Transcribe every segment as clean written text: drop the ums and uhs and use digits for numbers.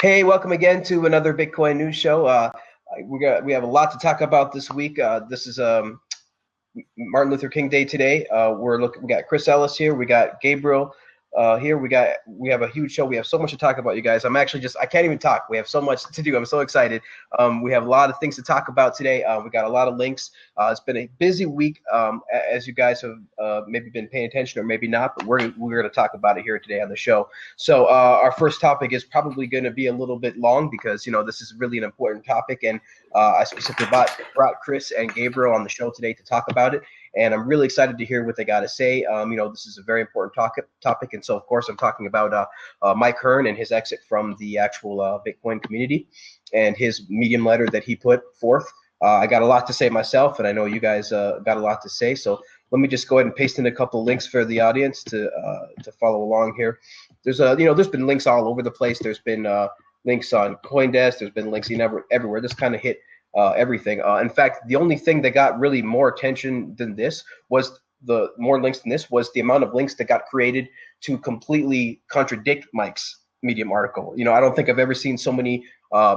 Hey, welcome again to another Bitcoin news show. We have a lot to talk about this week. This is Martin Luther King Day today. We got Chris Ellis here. We got Gabriel here. We have a huge show. We have so much to talk about, you guys. I can't even talk. We have so much to do. I'm so excited. We have a lot of things to talk about today. We got a lot of links. It's been a busy week, as you guys have maybe been paying attention or maybe not, but we're going to talk about it here today on the show. So our first topic is probably going to be a little bit long because, this is really an important topic, and I specifically brought Chris and Gabriel on the show today to talk about it. And I'm really excited to hear what they got to say. This is a very important topic. And so, of course, I'm talking about Mike Hearn and his exit from the actual Bitcoin community and his Medium letter that he put forth. I got a lot to say myself, and I know you guys got a lot to say. So let me just go ahead and paste in a couple of links for the audience to follow along here. There's there's been links all over the place. There's been links on CoinDesk. There's been links everywhere. This kind of hit everything. In fact, the only thing that got really more attention than this was the amount of links that got created to completely contradict Mike's Medium article. I don't think I've ever seen so many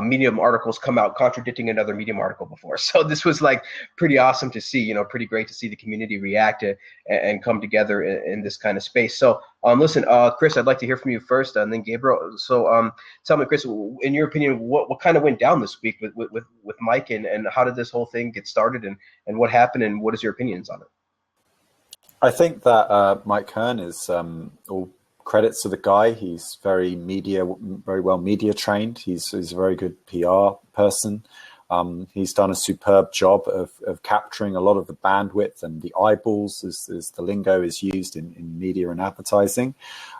Medium articles come out contradicting another Medium article before. So this was like pretty awesome to see, pretty great to see the community react and come together in this kind of space. So listen, Chris, I'd like to hear from you first, and then Gabriel. So tell me, Chris, in your opinion, what kind of went down this week with Mike, and how did this whole thing get started, and what happened, and what is your opinions on it? I think that Mike Hearn is all credits to the guy. He's very well media trained. He's a very good PR person. He's done a superb job of capturing a lot of the bandwidth and the eyeballs, as the lingo is used in media and advertising.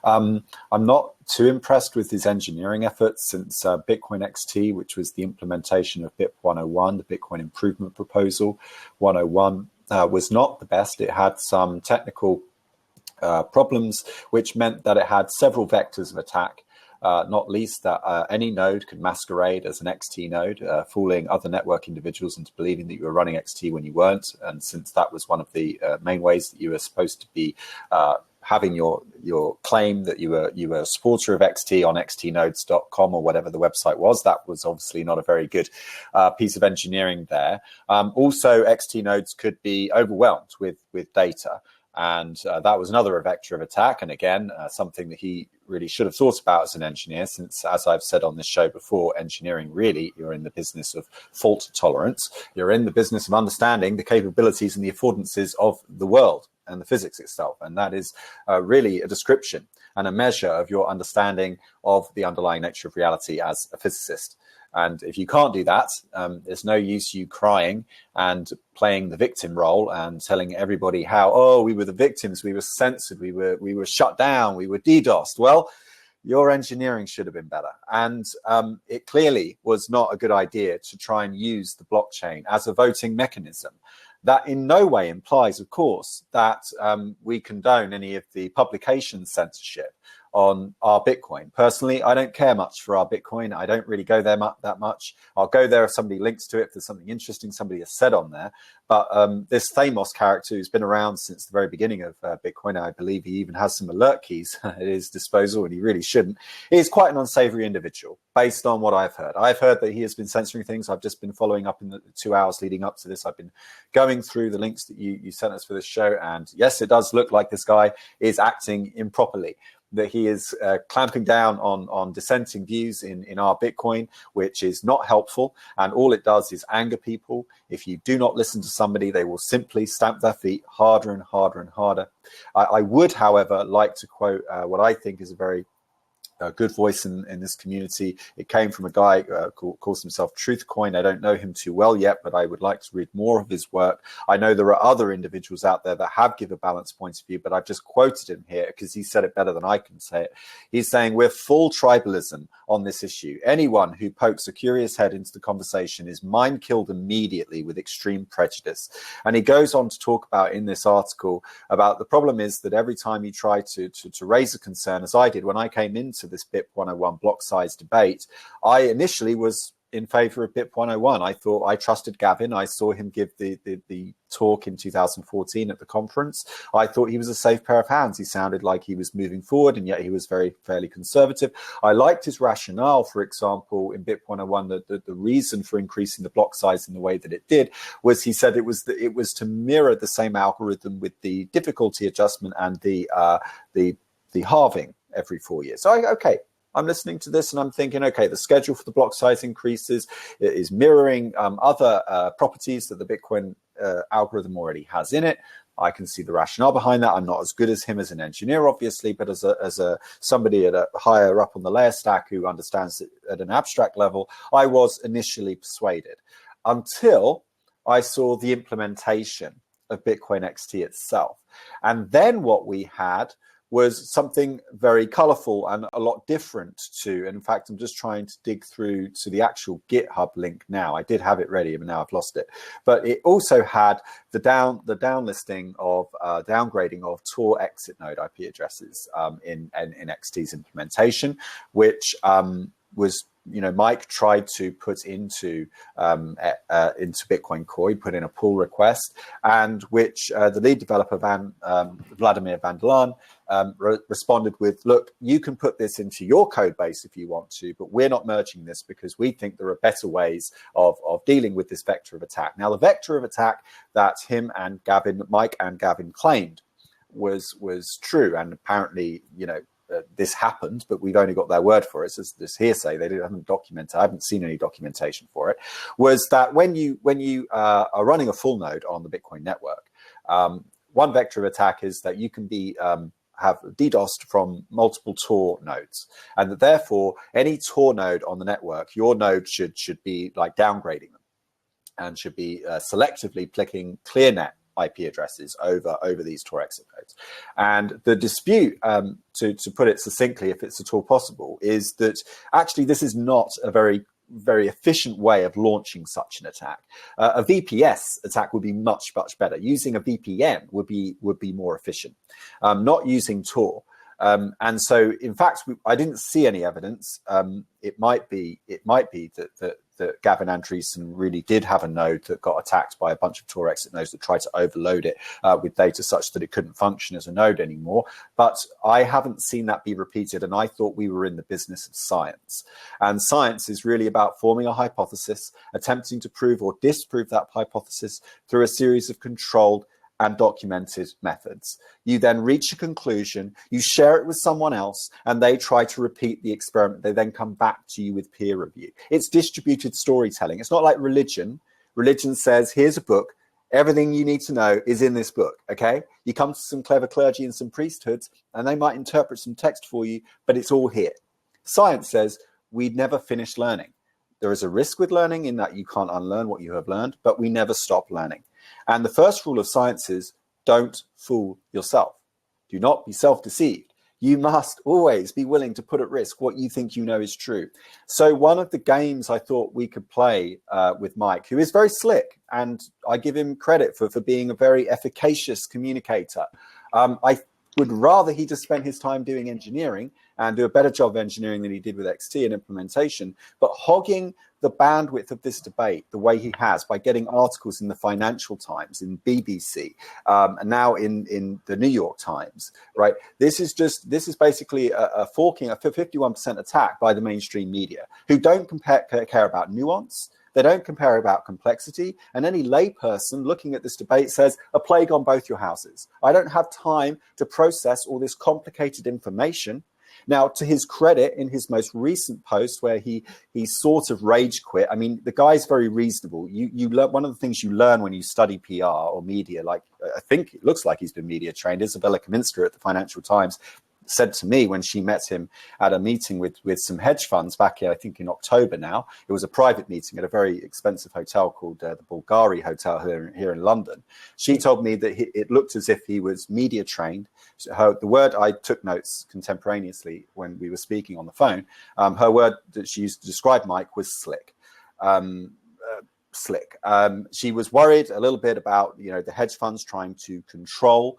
I'm not too impressed with his engineering efforts since Bitcoin XT, which was the implementation of BIP 101, the Bitcoin Improvement Proposal 101, was not the best. It had some technical problems, which meant that it had several vectors of attack, not least that any node could masquerade as an XT node, fooling other network individuals into believing that you were running XT when you weren't. And since that was one of the main ways that you were supposed to be having your claim that you were a supporter of XT on xtnodes.com or whatever the website was, that was obviously not a very good piece of engineering there. Also, XT nodes could be overwhelmed with data. And that was another vector of attack. And again, something that he really should have thought about as an engineer, since, as I've said on this show before, engineering really, you're in the business of fault tolerance. You're in the business of understanding the capabilities and the affordances of the world and the physics itself. And that is really a description and a measure of your understanding of the underlying nature of reality as a physicist. And if you can't do that, there's no use you crying and playing the victim role and telling everybody how, we were the victims, we were censored, we were shut down, we were DDoSed. Well, your engineering should have been better. And it clearly was not a good idea to try and use the blockchain as a voting mechanism. That in no way implies, of course, that we condone any of the publication censorship on our Bitcoin. Personally, I don't care much for our Bitcoin. I don't really go there that much. I'll go there if somebody links to it, if there's something interesting somebody has said on there. But this Thamos character, who's been around since the very beginning of Bitcoin, I believe he even has some alert keys at his disposal, and he really shouldn't. He's quite an unsavory individual, based on what I've heard. I've heard that he has been censoring things. I've just been following up in the 2 hours leading up to this. I've been going through the links that you sent us for this show. And yes, it does look like this guy is acting improperly, that he is clamping down on dissenting views in our Bitcoin, which is not helpful. And all it does is anger people. If you do not listen to somebody, they will simply stamp their feet harder and harder and harder. I would, however, like to quote what I think is a very good voice in this community. It came from a guy who calls himself Truthcoin. I don't know him too well yet, but I would like to read more of his work. I know there are other individuals out there that have given a balanced point of view, but I've just quoted him here because he said it better than I can say it. He's saying we're full tribalism on this issue. Anyone who pokes a curious head into the conversation is mind killed immediately with extreme prejudice. And he goes on to talk about in this article about the problem is that every time you try to raise a concern, as I did when I came into this BIP 101 block size debate, I initially was in favor of BIP 101. I trusted Gavin. I saw him give the talk in 2014 at the conference. I thought he was a safe pair of hands. He sounded like he was moving forward, and yet he was fairly conservative. I liked his rationale, for example, in BIP 101, the reason for increasing the block size in the way that it did was he said it was to mirror the same algorithm with the difficulty adjustment and the halving every 4 years. So I'm listening to this and I'm thinking, okay, the schedule for the block size increases is mirroring other properties that the Bitcoin algorithm already has in it. I can see the rationale behind that. I'm not as good as him as an engineer, obviously, but as a somebody at a higher up on the layer stack who understands it at an abstract level, I was initially persuaded until I saw the implementation of Bitcoin XT itself. And then what we had was something very colorful and a lot different too. And in fact, I'm just trying to dig through to the actual GitHub link now. I did have it ready, but now I've lost it. But it also had the downlisting of downgrading of Tor exit node IP addresses in XT's implementation, which was, Mike tried to put into Bitcoin Core. He put in a pull request, and which the lead developer Vladimir van der Laan responded with, look, you can put this into your code base if you want to, but we're not merging this because we think there are better ways of dealing with this vector of attack. Now, the vector of attack that Mike and Gavin claimed was true, and apparently, this happened, but we've only got their word for it. It's this hearsay. They haven't documented. I haven't seen any documentation for it. Was that when you are running a full node on the Bitcoin network, one vector of attack is that you can be have DDoSed from multiple Tor nodes, and that therefore any Tor node on the network, your node should be like downgrading them, and should be selectively clicking ClearNet IP addresses over these Tor exit nodes. And the dispute, to put it succinctly, if it's at all possible, is that actually this is not a very efficient way of launching such an attack. A VPS attack would be much better. Using a VPN would be more efficient. Not using Tor. And so, in fact, I didn't see any evidence. It might be that Gavin Andreessen really did have a node that got attacked by a bunch of Tor exit nodes that tried to overload it with data such that it couldn't function as a node anymore. But I haven't seen that be repeated, and I thought we were in the business of science. And science is really about forming a hypothesis, attempting to prove or disprove that hypothesis through a series of controlled and documented methods. You then reach a conclusion, you share it with someone else, and they try to repeat the experiment. They then come back to you with peer review. It's distributed storytelling. It's not like religion. Religion says, here's a book. Everything you need to know is in this book, okay? You come to some clever clergy and some priesthoods, and they might interpret some text for you, but it's all here. Science says, we never finish learning. There is a risk with learning in that you can't unlearn what you have learned, but we never stop learning. And the first rule of science is don't fool yourself. Do not be self-deceived. You must always be willing to put at risk what you think you know is true. So one of the games I thought we could play with Mike, who is very slick, and I give him credit for being a very efficacious communicator. I would rather he just spent his time doing engineering and do a better job of engineering than he did with XT and implementation, but hogging the bandwidth of this debate the way he has by getting articles in the Financial Times, in BBC, and now in the New York Times, right? This is basically a forking, a 51% attack by the mainstream media, who don't care about nuance. They don't care about complexity, and any layperson looking at this debate says, a plague on both your houses. I don't have time to process all this complicated information. Now, to his credit, in his most recent post where he sort of rage quit, I mean, the guy's very reasonable. You learn, one of the things you learn when you study PR or media, like I think it looks like he's been media trained. Isabella Kaminska at the Financial Times said to me when she met him at a meeting with some hedge funds back, I think in October now. It was a private meeting at a very expensive hotel called the Bulgari Hotel here in London. She told me that it looked as if he was media trained. The word, I took notes contemporaneously when we were speaking on the phone. Her word that she used to describe Mike was slick. slick. She was worried a little bit about, the hedge funds trying to control,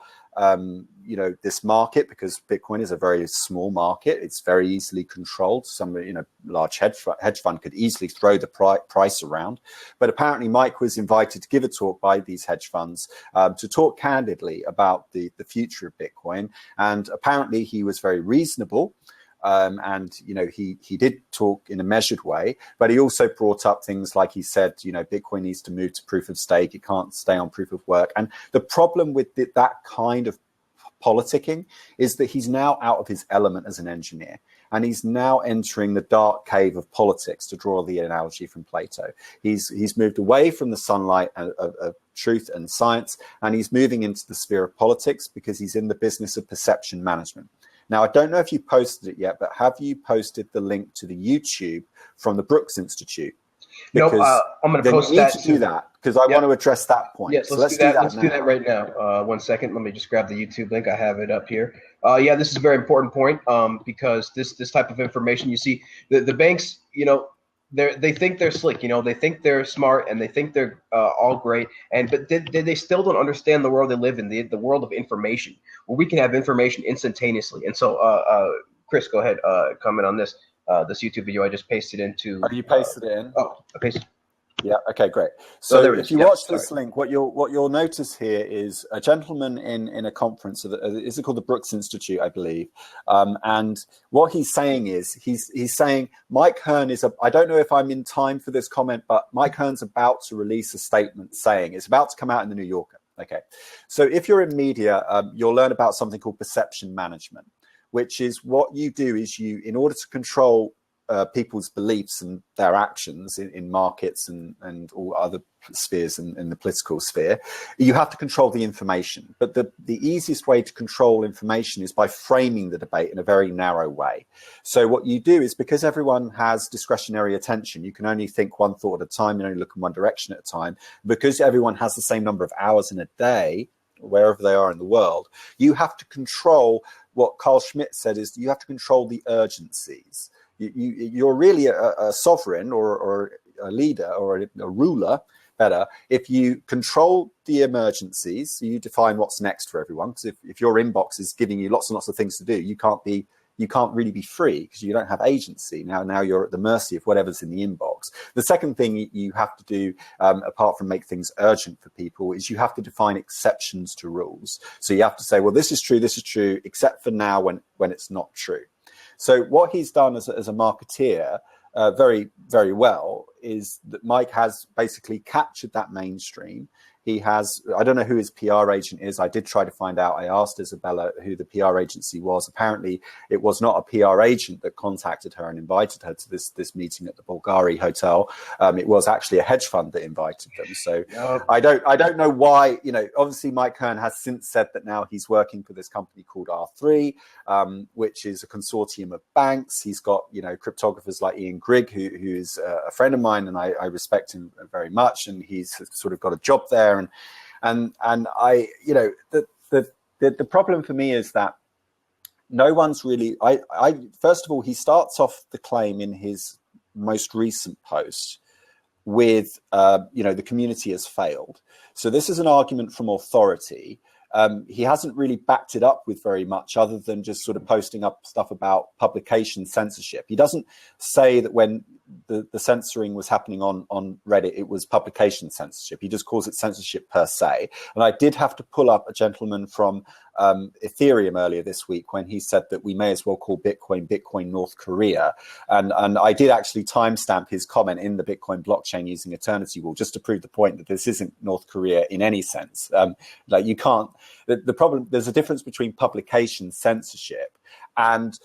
this market, because Bitcoin is a very small market. It's very easily controlled. Some, large hedge fund could easily throw the price around. But apparently Mike was invited to give a talk by these hedge funds to talk candidly about the future of Bitcoin. And apparently he was very reasonable. And he did talk in a measured way, but he also brought up things like, he said, Bitcoin needs to move to proof of stake. It can't stay on proof of work. And the problem with that kind of politicking is that he's now out of his element as an engineer, and he's now entering the dark cave of politics, to draw the analogy from Plato. He's moved away from the sunlight of truth and science, and he's moving into the sphere of politics because he's in the business of perception management. Now, I don't know if you posted it yet, but have you posted the link to the YouTube from the Brooks Institute? Because nope, I'm going to post that. To do that, because I want to address that point. Yes, let's do that. Let's do that right now. 1 second. Let me just grab the YouTube link. I have it up here. This is a very important point because this type of information, you see, the banks, they think they're slick, they think they're smart, and they think they're all great, but they still don't understand the world they live in, the world of information, where we can have information instantaneously. And so, Chris, go ahead, comment on this YouTube video I just pasted into. Oh, you pasted it in? Oh, I pasted. Yeah. Okay. Great. So if you watch this link, what you'll notice here is a gentleman in a conference. Is it called the Brooks Institute, I believe? And what he's saying is he's saying Mike Hearn is I don't know if I'm in time for this comment, but Mike Hearn's about to release a statement saying it's about to come out in the New Yorker. Okay. So if you're in media, you'll learn about something called perception management, which is what you do is in order to control people's beliefs and their actions in markets and all other spheres in the political sphere, you have to control the information. But the easiest way to control information is by framing the debate in a very narrow way. So what you do is, because everyone has discretionary attention, you can only think one thought at a time, you only look in one direction at a time. Because everyone has the same number of hours in a day, wherever they are in the world, you have to control what Carl Schmitt said is you have to control the urgencies. You're really a sovereign or a leader or a ruler, better, if you control the emergencies. You define what's next for everyone, because if your inbox is giving you lots and lots of things to do, you can't really be free because you don't have agency. Now you're at the mercy of whatever's in the inbox. The second thing you have to do, apart from make things urgent for people, is you have to define exceptions to rules. So you have to say, well, this is true, except for now when it's not true. So what he's done as a marketeer very, very well is that Mike has basically captured that mainstream. He has, I don't know who his PR agent is. I did try to find out. I asked Isabella who the PR agency was. Apparently, it was not a PR agent that contacted her and invited her to this meeting at the Bulgari Hotel. It was actually a hedge fund that invited them. So I don't know why. Obviously, Mike Hearn has since said that now he's working for this company called R3, which is a consortium of banks. He's got cryptographers like Ian Grigg, who is a friend of mine, and I respect him very much. And he's sort of got a job there. And I, the problem for me is that no one's really, first of all, he starts off the claim in his most recent post with, the community has failed. So this is an argument from authority. He hasn't really backed it up with very much other than just sort of posting up stuff about publication censorship. He doesn't say that when the censoring was happening on Reddit, it was publication censorship. He just calls it censorship per se. And I did have to pull up a gentleman from Ethereum earlier this week when he said that we may as well call Bitcoin North Korea. And I did actually timestamp his comment in the Bitcoin blockchain using Eternity Wall just to prove the point that this isn't North Korea in any sense. You can't, the problem, there's a difference between publication censorship and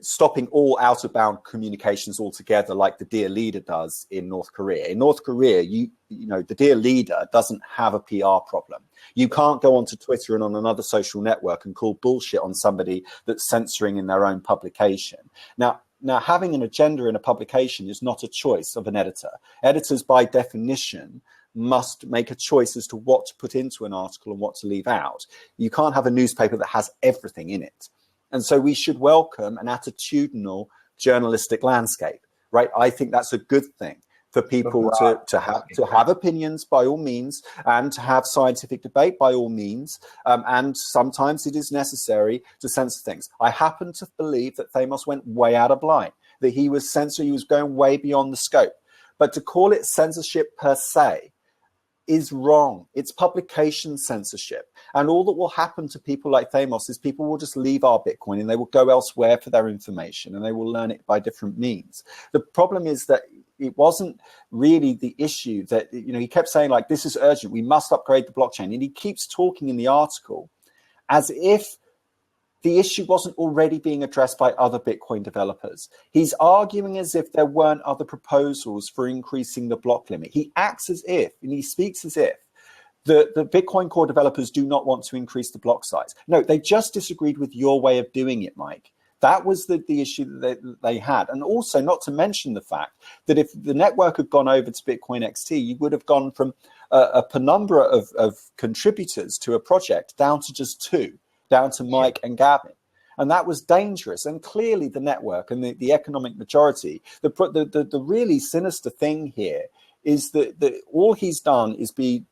stopping all out-of-bound communications altogether, like the Dear Leader does in North Korea. In North Korea, the Dear Leader doesn't have a PR problem. You can't go onto Twitter and on another social network and call bullshit on somebody that's censoring in their own publication. Now, having an agenda in a publication is not a choice of an editor. Editors, by definition, must make a choice as to what to put into an article and what to leave out. You can't have a newspaper that has everything in it. And so we should welcome an attitudinal journalistic landscape, right? I think that's a good thing. for people to have opinions by all means, and to have scientific debate by all means, and sometimes it is necessary to censor things. I happen to believe that Thamos went way out of line, that he was going way beyond the scope. But to call it censorship per se is wrong. It's publication censorship. And all that will happen to people like Thamos is people will just leave our Bitcoin and they will go elsewhere for their information, and they will learn it by different means. The problem is that it wasn't really the issue that, he kept saying, like, this is urgent, we must upgrade the blockchain. And he keeps talking in the article as if the issue wasn't already being addressed by other Bitcoin developers. He's arguing as if there weren't other proposals for increasing the block limit. He acts as if, and he speaks as if, the Bitcoin core developers do not want to increase the block size. No, they just disagreed with your way of doing it, Mike. That was the issue that they had. And also, not to mention the fact that if the network had gone over to Bitcoin XT, you would have gone from a penumbra of contributors to a project down to just two, down to Mike and Gavin. And that was dangerous. And clearly the network and the economic majority, the really sinister thing here is that all he's done is be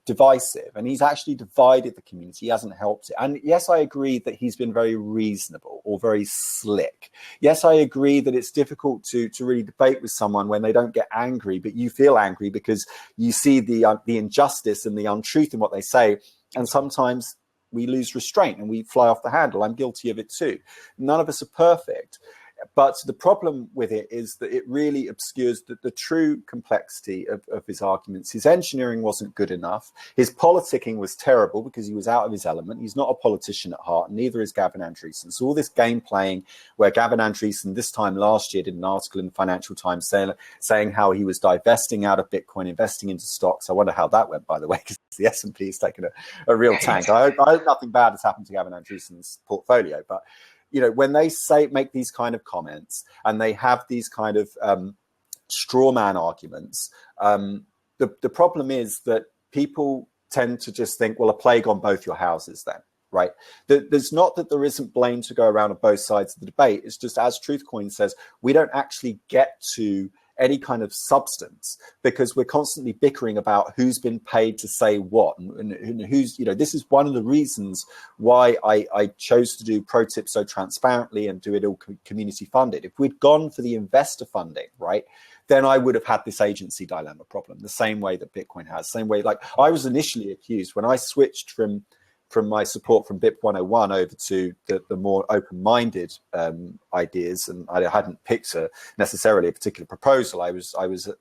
divisive, and he's actually divided the community. He hasn't helped it. And yes, I agree that he's been very reasonable or very slick. Yes, I agree that it's difficult to really debate with someone when they don't get angry, but you feel angry because you see the injustice and the untruth in what they say. And sometimes we lose restraint and we fly off the handle. I'm guilty of it too. None of us are perfect. But the problem with it is that it really obscures the true complexity of his arguments. His engineering wasn't good enough. His politicking was terrible because he was out of his element. He's not a politician at heart, neither is Gavin Andresen. So all this game playing where Gavin Andresen this time last year did an article in the Financial Times saying how he was divesting out of Bitcoin, investing into stocks. I wonder how that went, by the way, because the S&P has taken a real tank. I hope nothing bad has happened to Gavin Andresen's portfolio, but when they make these kind of comments and they have these kind of straw man arguments, the problem is that people tend to just think, well, a plague on both your houses then, right? There's not that there isn't blame to go around on both sides of the debate. It's just, as Truthcoin says, we don't actually get to any kind of substance because we're constantly bickering about who's been paid to say what and who's, this is one of the reasons why I chose to do Pro Tip so transparently and do it all community funded. If we'd gone for the investor funding, right, then I would have had this agency dilemma problem, the same way that Bitcoin has, same way, like I was initially accused when I switched from my support from BIP 101 over to the more open-minded ideas, and I hadn't picked necessarily a particular proposal. I was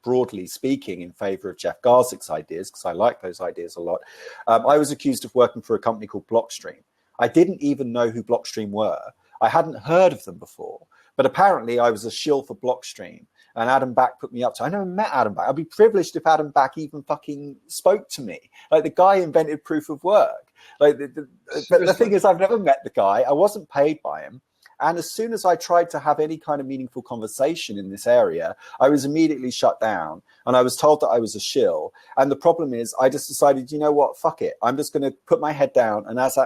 broadly speaking in favor of Jeff Garzick's ideas because I like those ideas a lot. I was accused of working for a company called Blockstream. I didn't even know who Blockstream were. I hadn't heard of them before, but apparently I was a shill for Blockstream. And Adam Back put me up to. I never met Adam Back. I'd be privileged if Adam Back even fucking spoke to me. Like, the guy invented proof of work. Like, but the thing is, I've never met the guy. I wasn't paid by him. And as soon as I tried to have any kind of meaningful conversation in this area, I was immediately shut down. And I was told that I was a shill. And the problem is, I just decided, you know what, fuck it. I'm just going to put my head down. And as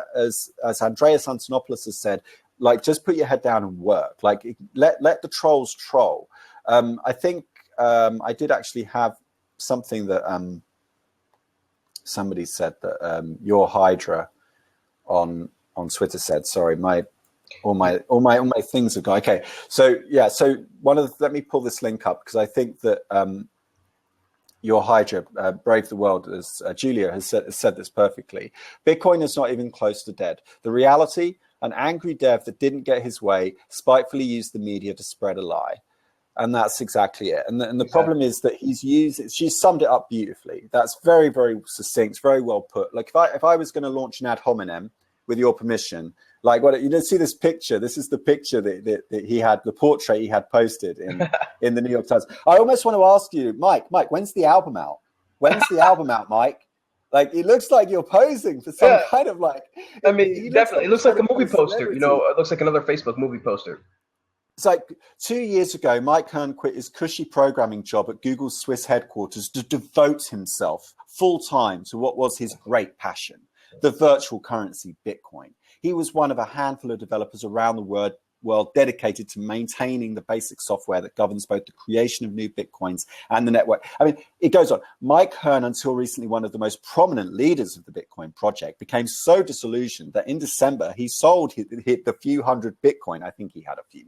Andreas Antonopoulos has said, like, just put your head down and work. Like, let the trolls troll. I think I did actually have something that somebody said that your Hydra on Twitter said. Sorry, all my things have gone. Okay, so yeah, so let me pull this link up because I think that your Hydra, Brave the World, as Julia has said this perfectly. Bitcoin is not even close to dead. The reality: an angry dev that didn't get his way spitefully used the media to spread a lie. And that's exactly it. And the problem is that she's summed it up beautifully. That's very, very succinct, very well put. Like if I was going to launch an ad hominem with your permission, like see this picture. This is the picture that he had, the portrait he had posted in the New York Times. I almost want to ask you, Mike, when's the album out? When's the album out, Mike? Like, it looks like you're posing for some kind of like. I mean, definitely, it looks like a movie poster. It looks like another Facebook movie poster. It's like 2 years ago, Mike Hearn quit his cushy programming job at Google's Swiss headquarters to devote himself full-time to what was his great passion, the virtual currency Bitcoin. He was one of a handful of developers around the world world dedicated to maintaining the basic software that governs both the creation of new Bitcoins and the network. I mean, it goes on. Mike Hearn, until recently one of the most prominent leaders of the Bitcoin project, became so disillusioned that in December he sold the few hundred Bitcoin. I think he had a few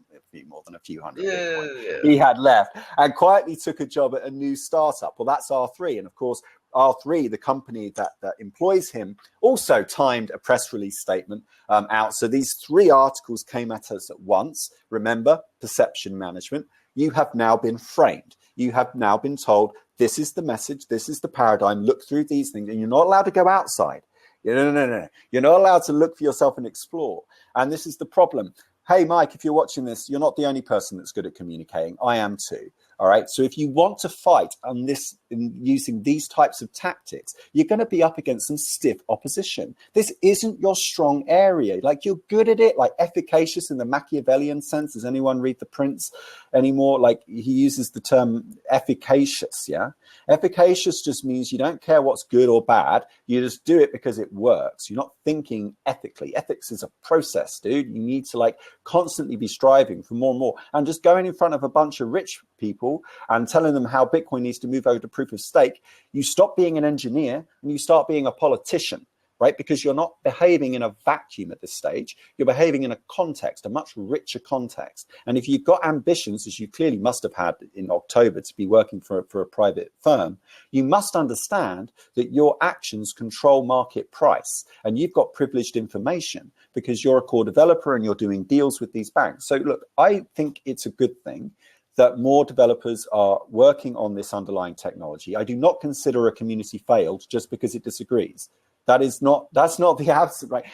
more than a few hundred Bitcoin he had left, and quietly took a job at a new startup. Well, that's R3. And of course, R3, the company that employs him, also timed a press release statement out. So these three articles came at us at once. Remember, perception management. You have now been framed. You have now been told, this is the message, this is the paradigm, look through these things, and you're not allowed to go outside. No. You're not allowed to look for yourself and explore. And this is the problem. Hey, Mike, if you're watching this, you're not the only person that's good at communicating. I am too. All right. So if you want to fight on this in using these types of tactics, you're going to be up against some stiff opposition. This isn't your strong area. Like, you're good at it, like efficacious in the Machiavellian sense. Does anyone read The Prince anymore? Like, he uses the term efficacious. Yeah. Efficacious just means you don't care what's good or bad. You just do it because it works. You're not thinking ethically. Ethics is a process, dude. You need to like constantly be striving for more and more, and just going in front of a bunch of rich people and telling them how Bitcoin needs to move over to proof of stake. You stop being an engineer and you start being a politician, right? Because you're not behaving in a vacuum at this stage. You're behaving in a context, a much richer context. And if you've got ambitions, as you clearly must have had in October, to be working for a private firm, you must understand that your actions control market price. And you've got privileged information because you're a core developer and you're doing deals with these banks. So look, I think it's a good thing that more developers are working on this underlying technology. I do not consider a community failed just because it disagrees. That's not the absence, right?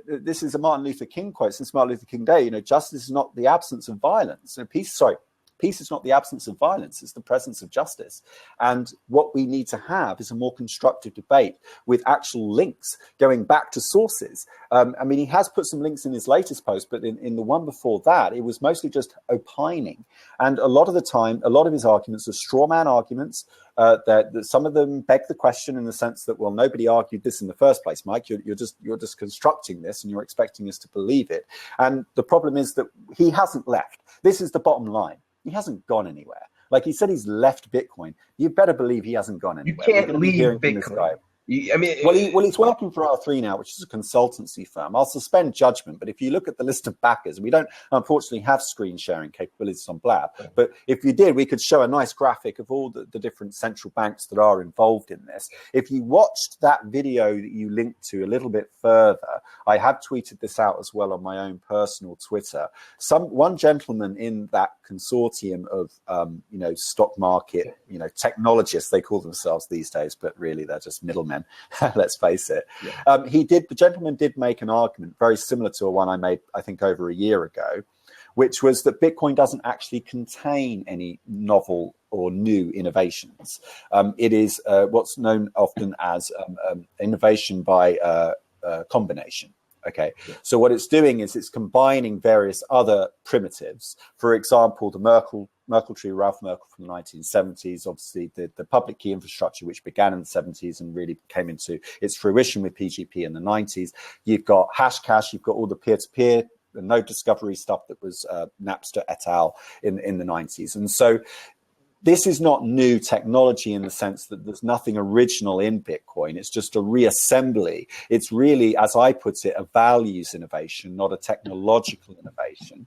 This is a Martin Luther King quote. Since Martin Luther King Day, justice is not the absence of violence. Peace is not the absence of violence, it's the presence of justice. And what we need to have is a more constructive debate with actual links going back to sources. I mean, he has put some links in his latest post, but in the one before that, it was mostly just opining. And a lot of the time, a lot of his arguments are straw man arguments. That some of them beg the question in the sense that, well, nobody argued this in the first place, Mike. You're just constructing this and you're expecting us to believe it. And the problem is that he hasn't left. This is the bottom line. He hasn't gone anywhere. Like, he said he's left Bitcoin. You better believe he hasn't gone anywhere. You can't leave Bitcoin. He's working for R3 now, which is a consultancy firm. I'll suspend judgment, but if you look at the list of backers, we don't unfortunately have screen sharing capabilities on Blab. But if you did, we could show a nice graphic of all the different central banks that are involved in this. If you watched that video that you linked to a little bit further, I have tweeted this out as well on my own personal Twitter. One gentleman in that consortium of stock market technologists, they call themselves these days, but really they're just middlemen. Let's face it. Yeah. The gentleman did make an argument very similar to one I made, I think, over a year ago, which was that Bitcoin doesn't actually contain any novel or new innovations. It is what's known often as innovation by combination. Okay, so what it's doing is it's combining various other primitives. For example, the Merkle tree, Ralph Merkle from the 1970s, obviously the public key infrastructure, which began in the 70s and really came into its fruition with PGP in the 90s. You've got Hashcash, you've got all the peer-to-peer, the node discovery stuff that was Napster et al. in the 90s. And so this is not new technology in the sense that there's nothing original in Bitcoin. It's just a reassembly. It's really, as I put it, a values innovation, not a technological innovation.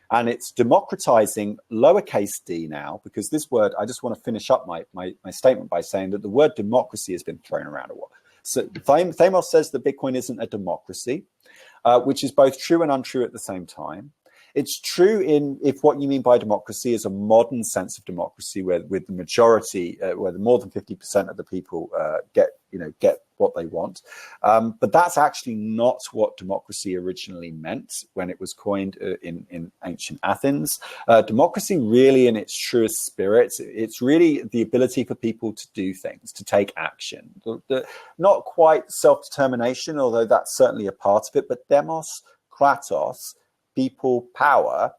And it's democratizing lowercase d now, because this word, I just want to finish up my statement by saying that the word democracy has been thrown around a lot. So Thamos says that Bitcoin isn't a democracy, which is both true and untrue at the same time. It's true if what you mean by democracy is a modern sense of democracy, where with the majority, where more than 50% of the people get what they want. But that's actually not what democracy originally meant when it was coined in ancient Athens. Democracy, really, in its truest spirit, it's really the ability for people to do things, to take action. Not quite self-determination, although that's certainly a part of it, but demos, kratos, people power,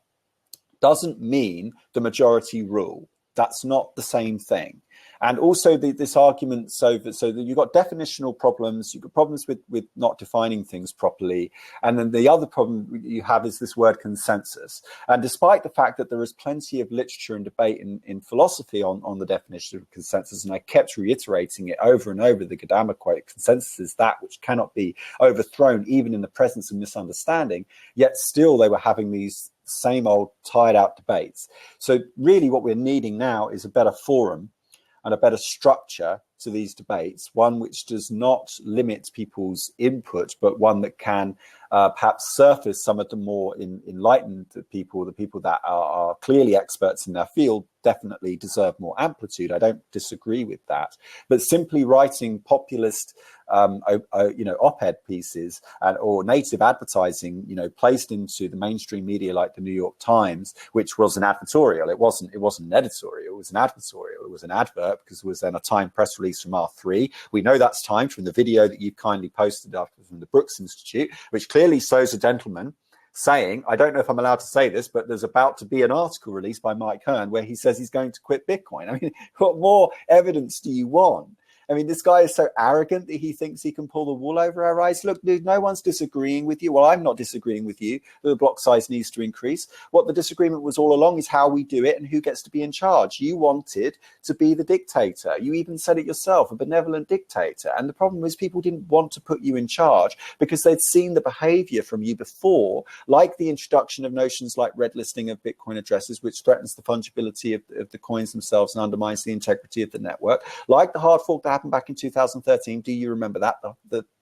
doesn't mean the majority rule. That's not the same thing. And also this argument, so that you've got definitional problems, you've got problems with not defining things properly. And then the other problem you have is this word consensus. And despite the fact that there is plenty of literature and debate in philosophy on the definition of consensus, and I kept reiterating it over and over, the Gadamer quote, consensus is that which cannot be overthrown even in the presence of misunderstanding, yet still they were having these same old tired out debates. So really what we're needing now is a better forum and a better structure to these debates, one which does not limit people's input, but one that can perhaps surface some of the more enlightened people, the people that are clearly experts in their field, definitely deserve more amplitude. I don't disagree with that. But simply writing populist op-ed pieces or native advertising, placed into the mainstream media like the New York Times, which was an advertorial. It wasn't an editorial. It was an advertorial. It was an advert because it was then a timed press release from R3. We know that's timed from the video that you kindly posted up from the Brooks Institute, which clearly shows a gentleman saying, I don't know if I'm allowed to say this, but there's about to be an article released by Mike Hearn where he says he's going to quit Bitcoin. I mean, what more evidence do you want? I mean, this guy is so arrogant that he thinks he can pull the wool over our eyes. Look, dude, no one's disagreeing with you. Well, I'm not disagreeing with you that the block size needs to increase. What the disagreement was all along is how we do it and who gets to be in charge. You wanted to be the dictator. You even said it yourself, a benevolent dictator. And the problem is people didn't want to put you in charge because they'd seen the behavior from you before, like the introduction of notions like red listing of Bitcoin addresses, which threatens the fungibility of the coins themselves and undermines the integrity of the network, like the hard fork that happened back in 2013. Do you remember that?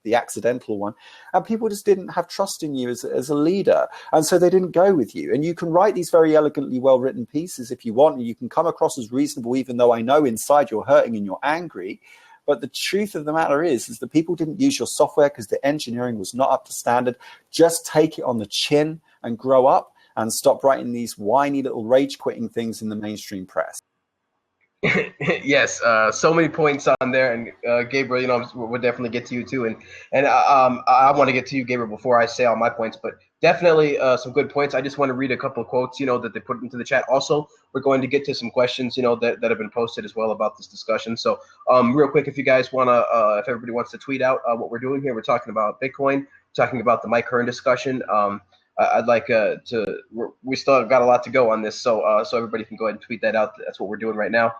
The accidental one. And people just didn't have trust in you as a leader. And so they didn't go with you. And you can write these very elegantly well-written pieces if you want, and you can come across as reasonable, even though I know inside you're hurting and you're angry. But the truth of the matter is that people didn't use your software because the engineering was not up to standard. Just take it on the chin and grow up and stop writing these whiny little rage-quitting things in the mainstream press. Yes, so many points on there, and Gabriel, we'll definitely get to you too, and I want to get to you, Gabriel, before I say all my points, but definitely some good points. I just want to read a couple of quotes, that they put into the chat. Also, we're going to get to some questions, that have been posted as well about this discussion. So, real quick, if you guys want to, if everybody wants to tweet out what we're doing here, we're talking about Bitcoin, talking about the Mike Hearn discussion. I'd like we still got a lot to go on this, so everybody can go ahead and tweet that out. That's what we're doing right now.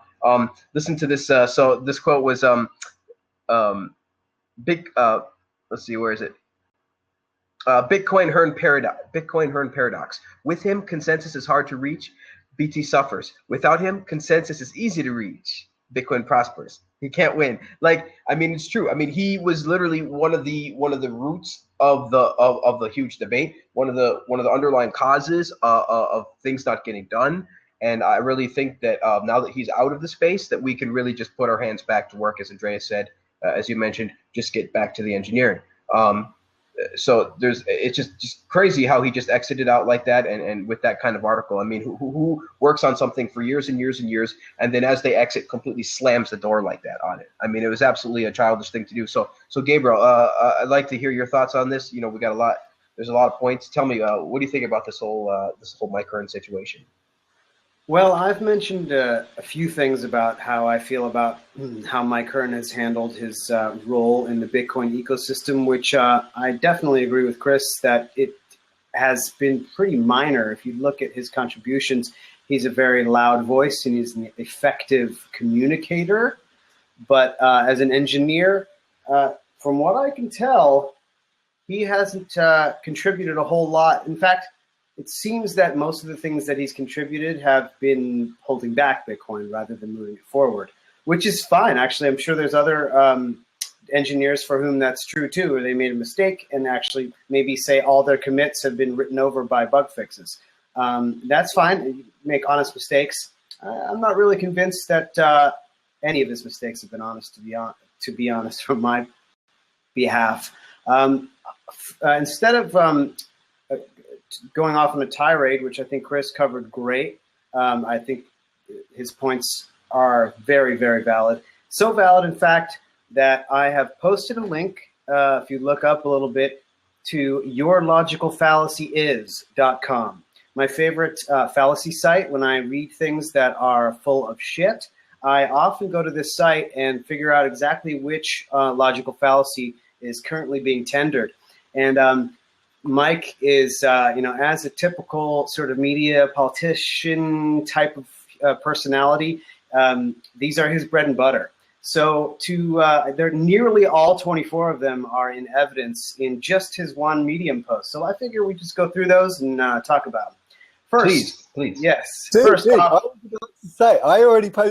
Listen to this. So this quote was let's see, where is it? Bitcoin Hearn paradox. With him, consensus is hard to reach. BT suffers. Without him, consensus is easy to reach. Bitcoin prospers. He can't win. It's true. He was literally one of the roots of the huge debate. One of the underlying causes of things not getting done. And I really think that now that he's out of the space, that we can really just put our hands back to work, as Andreas said, as you mentioned, just get back to the engineering. So it's just crazy how he just exited out like that, and with that kind of article. Who works on something for years and years and years, and then as they exit, completely slams the door like that on it. It was absolutely a childish thing to do. So Gabriel, I'd like to hear your thoughts on this. We got a lot. There's a lot of points. Tell me, what do you think about this whole Mike Hearn situation? Well, I've mentioned a few things about how I feel about how Mike Hearn has handled his role in the Bitcoin ecosystem, which I definitely agree with Chris that it has been pretty minor. If you look at his contributions, he's a very loud voice and he's an effective communicator. But as an engineer, from what I can tell, he hasn't contributed a whole lot. In fact, it seems that most of the things that he's contributed have been holding back Bitcoin rather than moving it forward, which is fine. Actually, I'm sure there's other engineers for whom that's true too, where they made a mistake and actually maybe say all their commits have been written over by bug fixes. That's fine. You make honest mistakes. I'm not really convinced that any of his mistakes have been honest, to be honest, from my behalf. Instead of going off on a tirade, which I think Chris covered great. I think his points are very, very valid. So valid, in fact, that I have posted a link, if you look up a little bit, to yourlogicalfallacyis.com. My favorite fallacy site when I read things that are full of shit. I often go to this site and figure out exactly which logical fallacy is currently being tendered. And Mike is, as a typical sort of media politician type of personality, these are his bread and butter. So they're nearly all 24 of them are in evidence in just his one Medium post. So I figure we just go through those and talk about them. First, please. Yes. First off, I would like to say,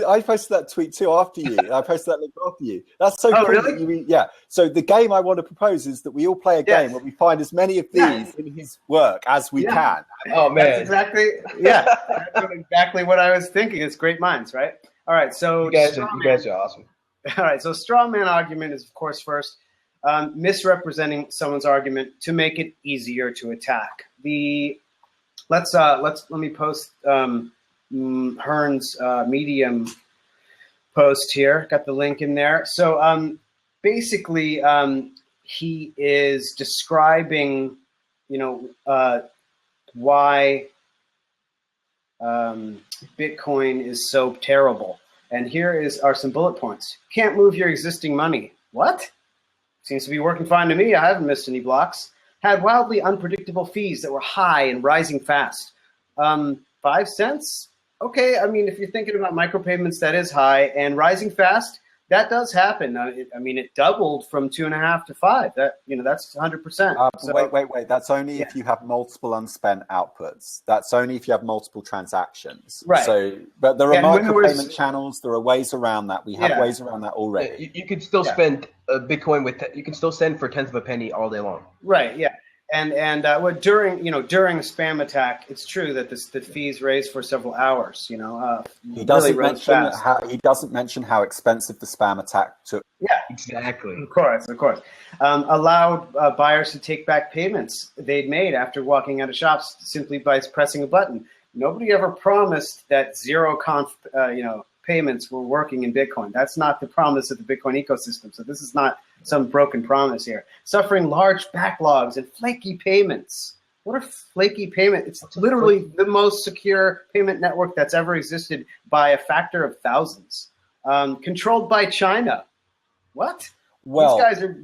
I posted that tweet too after you. I posted that link after you. That's so cool. Really? Yeah. So the game I want to propose is that we all play a game where we find as many of these in his work as we can. Oh, man. That's exactly what I was thinking. It's great minds, right? All right. So you guys are awesome. All right. So straw man argument is, of course, first misrepresenting someone's argument to make it easier to attack. Let me post Hearn's Medium post here. Got the link in there. So basically, he is describing, why Bitcoin is so terrible. And here are some bullet points. Can't move your existing money. What? Seems to be working fine to me. I haven't missed any blocks. Had wildly unpredictable fees that were high and rising fast. 5 cents? Okay, I mean, if you're thinking about micropayments, that is high. And rising fast, that does happen. It doubled from 2.5 to 5. That's 100%. Wait. That's only if you have multiple unspent outputs. That's only if you have multiple transactions. Right. So, but there are micropayment channels. There are ways around that. We have ways around that already. You could still spend Bitcoin you can still send for a tenth of a penny all day long. Right. Yeah. And during a spam attack, it's true that the fees raise for seveal hours. He doesn't mention how expensive the spam attack took. Yeah, exactly. Of course. Allowed buyers to take back payments they'd made after walking out of shops simply by pressing a button. Nobody ever promised that zero payments were working in Bitcoin. That's not the promise of the Bitcoin ecosystem. So this is not some broken promise here. Suffering large backlogs and flaky payments. What are flaky payments? It's literally the most secure payment network that's ever existed by a factor of thousands. Controlled by China. What? Well, these guys are.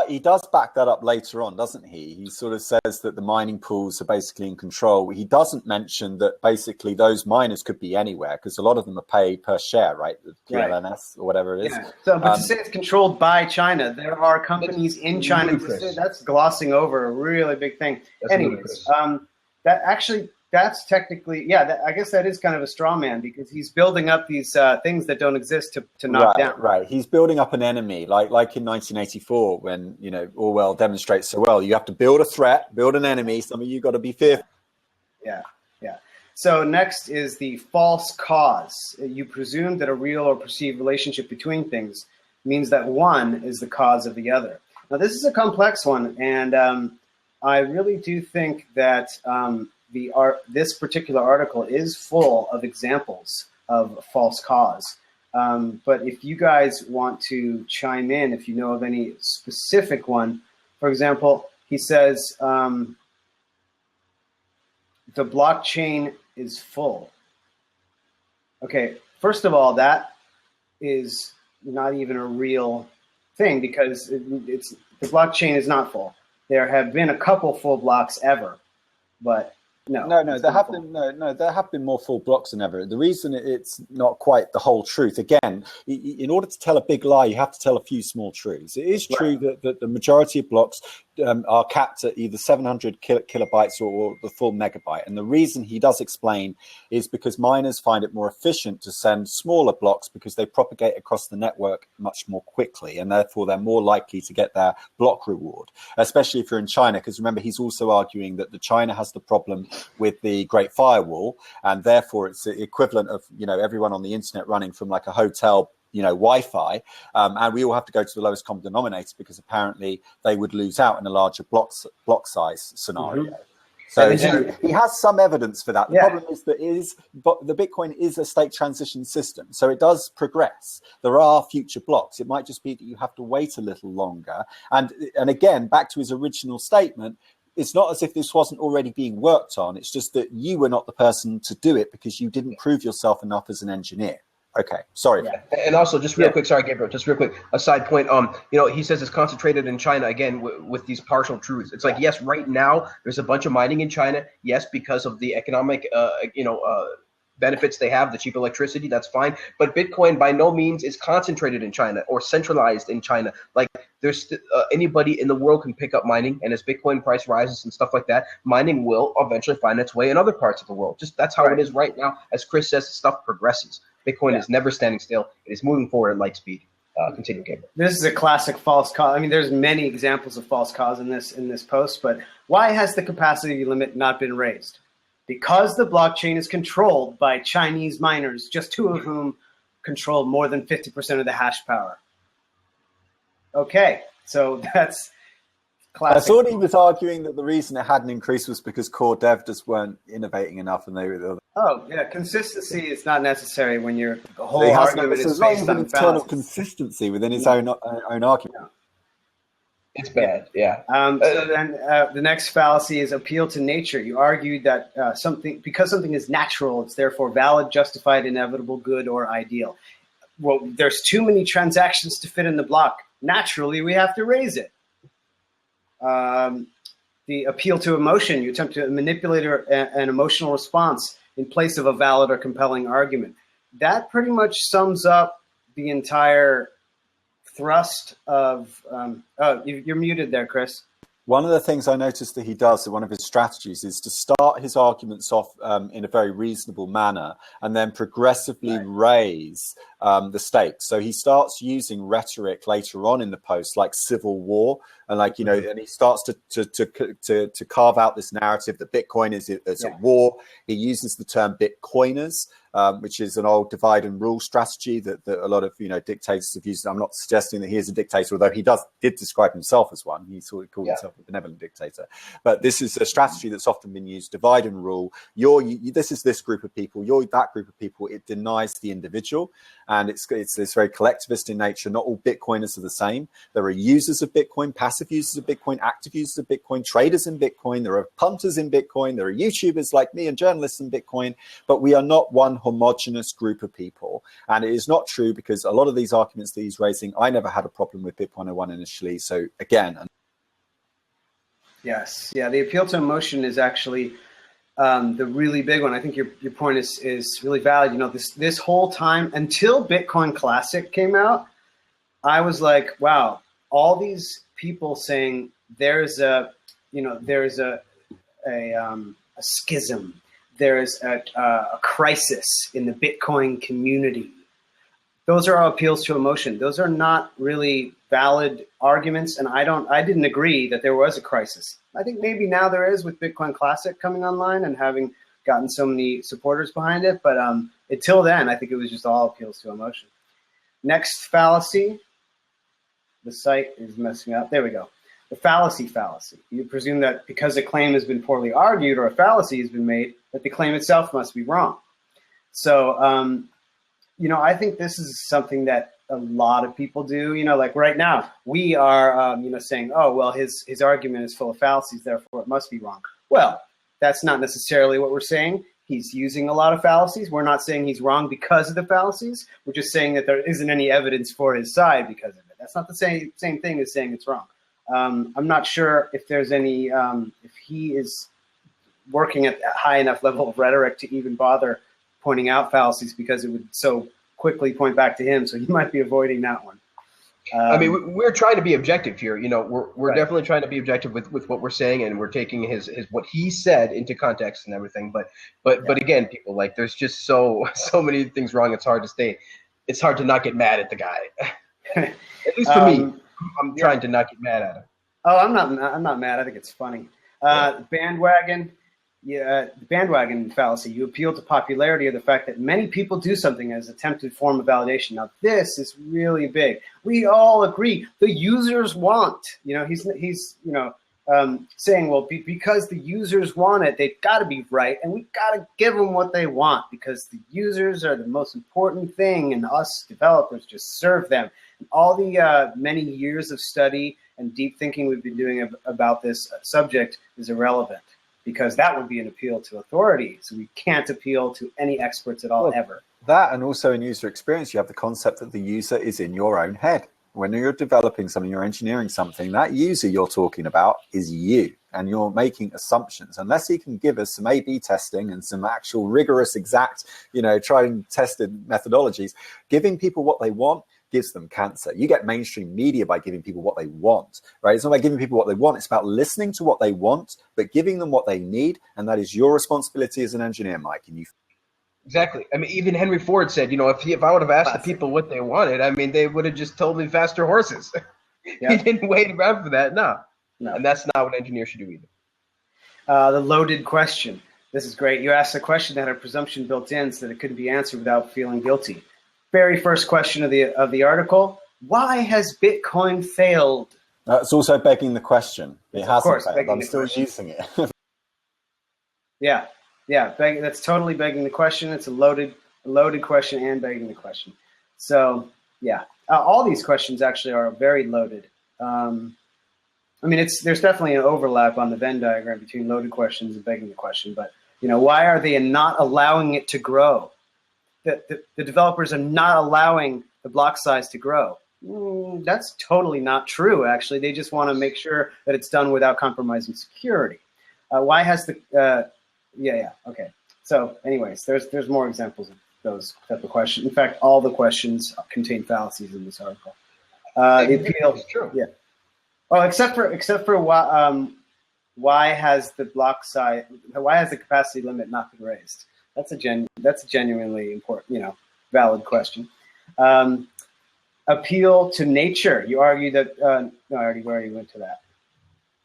He does back that up later on, doesn't he? He sort of says that the mining pools are basically in control. He doesn't mention that basically those miners could be anywhere because a lot of them are paid per share, right? The QLNS or whatever it is. Yeah. So, but to say it's controlled by China, there are companies in China. That's glossing over a really big thing. Anyways, that's technically, I guess that is kind of a straw man because he's building up these things that don't exist to knock down. Right. He's building up an enemy, like in 1984 when, Orwell demonstrates so well. You have to build a threat, build an enemy. Some of you got to be fearful. Yeah. So next is the false cause. You presume that a real or perceived relationship between things means that one is the cause of the other. Now, this is a complex one, and I really do think that this particular article is full of examples of false cause. But if you guys want to chime in, if you know of any specific one, for example, he says the blockchain is full. Okay, first of all, that is not even a real thing because the blockchain is not full. There have been a couple full blocks ever, but No, there have been more full blocks than ever. The reason it's not quite the whole truth, again, in order to tell a big lie, you have to tell a few small truths. It is true that the majority of blocks are capped at either 700 kilobytes or the full megabyte. And the reason he does explain is because miners find it more efficient to send smaller blocks because they propagate across the network much more quickly. And therefore, they're more likely to get their block reward, especially if you're in China. Because remember, he's also arguing that China has the problem with the Great Firewall, and therefore it's the equivalent of everyone on the internet running from like a hotel Wi-Fi, and we all have to go to the lowest common denominator because apparently they would lose out in a larger block size scenario. Mm-hmm. So he has some evidence for that. The problem is that the Bitcoin is a state transition system, so it does progress. There are future blocks. It might just be that you have to wait a little longer. And again, back to his original statement, it's not as if this wasn't already being worked on. It's just that you were not the person to do it because you didn't prove yourself enough as an engineer. Okay, sorry. Yeah. And also, just real quick, sorry, Gabriel, just real quick, a side point. He says it's concentrated in China again with these partial truths. It's like, yes, right now there's a bunch of mining in China. Yes, because of the economic, benefits they have, the cheap electricity, that's fine. But Bitcoin by no means is concentrated in China or centralized in China. Like, there's anybody in the world can pick up mining, and as Bitcoin price rises and stuff like that, mining will eventually find its way in other parts of the world. Just that's how it is right now. As Chris says, stuff progresses. Bitcoin is never standing still. It is moving forward at light speed. Continue, Gabriel. This is a classic false cause. I mean, there's many examples of false cause in this post, but why has the capacity limit not been raised? Because the blockchain is controlled by Chinese miners, just 2 of whom control more than 50% of the hash power. Okay, so that's classic. I thought he was arguing that the reason it hadn't increased was because core dev just weren't innovating enough, and they were. Oh yeah, consistency is not necessary when your whole argument is based on internal consistency within his own argument. It's bad, yeah. So then the next fallacy is appeal to nature. You argued that because something is natural, it's therefore valid, justified, inevitable, good, or ideal. Well, there's too many transactions to fit in the block. Naturally, we have to raise it. The appeal to emotion. You attempt to manipulate an emotional response in place of a valid or compelling argument. That pretty much sums up the entire thrust of you're muted there, Chris. One of the things I noticed that he does, one of his strategies, is to start his arguments off in a very reasonable manner and then progressively raise the stakes. So he starts using rhetoric later on in the post, like civil war, and and he starts to carve out this narrative that Bitcoin is at war. He uses the term Bitcoiners, which is an old divide and rule strategy that a lot of dictators have used. I'm not suggesting that he is a dictator, although he did describe himself as one. He sort of called himself a benevolent dictator. But this is a strategy that's often been used: divide and rule. This is this group of people. You're that group of people. It denies the individual, and it's very collectivist in nature. Not all Bitcoiners are the same. There are users of Bitcoin, passive users of Bitcoin, active users of Bitcoin, traders in Bitcoin. There are punters in Bitcoin. There are YouTubers like me and journalists in Bitcoin. But we are not one homogenous group of people. And it is not true, because a lot of these arguments that he's raising, I never had a problem with Bitcoin 01 initially. So again. Yes. Yeah. The appeal to emotion is actually the really big one. I think your point is really valid. This whole time until Bitcoin Classic came out, I was like, wow, all these people saying there's a schism. There's a crisis in the Bitcoin community. Those are all appeals to emotion. Those are not really valid arguments, and I didn't agree that there was a crisis. I think maybe now there is with Bitcoin Classic coming online and having gotten so many supporters behind it, but until then, I think it was just all appeals to emotion. Next fallacy. The site is messing up. There we go. The fallacy. You presume that because a claim has been poorly argued or a fallacy has been made, that the claim itself must be wrong. So, I think this is something that a lot of people do. Like right now, we are, saying, oh, well, his argument is full of fallacies, therefore it must be wrong. Well, that's not necessarily what we're saying. He's using a lot of fallacies. We're not saying he's wrong because of the fallacies. We're just saying that there isn't any evidence for his side because of it. That's not the same thing as saying it's wrong. I'm not sure if there's any, if he is working at a high enough level of rhetoric to even bother pointing out fallacies, because it would so quickly point back to him. So he might be avoiding that one. We're trying to be objective here. We're definitely trying to be objective with what we're saying, and we're taking his what he said into context and everything. But again, people, like, there's just so many things wrong. It's hard to not get mad at the guy. At least for me, I'm trying to not get mad at him. Oh, I'm not mad. I think it's funny. Bandwagon. The bandwagon fallacy. You appeal to popularity or the fact that many people do something as an attempted form of validation. Now, this is really big. We all agree the users want. He's saying, well, because the users want it, they've got to be right, and we've got to give them what they want because the users are the most important thing, and us developers just serve them. And all the many years of study and deep thinking we've been doing about this subject is irrelevant, because that would be an appeal to authority. So we can't appeal to any experts at all, ever. That, and also in user experience, you have the concept that the user is in your own head. When you're developing something, you're engineering something, that user you're talking about is you, and you're making assumptions. Unless he can give us some A/B testing and some actual rigorous, exact, tried and tested methodologies, giving people what they want gives them cancer. You get mainstream media by giving people what they want, right? It's not about giving people what they want. It's about listening to what they want, but giving them what they need. And that is your responsibility as an engineer, Mike. And you. Exactly. I mean, even Henry Ford said, if I would have asked the people what they wanted, I mean, they would have just told me faster horses. Yeah. He didn't wait around for that. No. And that's not what engineers should do either. The loaded question. This is great. You asked a question that had a presumption built in so that it couldn't be answered without feeling guilty. Very first question of the article: why has Bitcoin failed? It's also begging the question. It hasn't failed. I'm still using it. Yeah. That's totally begging the question. It's a loaded question and begging the question. So yeah, all these questions actually are very loaded. There's definitely an overlap on the Venn diagram between loaded questions and begging the question. But why are they not allowing it to grow? The developers are not allowing the block size to grow. That's totally not true, actually. They just want to make sure that it's done without compromising security. Why has the... okay. So anyways, there's more examples of those type of questions. In fact, all the questions contain fallacies in this article. The appeal is true. Yeah. Well, except for why has the block size... Why has the capacity limit not been raised? That's a genuinely important, valid question. Appeal to nature. You argue that no, I already went to that.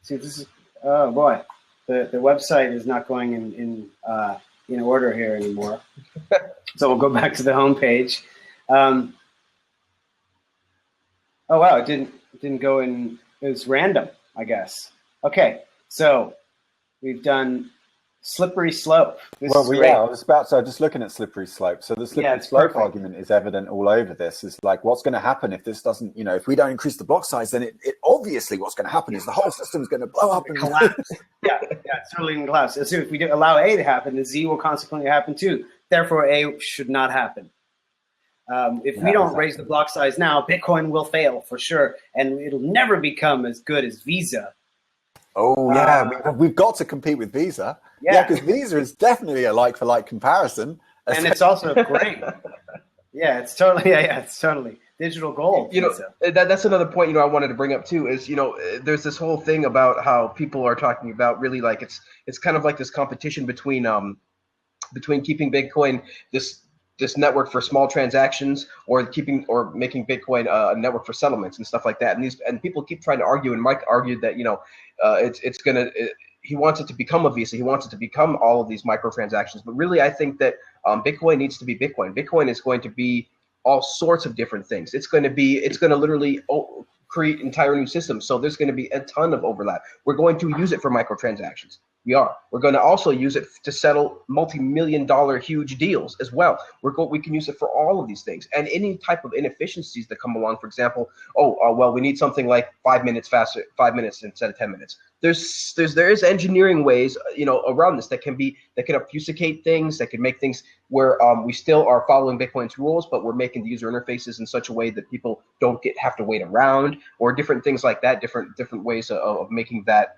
See, this is oh boy, the website is not going in order here anymore. So we'll go back to the home page. Oh wow, it didn't go in. It was random, I guess. Okay, so we've done slippery slope. I was just looking at slippery slope. So the slippery slope argument is evident all over this. It's like, what's going to happen if this doesn't, if we don't increase the block size, then it obviously what's going to happen is the whole system is going to blow up and collapse. It's totally going to collapse. So if we allow A to happen, then Z will consequently happen too. Therefore, A should not happen. If we don't raise the block size now, Bitcoin will fail for sure, and it'll never become as good as Visa. Oh yeah, we've got to compete with Visa. Yeah, because Visa is definitely a like-for-like comparison, and it's also great. It's totally digital gold. That's another point. I wanted to bring up too. Is there's this whole thing about how people are talking about really like it's kind of like this competition between keeping Bitcoin this network for small transactions or making Bitcoin a network for settlements and stuff like that. And people keep trying to argue, and Mike argued that he wants it to become a Visa. He wants it to become all of these microtransactions. But really, I think that Bitcoin needs to be Bitcoin. Bitcoin is going to be all sorts of different things. It's going to literally create entire new systems. So there's going to be a ton of overlap. We're going to use it for microtransactions. We're going to also use it to settle multi-million-dollar huge deals as well. We can use it for all of these things and any type of inefficiencies that come along. For example, we need something like 5 minutes faster, 5 minutes instead of 10 minutes. There is engineering ways, around this that can obfuscate things, that can make things where we still are following Bitcoin's rules, but we're making the user interfaces in such a way that people don't have to wait around, or different things like that, different ways of making that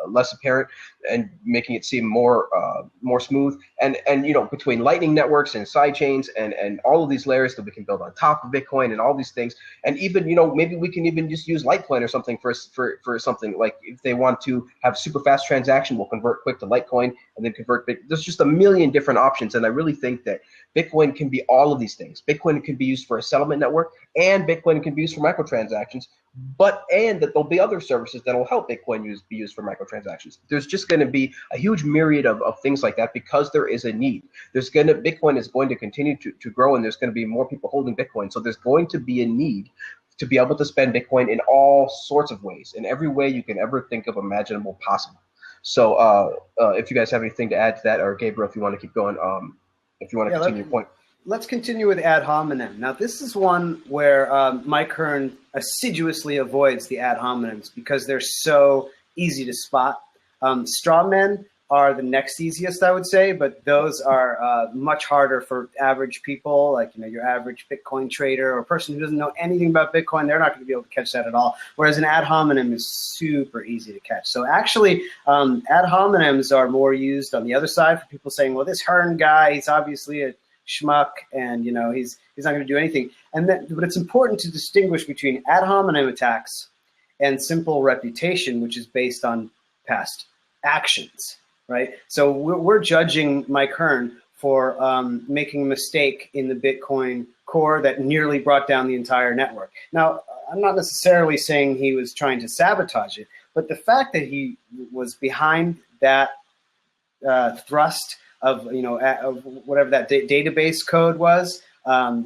less apparent and making it seem more smooth. And between Lightning networks and side chains and all of these layers that we can build on top of Bitcoin and all these things, and even maybe we can even just use Litecoin or something for something like if they want to have super fast transaction, we'll convert quick to Litecoin and then convert Bitcoin. There's just a million different options, and I really think that Bitcoin can be all of these things. Bitcoin can be used for a settlement network, and Bitcoin can be used for microtransactions, and that there'll be other services that'll help Bitcoin be used for microtransactions. There's just going to be a huge myriad of things like that because there is a need. Bitcoin is going to continue to grow, and there's going to be more people holding Bitcoin. So there's going to be a need to be able to spend Bitcoin in all sorts of ways, in every way you can ever think of imaginable possible. So if you guys have anything to add to that, or Gabriel, if you want to keep going, if you want to continue your point. Let's continue with ad hominem. Now, this is one where Mike Hearn assiduously avoids the ad hominems because they're so easy to spot. Straw men are the next easiest, I would say, but those are much harder for average people, like, you know, your average Bitcoin trader or person who doesn't know anything about Bitcoin. They're not going to be able to catch that at all. Whereas an ad hominem is super easy to catch. So actually, ad hominems are more used on the other side for people saying, well, this Hearn guy, he's obviously a schmuck, and, you know, he's not going to do anything. But it's important to distinguish between ad hominem attacks and simple reputation, which is based on past actions. Right, so we're judging Mike Hearn for making a mistake in the Bitcoin core that nearly brought down the entire network. Now, I'm not necessarily saying he was trying to sabotage it, but the fact that he was behind that thrust of, you know, of whatever that database code was,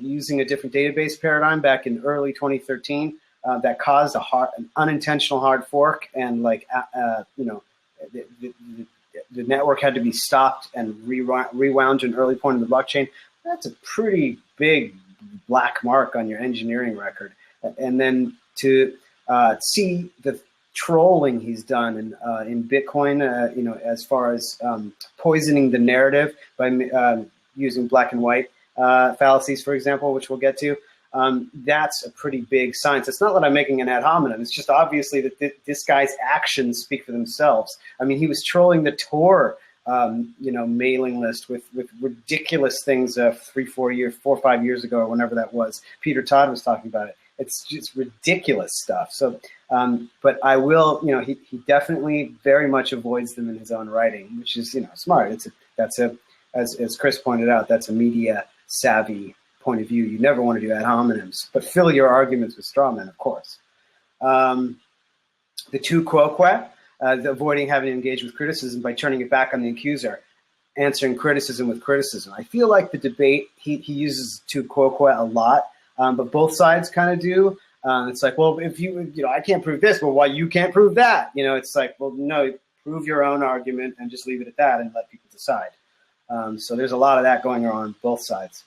using a different database paradigm back in early 2013, that caused an unintentional hard fork, and like you know, the network had to be stopped and rewound to an early point in the blockchain. That's a pretty big black mark on your engineering record. And then to see the trolling he's done in Bitcoin, you know, as far as poisoning the narrative by using black and white fallacies, for example, which we'll get to. That's a pretty big sign. So it's not that I'm making an ad hominem. It's just obviously that this guy's actions speak for themselves. I mean, he was trolling the Tor, you know, mailing list with ridiculous things 3, 4 years, 4 or 5 years ago, or whenever that was. Peter Todd was talking about it. It's just ridiculous stuff. So, but I will, you know, he definitely very much avoids them in his own writing, which is, you know, smart. As Chris pointed out, that's a media savvy point of view. You never want to do ad hominems, but fill your arguments with straw men, of course. The tu quoque, avoiding having to engage with criticism by turning it back on the accuser, answering criticism with criticism. I feel like the debate, he uses tu quoque a lot, but both sides kind of do. It's like, well, if you know, I can't prove this, well, why you can't prove that? You know, it's like, well, no, prove your own argument and just leave it at that and let people decide. So there's a lot of that going on both sides.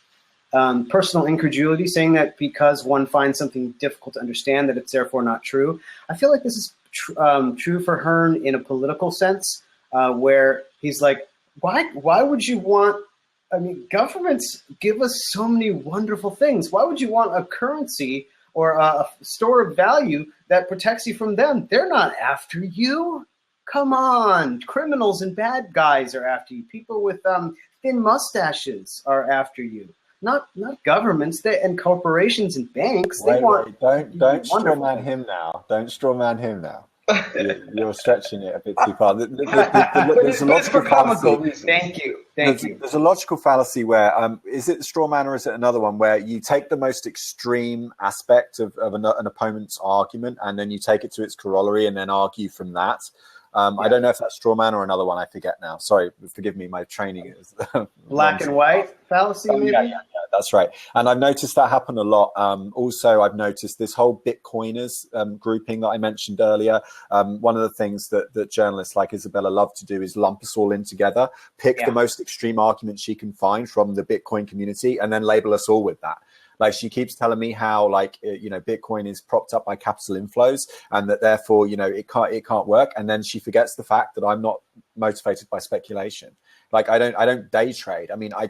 Personal incredulity, saying that because one finds something difficult to understand that it's therefore not true. I feel like this is true for Hearn in a political sense, where he's like, why would you want, I mean, governments give us so many wonderful things. Why would you want a currency or a store of value that protects you from them? They're not after you. Come on. Criminals and bad guys are after you. People with thin mustaches are after you. Not governments and corporations and banks. They want. Don't strawman him now. Don't strawman him now. You're stretching it a bit too far. There's a logical fallacy. Thank you. There's a logical fallacy where is it the straw man or is it another one where you take the most extreme aspect of an opponent's argument and then you take it to its corollary and then argue from that. I don't know if that's straw man or another one. I forget now. Sorry, forgive me. My training is black and white fallacy. Maybe? Yeah, that's right. And I've noticed that happen a lot. Also, I've noticed this whole Bitcoiners grouping that I mentioned earlier. One of the things that journalists like Isabella love to do is lump us all in together, pick the most extreme arguments she can find from the Bitcoin community, and then label us all with that. Like she keeps telling me how, like, you know, Bitcoin is propped up by capital inflows and that therefore, you know, it can't work. And then she forgets the fact that I'm not motivated by speculation. Like I don't day trade. I mean, I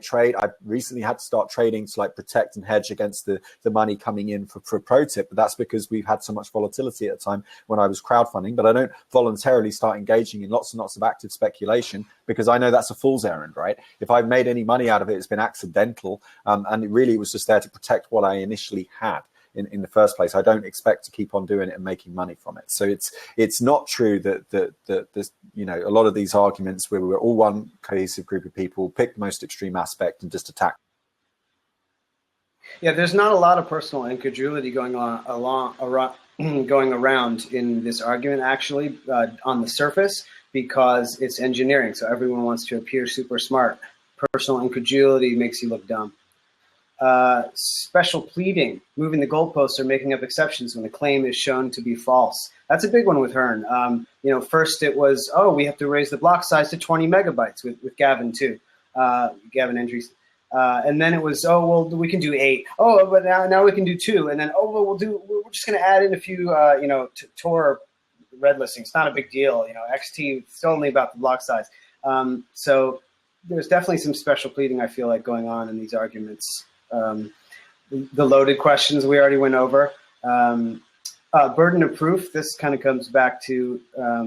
recently had to start trading to like protect and hedge against the money coming in for a pro tip. But that's because we've had so much volatility at the time when I was crowdfunding. But I don't voluntarily start engaging in lots and lots of active speculation because I know that's a fool's errand, right? If I've made any money out of it, it's been accidental. And it really was just there to protect what I initially had. In the first place, I don't expect to keep on doing it and making money from it. So it's not true that this, you know, a lot of these arguments where we're all one cohesive group of people, pick the most extreme aspect and just attack. Yeah, there's not a lot of personal incredulity going around in this argument, actually, on the surface, because it's engineering. So everyone wants to appear super smart. Personal incredulity makes you look dumb. Special pleading, moving the goalposts or making up exceptions when the claim is shown to be false. That's a big one with Hearn. You know, first it was, we have to raise the block size to 20 megabytes with Gavin too, Gavin entries. And then it was, we can do 8. But now we can do 2. And then, we're just going to add in a few, you know, Tor red listings. It's not a big deal. You know, XT, it's only about the block size. So there's definitely some special pleading, I feel like, going on in these arguments. The loaded questions we already went over. Burden of proof, this kind of comes back to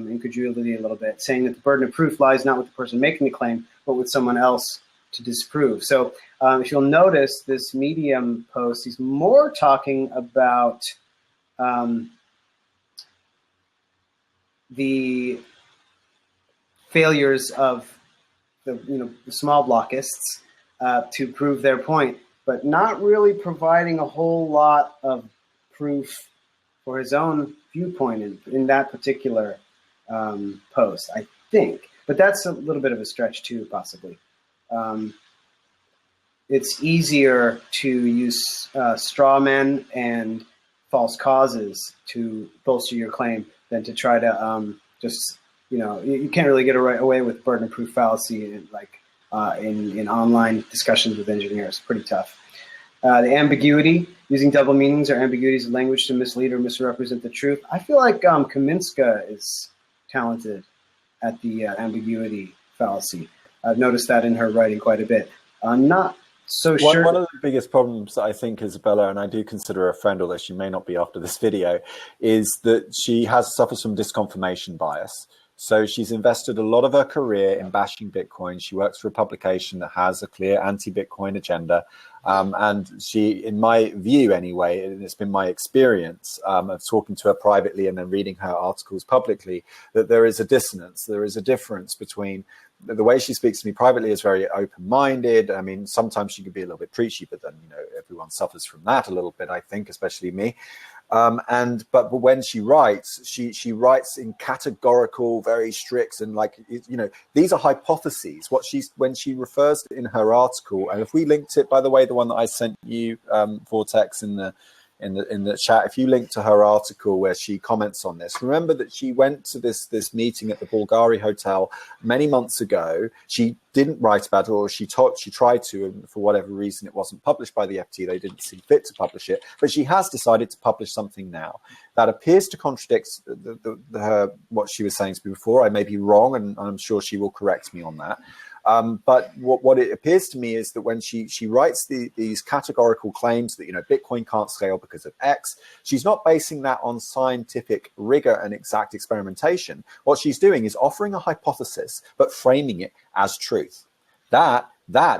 incredulity a little bit, saying that the burden of proof lies not with the person making the claim, but with someone else to disprove. So if you'll notice this Medium post, he's more talking about the failures of the small blockists to prove their point, but not really providing a whole lot of proof for his own viewpoint in that particular post, I think. But that's a little bit of a stretch too, possibly. It's easier to use straw men and false causes to bolster your claim than to try to just, you can't really get away with burden of proof fallacy in online discussions with engineers. Pretty tough. The ambiguity, using double meanings or ambiguities of language to mislead or misrepresent the truth. I feel like Kaminska is talented at the ambiguity fallacy. I've noticed that in her writing quite a bit. I'm not so sure. One of the biggest problems that I think Isabella, and I do consider her a friend, although she may not be after this video, is that she suffers from disconfirmation bias. So she's invested a lot of her career in bashing Bitcoin. She works for a publication that has a clear anti-Bitcoin agenda. And she, in my view anyway, and it's been my experience of talking to her privately and then reading her articles publicly, that there is a dissonance. There is a difference between the way she speaks to me privately is very open-minded. I mean, sometimes she could be a little bit preachy, but then, everyone suffers from that a little bit, I think, especially me. But when she writes, she writes in categorical, very strict, and these are hypotheses. When she refers to in her article, and if we linked it, by the way, the one that I sent you, Vortex, in the chat, if you link to her article where she comments on this, remember that she went to this meeting at the Bulgari Hotel many months ago. She didn't write about it, or she tried to, and for whatever reason it wasn't published by the FT. They didn't see fit to publish it, but she has decided to publish something now that appears to contradict what she was saying to me before. I may be wrong, and I'm sure she will correct me on that. But what it appears to me is that when she writes these categorical claims that Bitcoin can't scale because of X, she's not basing that on scientific rigor and exact experimentation. What she's doing is offering a hypothesis but framing it as truth. That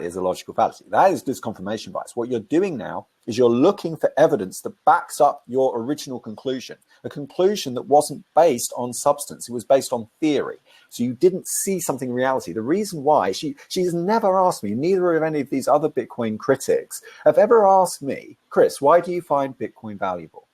is a logical fallacy. That is disconfirmation bias. What you're doing now is you're looking for evidence that backs up your original conclusion, a conclusion that wasn't based on substance. It was based on theory. So you didn't see something in reality. The reason why, she's never asked me, neither of any of these other Bitcoin critics have ever asked me, Chris, why do you find Bitcoin valuable?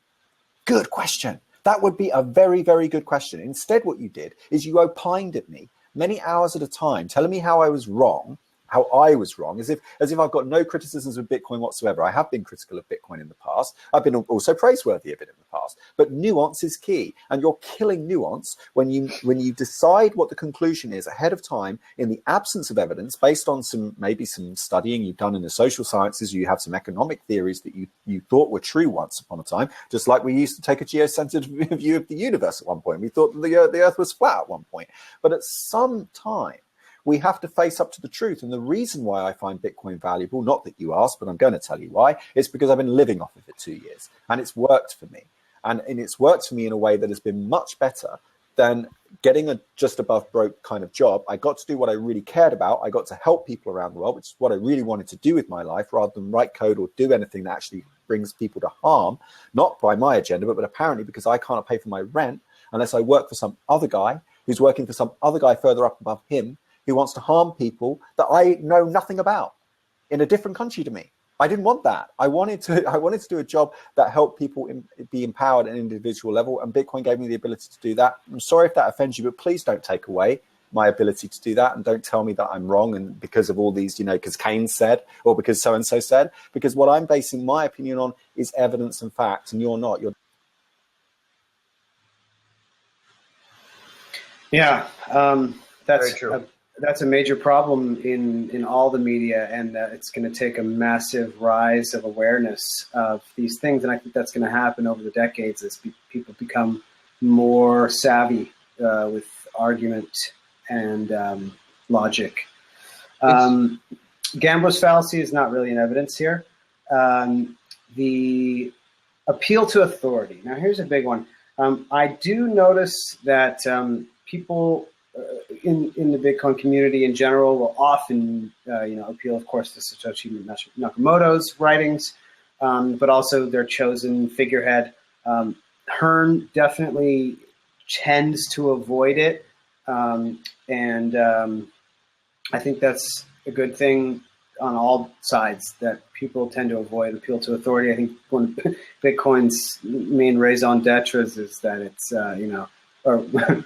Good question. That would be a very, very good question. Instead, what you did is you opined at me many hours at a time, telling me how I was wrong, as if I've got no criticisms of Bitcoin whatsoever. I have been critical of Bitcoin in the past. I've been also praiseworthy of it in the past. But nuance is key, and you're killing nuance when you decide what the conclusion is ahead of time in the absence of evidence, based on maybe some studying you've done in the social sciences. You have some economic theories that you thought were true once upon a time, just like we used to take a geocentric view of the universe at one point. We thought that the Earth was flat at one point. But at some time, we have to face up to the truth. And the reason why I find Bitcoin valuable, not that you asked, but I'm going to tell you why, it's because I've been living off of it 2 years. And it's worked for me. And it's worked for me in a way that has been much better than getting a just above broke kind of job. I got to do what I really cared about. I got to help people around the world, which is what I really wanted to do with my life, rather than write code or do anything that actually brings people to harm, not by my agenda, but apparently because I can't pay for my rent unless I work for some other guy who's working for some other guy further up above him, who wants to harm people that I know nothing about in a different country to me. I didn't want that. I wanted to do a job that helped people be empowered at an individual level, and Bitcoin gave me the ability to do that. I'm sorry if that offends you, but please don't take away my ability to do that, and don't tell me that I'm wrong and because of all these, because Keynes said or because so-and-so said, because what I'm basing my opinion on is evidence and facts, and you're not. Yeah, that's very true. That's a major problem in all the media, and it's going to take a massive rise of awareness of these things. And I think that's going to happen over the decades as people become more savvy with argument and logic. Gambler's fallacy is not really in evidence here. The appeal to authority. Now, here's a big one. I do notice that people in the Bitcoin community in general will often, appeal, of course, to Satoshi Nakamoto's writings, but also their chosen figurehead. Hearn definitely tends to avoid it, and I think that's a good thing on all sides, that people tend to avoid appeal to authority. I think one of Bitcoin's main raison d'etre is that it's, or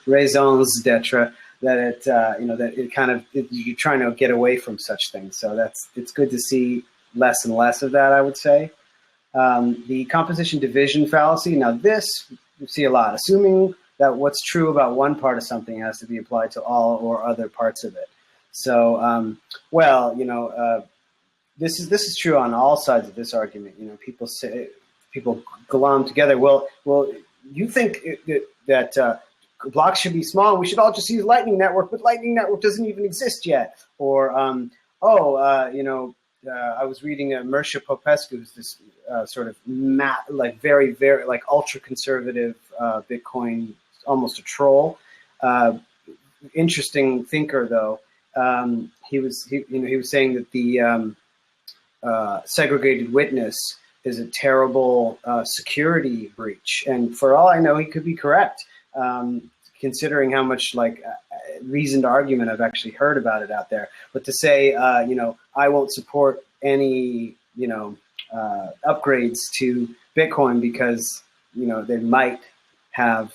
raisons d'etre, that it, that it kind of, you're trying to get away from such things. So it's good to see less and less of that, I would say. The composition division fallacy. Now this, you see a lot, assuming that what's true about one part of something has to be applied to all or other parts of it. So, this is true on all sides of this argument. People glom together. Well, you think that blocks should be small. We should all just use Lightning Network, but Lightning Network doesn't even exist yet. Or, I was reading Mircea Popescu's this sort of very, very ultra conservative Bitcoin, almost a troll. Interesting thinker though. He was saying that the segregated witness is a terrible security breach, and for all I know, he could be correct. Considering how much reasoned argument I've actually heard about it out there, but to say I won't support any upgrades to Bitcoin because they might have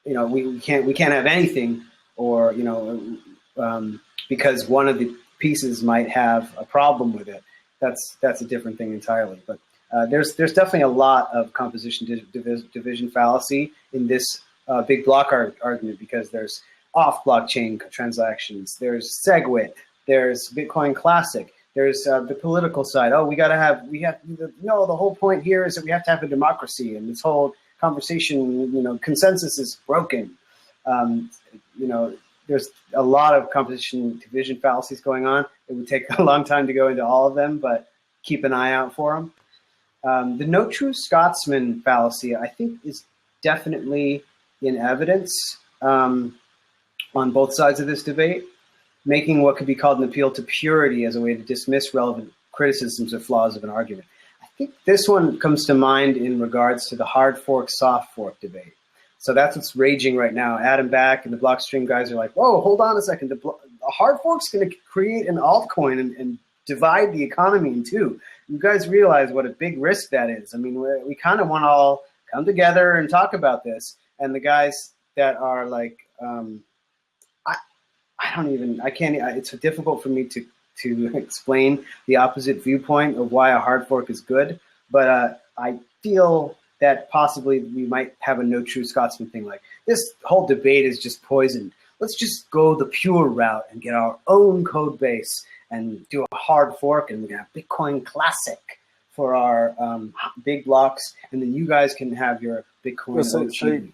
we can't have anything, or because one of the pieces might have a problem with it. That's a different thing entirely. But there's definitely a lot of composition division fallacy in this big block argument, because there's off-blockchain transactions, there's SegWit, there's Bitcoin Classic, there's the political side. Oh, the whole point here is that we have to have a democracy, and this whole conversation, consensus is broken. There's a lot of composition division fallacies going on. It would take a long time to go into all of them, but keep an eye out for them. The no true Scotsman fallacy, I think, is definitely in evidence on both sides of this debate, making what could be called an appeal to purity as a way to dismiss relevant criticisms or flaws of an argument. I think this one comes to mind in regards to the hard fork, soft fork debate. So that's what's raging right now. Adam Back and the Blockstream guys are like, whoa, hold on a second. A hard fork's going to create an altcoin and divide the economy in two. You guys realize what a big risk that is. I mean, we kind of want to all come together and talk about this. And the guys that are like, it's difficult for me to explain the opposite viewpoint of why a hard fork is good. But I feel that possibly we might have a no true Scotsman thing. Like, this whole debate is just poisoned. Let's just go the pure route and get our own code base and do a hard fork, and we can have Bitcoin Classic for our big blocks, and then you guys can have your Bitcoin.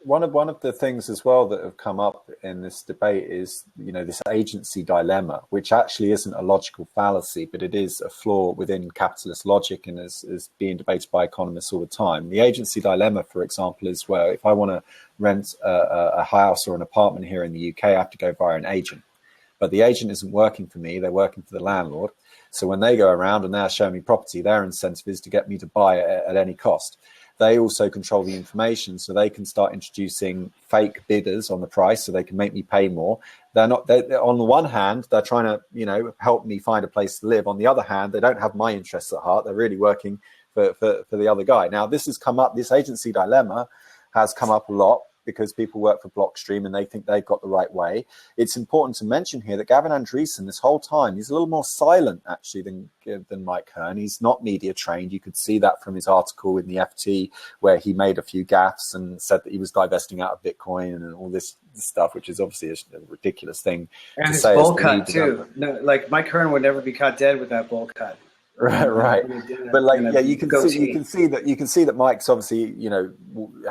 One of the things as well that have come up in this debate is, this agency dilemma, which actually isn't a logical fallacy, but it is a flaw within capitalist logic, and is being debated by economists all the time. The agency dilemma, for example, is where if I want to rent a house or an apartment here in the UK, I have to go via an agent. But the agent isn't working for me, they're working for the landlord. So when they go around and they're showing me property, their incentive is to get me to buy it at any cost. They also control the information, so they can start introducing fake bidders on the price, so they can make me pay more. They're on the one hand, they're trying to, help me find a place to live. On the other hand, they don't have my interests at heart. They're really working for the other guy. Now, this agency dilemma has come up a lot because people work for Blockstream and they think they've got the right way. It's important to mention here that Gavin Andreessen, this whole time, he's a little more silent actually than Mike Hearn. He's not media trained. You could see that from his article in the FT, where he made a few gaffes and said that he was divesting out of Bitcoin and all this stuff, which is obviously a ridiculous thing and to his say. Bowl cut too. No, like Mike Hearn would never be caught dead with that bowl cut. Right. But like, yeah, you can see that Mike's obviously,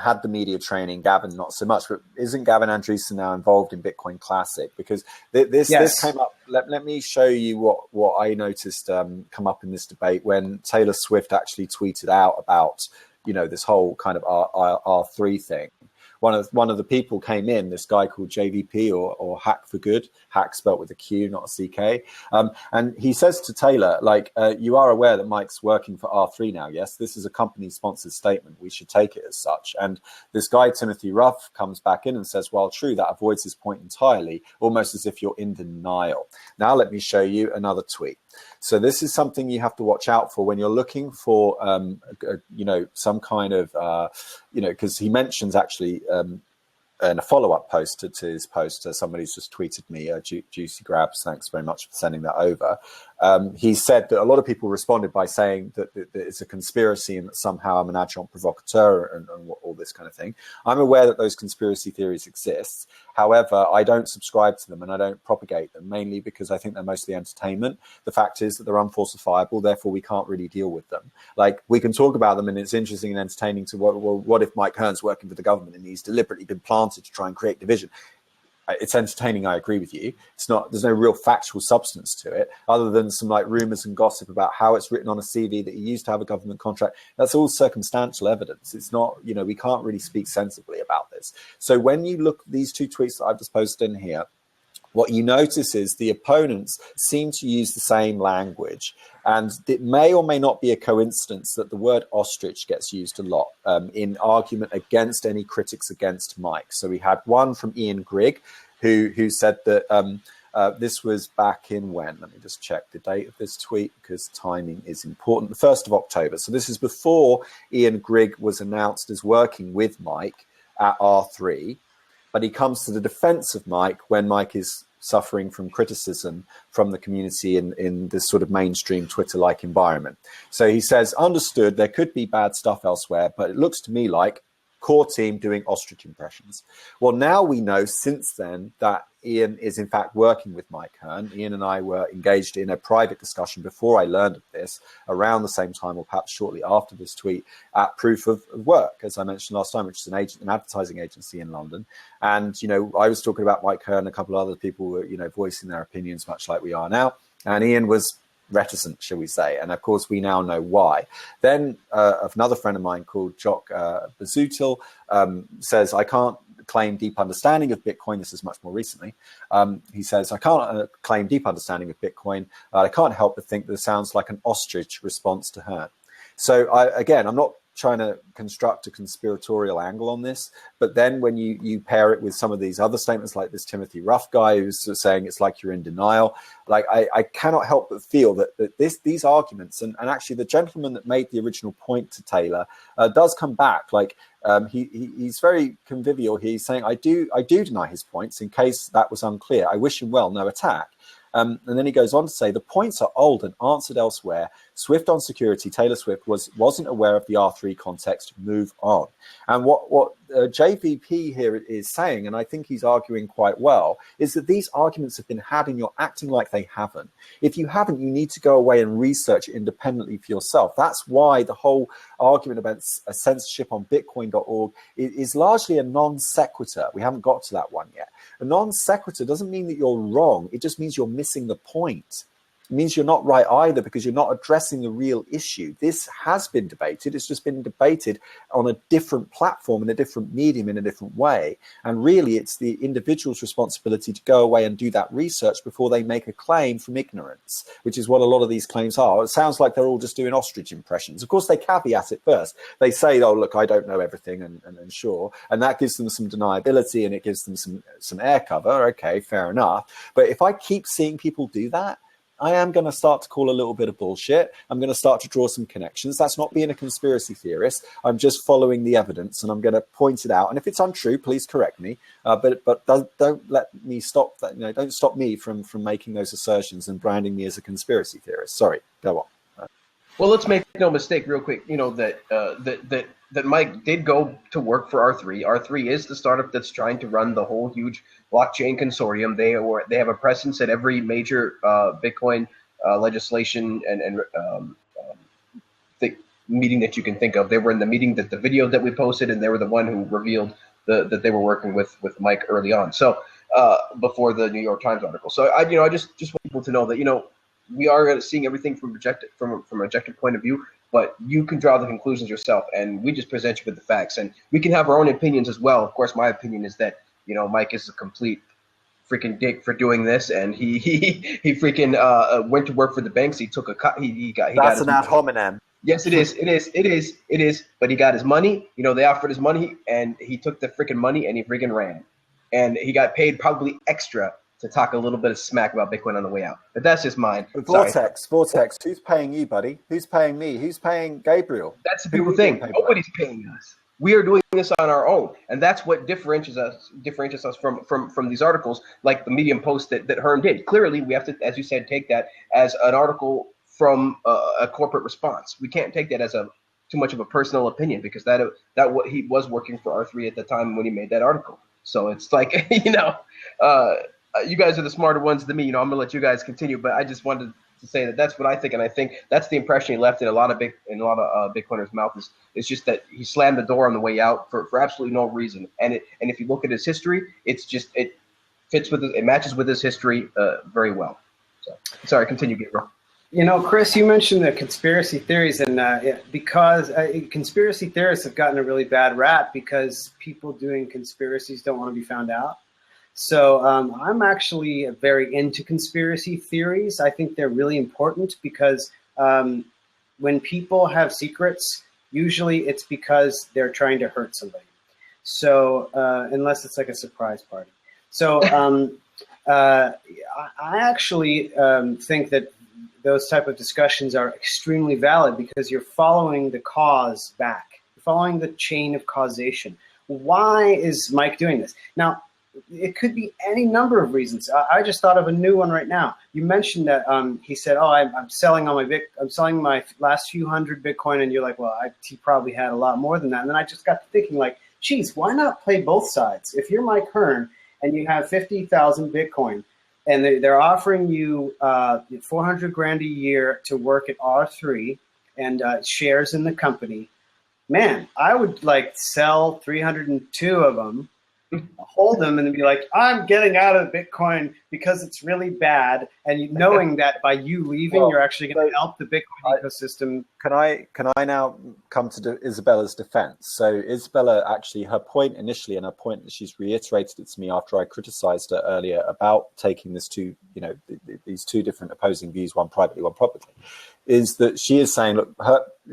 had the media training. Gavin not so much, but isn't Gavin Andreessen now involved in Bitcoin Classic? Because this came up. Let me show you what I noticed come up in this debate when Taylor Swift actually tweeted out about this whole kind of R3 thing. One of the people came in, this guy called JVP or Hack for Good, Hack spelt with a Q, not a CK. And he says to Taylor, you are aware that Mike's working for R3 now, yes? This is a company-sponsored statement. We should take it as such. And this guy, Timothy Ruff, comes back in and says, well, true, that avoids his point entirely, almost as if you're in denial. Now let me show you another tweet. So this is something you have to watch out for when you're looking for, some kind of, because he mentions actually in a follow-up post to his post, somebody's just tweeted me, Juicy Grabs, thanks very much for sending that over. He said that a lot of people responded by saying that it's a conspiracy and that somehow I'm an adjunct provocateur and all this kind of thing. I'm aware that those conspiracy theories exist. However, I don't subscribe to them and I don't propagate them, mainly because I think they're mostly entertainment. The fact is that they're unfalsifiable, therefore we can't really deal with them. Like, we can talk about them and it's interesting and entertaining to what if Mike Hearn's working for the government and he's deliberately been planted to try and create division. It's entertaining, I agree with you. There's no real factual substance to it, other than some rumors and gossip about how it's written on a CV that he used to have a government contract. That's all circumstantial evidence. It's not, we can't really speak sensibly about this. So when you look at these two tweets that I've just posted in here, what you notice is the opponents seem to use the same language. And it may or may not be a coincidence that the word ostrich gets used a lot in argument against any critics against Mike. So we had one from Ian Grigg, who said that this was back in when? Let me just check the date of this tweet because timing is important. The 1st of October. So this is before Ian Grigg was announced as working with Mike at R3. But he comes to the defense of Mike when Mike is suffering from criticism from the community in this sort of mainstream Twitter-like environment. So he says, understood, there could be bad stuff elsewhere, but it looks to me like core team doing ostrich impressions. Well, now we know since then that Ian is in fact working with Mike Hearn. Ian and I were engaged in a private discussion before I learned of this, around the same time or perhaps shortly after this tweet, at Proof of Work, as I mentioned last time, which is an advertising agency in London. And, I was talking about Mike Hearn, a couple of other people were, voicing their opinions much like we are now. And Ian was reticent, shall we say. And of course, we now know why. Then another friend of mine called Jock Bazutil says, I can't claim deep understanding of Bitcoin. This is much more recently. He says, I can't claim deep understanding of Bitcoin. I can't help but think this sounds like an ostrich response to Hearn. So I'm not trying to construct a conspiratorial angle on this, but then when you pair it with some of these other statements like this Timothy Ruff guy who's saying it's like you're in denial, like I cannot help but feel that these arguments and actually the gentleman that made the original point to Taylor does come back. Like he's very convivial. He's saying I do deny his points in case that was unclear. I wish him well, no attack. And then he goes on to say, the points are old and answered elsewhere. Swift on security, Taylor Swift wasn't aware of the R3 context, move on. And what JVP here is saying, and I think he's arguing quite well, is that these arguments have been had and you're acting like they haven't. If you haven't, you need to go away and research it independently for yourself. That's why the whole argument about censorship on Bitcoin.org is largely a non sequitur. We haven't got to that one yet. A non sequitur doesn't mean that you're wrong. It just means you're missing the point. It means you're not right either because you're not addressing the real issue. This has been debated. It's just been debated on a different platform, in a different medium, in a different way. And really, it's the individual's responsibility to go away and do that research before they make a claim from ignorance, which is what a lot of these claims are. It sounds like they're all just doing ostrich impressions. Of course, they caveat it first. They say, oh, look, I don't know everything, and sure. And that gives them some deniability and it gives them some air cover. Okay, fair enough. But if I keep seeing people do that, I am going to start to call a little bit of bullshit. I'm going to start to draw some connections. That's not being a conspiracy theorist. I'm just following the evidence and I'm going to point it out. And if it's untrue, please correct me. But don't let me stop that. Don't stop me from making those assertions and branding me as a conspiracy theorist. Sorry, go on. Well, let's make no mistake real quick, that Mike did go to work for R3. R3 is the startup that's trying to run the whole huge blockchain consortium. They have a presence at every major Bitcoin legislation and the meeting that you can think of. They were in the meeting the video that we posted, and they were the one who revealed that they were working with Mike early on. So before the New York Times article. So I just want people to know that we are seeing everything from an objective point of view, but you can draw the conclusions yourself, and we just present you with the facts, and we can have our own opinions as well. Of course, my opinion is that Mike is a complete freaking dick for doing this, and he freaking went to work for the banks. He took a cut. He got That's an ad hominem. Yes, it is. But he got his money. They offered his money, and he took the freaking money and he freaking ran, and he got paid probably extra to talk a little bit of smack about Bitcoin on the way out. But that's just mine. Vortex, who's paying you, buddy? Who's paying me? Who's paying Gabriel? That's the beautiful thing. Nobody's paying us. We are doing this on our own, and that's what differentiates us from these articles, like the Medium post that Hearn did. Clearly, we have to, as you said, take that as an article from a corporate response. We can't take that as too much of a personal opinion, because that what he was working for R3 at the time when he made that article. So it's like you guys are the smarter ones than me. I'm gonna let you guys continue, but I just wanted to say that that's what I think, and I think that's the impression he left in a lot of Bitcoiners' mouth. It's just that he slammed the door on the way out for absolutely no reason. And if you look at his history, it matches with his history very well. So sorry, continue, Gabriel. Chris, you mentioned the conspiracy theories, and because conspiracy theorists have gotten a really bad rap because people doing conspiracies don't want to be found out. So I'm actually very into conspiracy theories. I think they're really important because when people have secrets, usually it's because they're trying to hurt somebody. So unless it's like a surprise party. So I actually think that those type of discussions are extremely valid because you're following the cause back. You're following the chain of causation. Why is Mike doing this? Now, it could be any number of reasons. I just thought of a new one right now. You mentioned that he said, "Oh, I'm selling I'm selling my last few hundred Bitcoin," and you're like, "Well, he probably had a lot more than that." And then I just got to thinking, like, geez, why not play both sides? If you're Mike Hearn and you have 50,000 Bitcoin, and they're offering you $400,000 a year to work at R3 and shares in the company, man, I would like sell 302 of them. Hold them and then be like, I'm getting out of Bitcoin because it's really bad, and knowing that by you leaving, you're actually going to help the Bitcoin ecosystem. Can I now come to Isabella's defense? So Isabella, actually, her point initially, and her point that she's reiterated it to me after I criticized her earlier about taking these two different opposing views, one privately, one publicly, is that she is saying, look,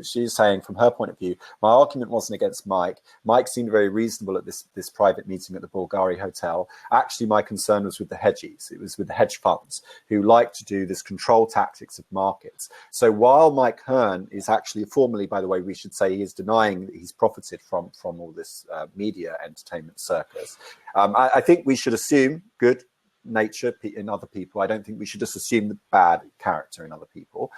she's saying from her point of view, my argument wasn't against Mike. Mike seemed very reasonable at this private meeting at the Bulgari Hotel. Actually, my concern was with the hedgies. It was with the hedge funds who like to do this control tactics of markets. So while Mike Hearn is actually formally, by the way, we should say he is denying that he's profited from all this media entertainment circus. I think we should assume good nature in other people. I don't think we should just assume the bad character in other people.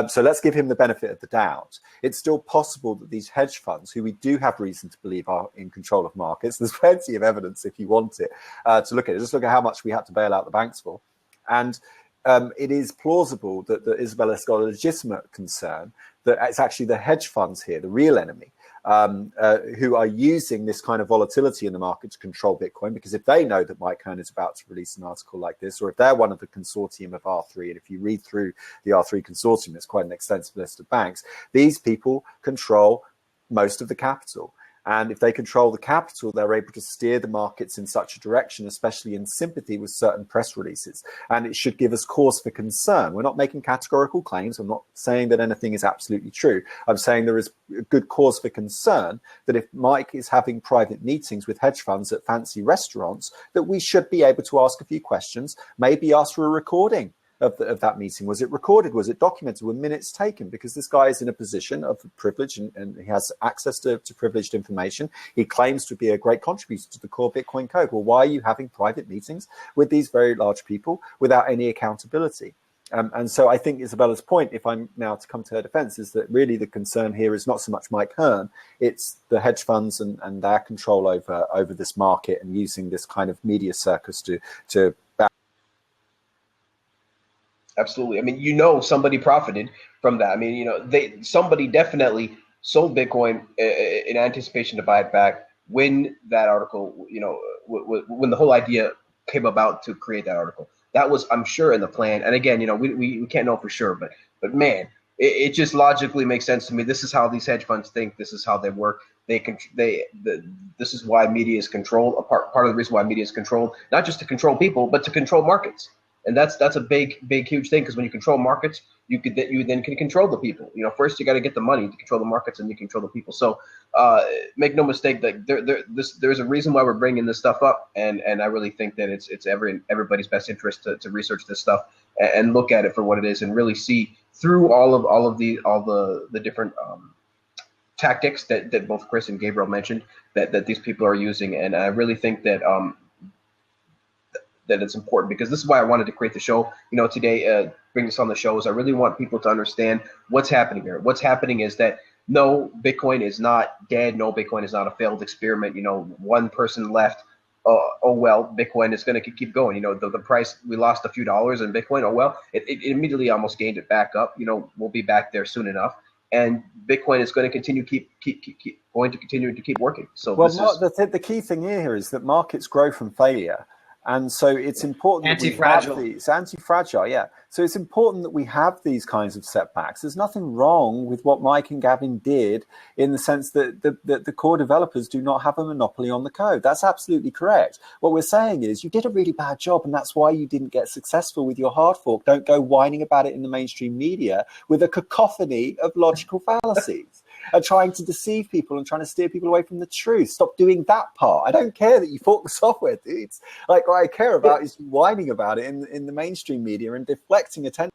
So let's give him the benefit of the doubt. It's still possible that these hedge funds, who we do have reason to believe are in control of markets, there's plenty of evidence if you want it to look at it. Just look at how much we had to bail out the banks for. And it is plausible that Isabella's got a legitimate concern that it's actually the hedge funds here, the real enemy, who are using this kind of volatility in the market to control Bitcoin, because if they know that Mike Hearn is about to release an article like this, or if they're one of the consortium of R3, and if you read through the R3 consortium, it's quite an extensive list of banks, these people control most of the capital. And if they control the capital, they're able to steer the markets in such a direction, especially in sympathy with certain press releases. And it should give us cause for concern. We're not making categorical claims. I'm not saying that anything is absolutely true. I'm saying there is a good cause for concern that if Mike is having private meetings with hedge funds at fancy restaurants, that we should be able to ask a few questions, maybe ask for a recording of that meeting. Was it recorded? Was it documented? Were minutes taken? Because this guy is in a position of privilege and he has access to privileged information. He claims to be a great contributor to the core Bitcoin code. Well, why are you having private meetings with these very large people without any accountability? And so I think Isabella's point, if I'm now to come to her defense, is that really the concern here is not so much Mike Hearn, it's the hedge funds and their control over this market and using this kind of media circus to Absolutely. I mean, you know, somebody profited from that. I mean, you know, somebody definitely sold Bitcoin in anticipation to buy it back when that article, you know, when the whole idea came about to create that article. That was, I'm sure, in the plan. And again, you know, we can't know for sure, but man, it just logically makes sense to me. This is how these hedge funds think. This is how they work. This is why media is controlled. Part of the reason why media is controlled, not just to control people, but to control markets. And that's a big, huge thing, because when you control markets, you then can control the people. You know, first you got to get the money to control the markets, and you control the people. So make no mistake that there's a reason why we're bringing this stuff up, and I really think that it's everybody's best interest to research this stuff and look at it for what it is, and really see through all of the different tactics that both Chris and Gabriel mentioned that these people are using. And I really think that that it's important, because this is why I wanted to create the show, you know, today, bring this on the show, is I really want people to understand what's happening here. What's happening is that no, Bitcoin is not dead. No, Bitcoin is not a failed experiment. You know, one person left. Oh well, Bitcoin is going to keep going. You know, the price, we lost a few dollars in Bitcoin. Oh well, it immediately almost gained it back up. You know, we'll be back there soon enough. And Bitcoin is going to continue to keep working. So well, the key thing here is that markets grow from failure. And so it's important anti-fragile. that it's anti-fragile, yeah. So it's important that we have these kinds of setbacks. There's nothing wrong with what Mike and Gavin did, in the sense that the core developers do not have a monopoly on the code. That's absolutely correct. What we're saying is you did a really bad job, and that's why you didn't get successful with your hard fork. Don't go whining about it in the mainstream media with a cacophony of logical fallacies. And trying to deceive people and trying to steer people away from the truth. Stop doing that part. I don't care that you fork the software, dudes. Like, what I care about is whining about it in the mainstream media and deflecting attention.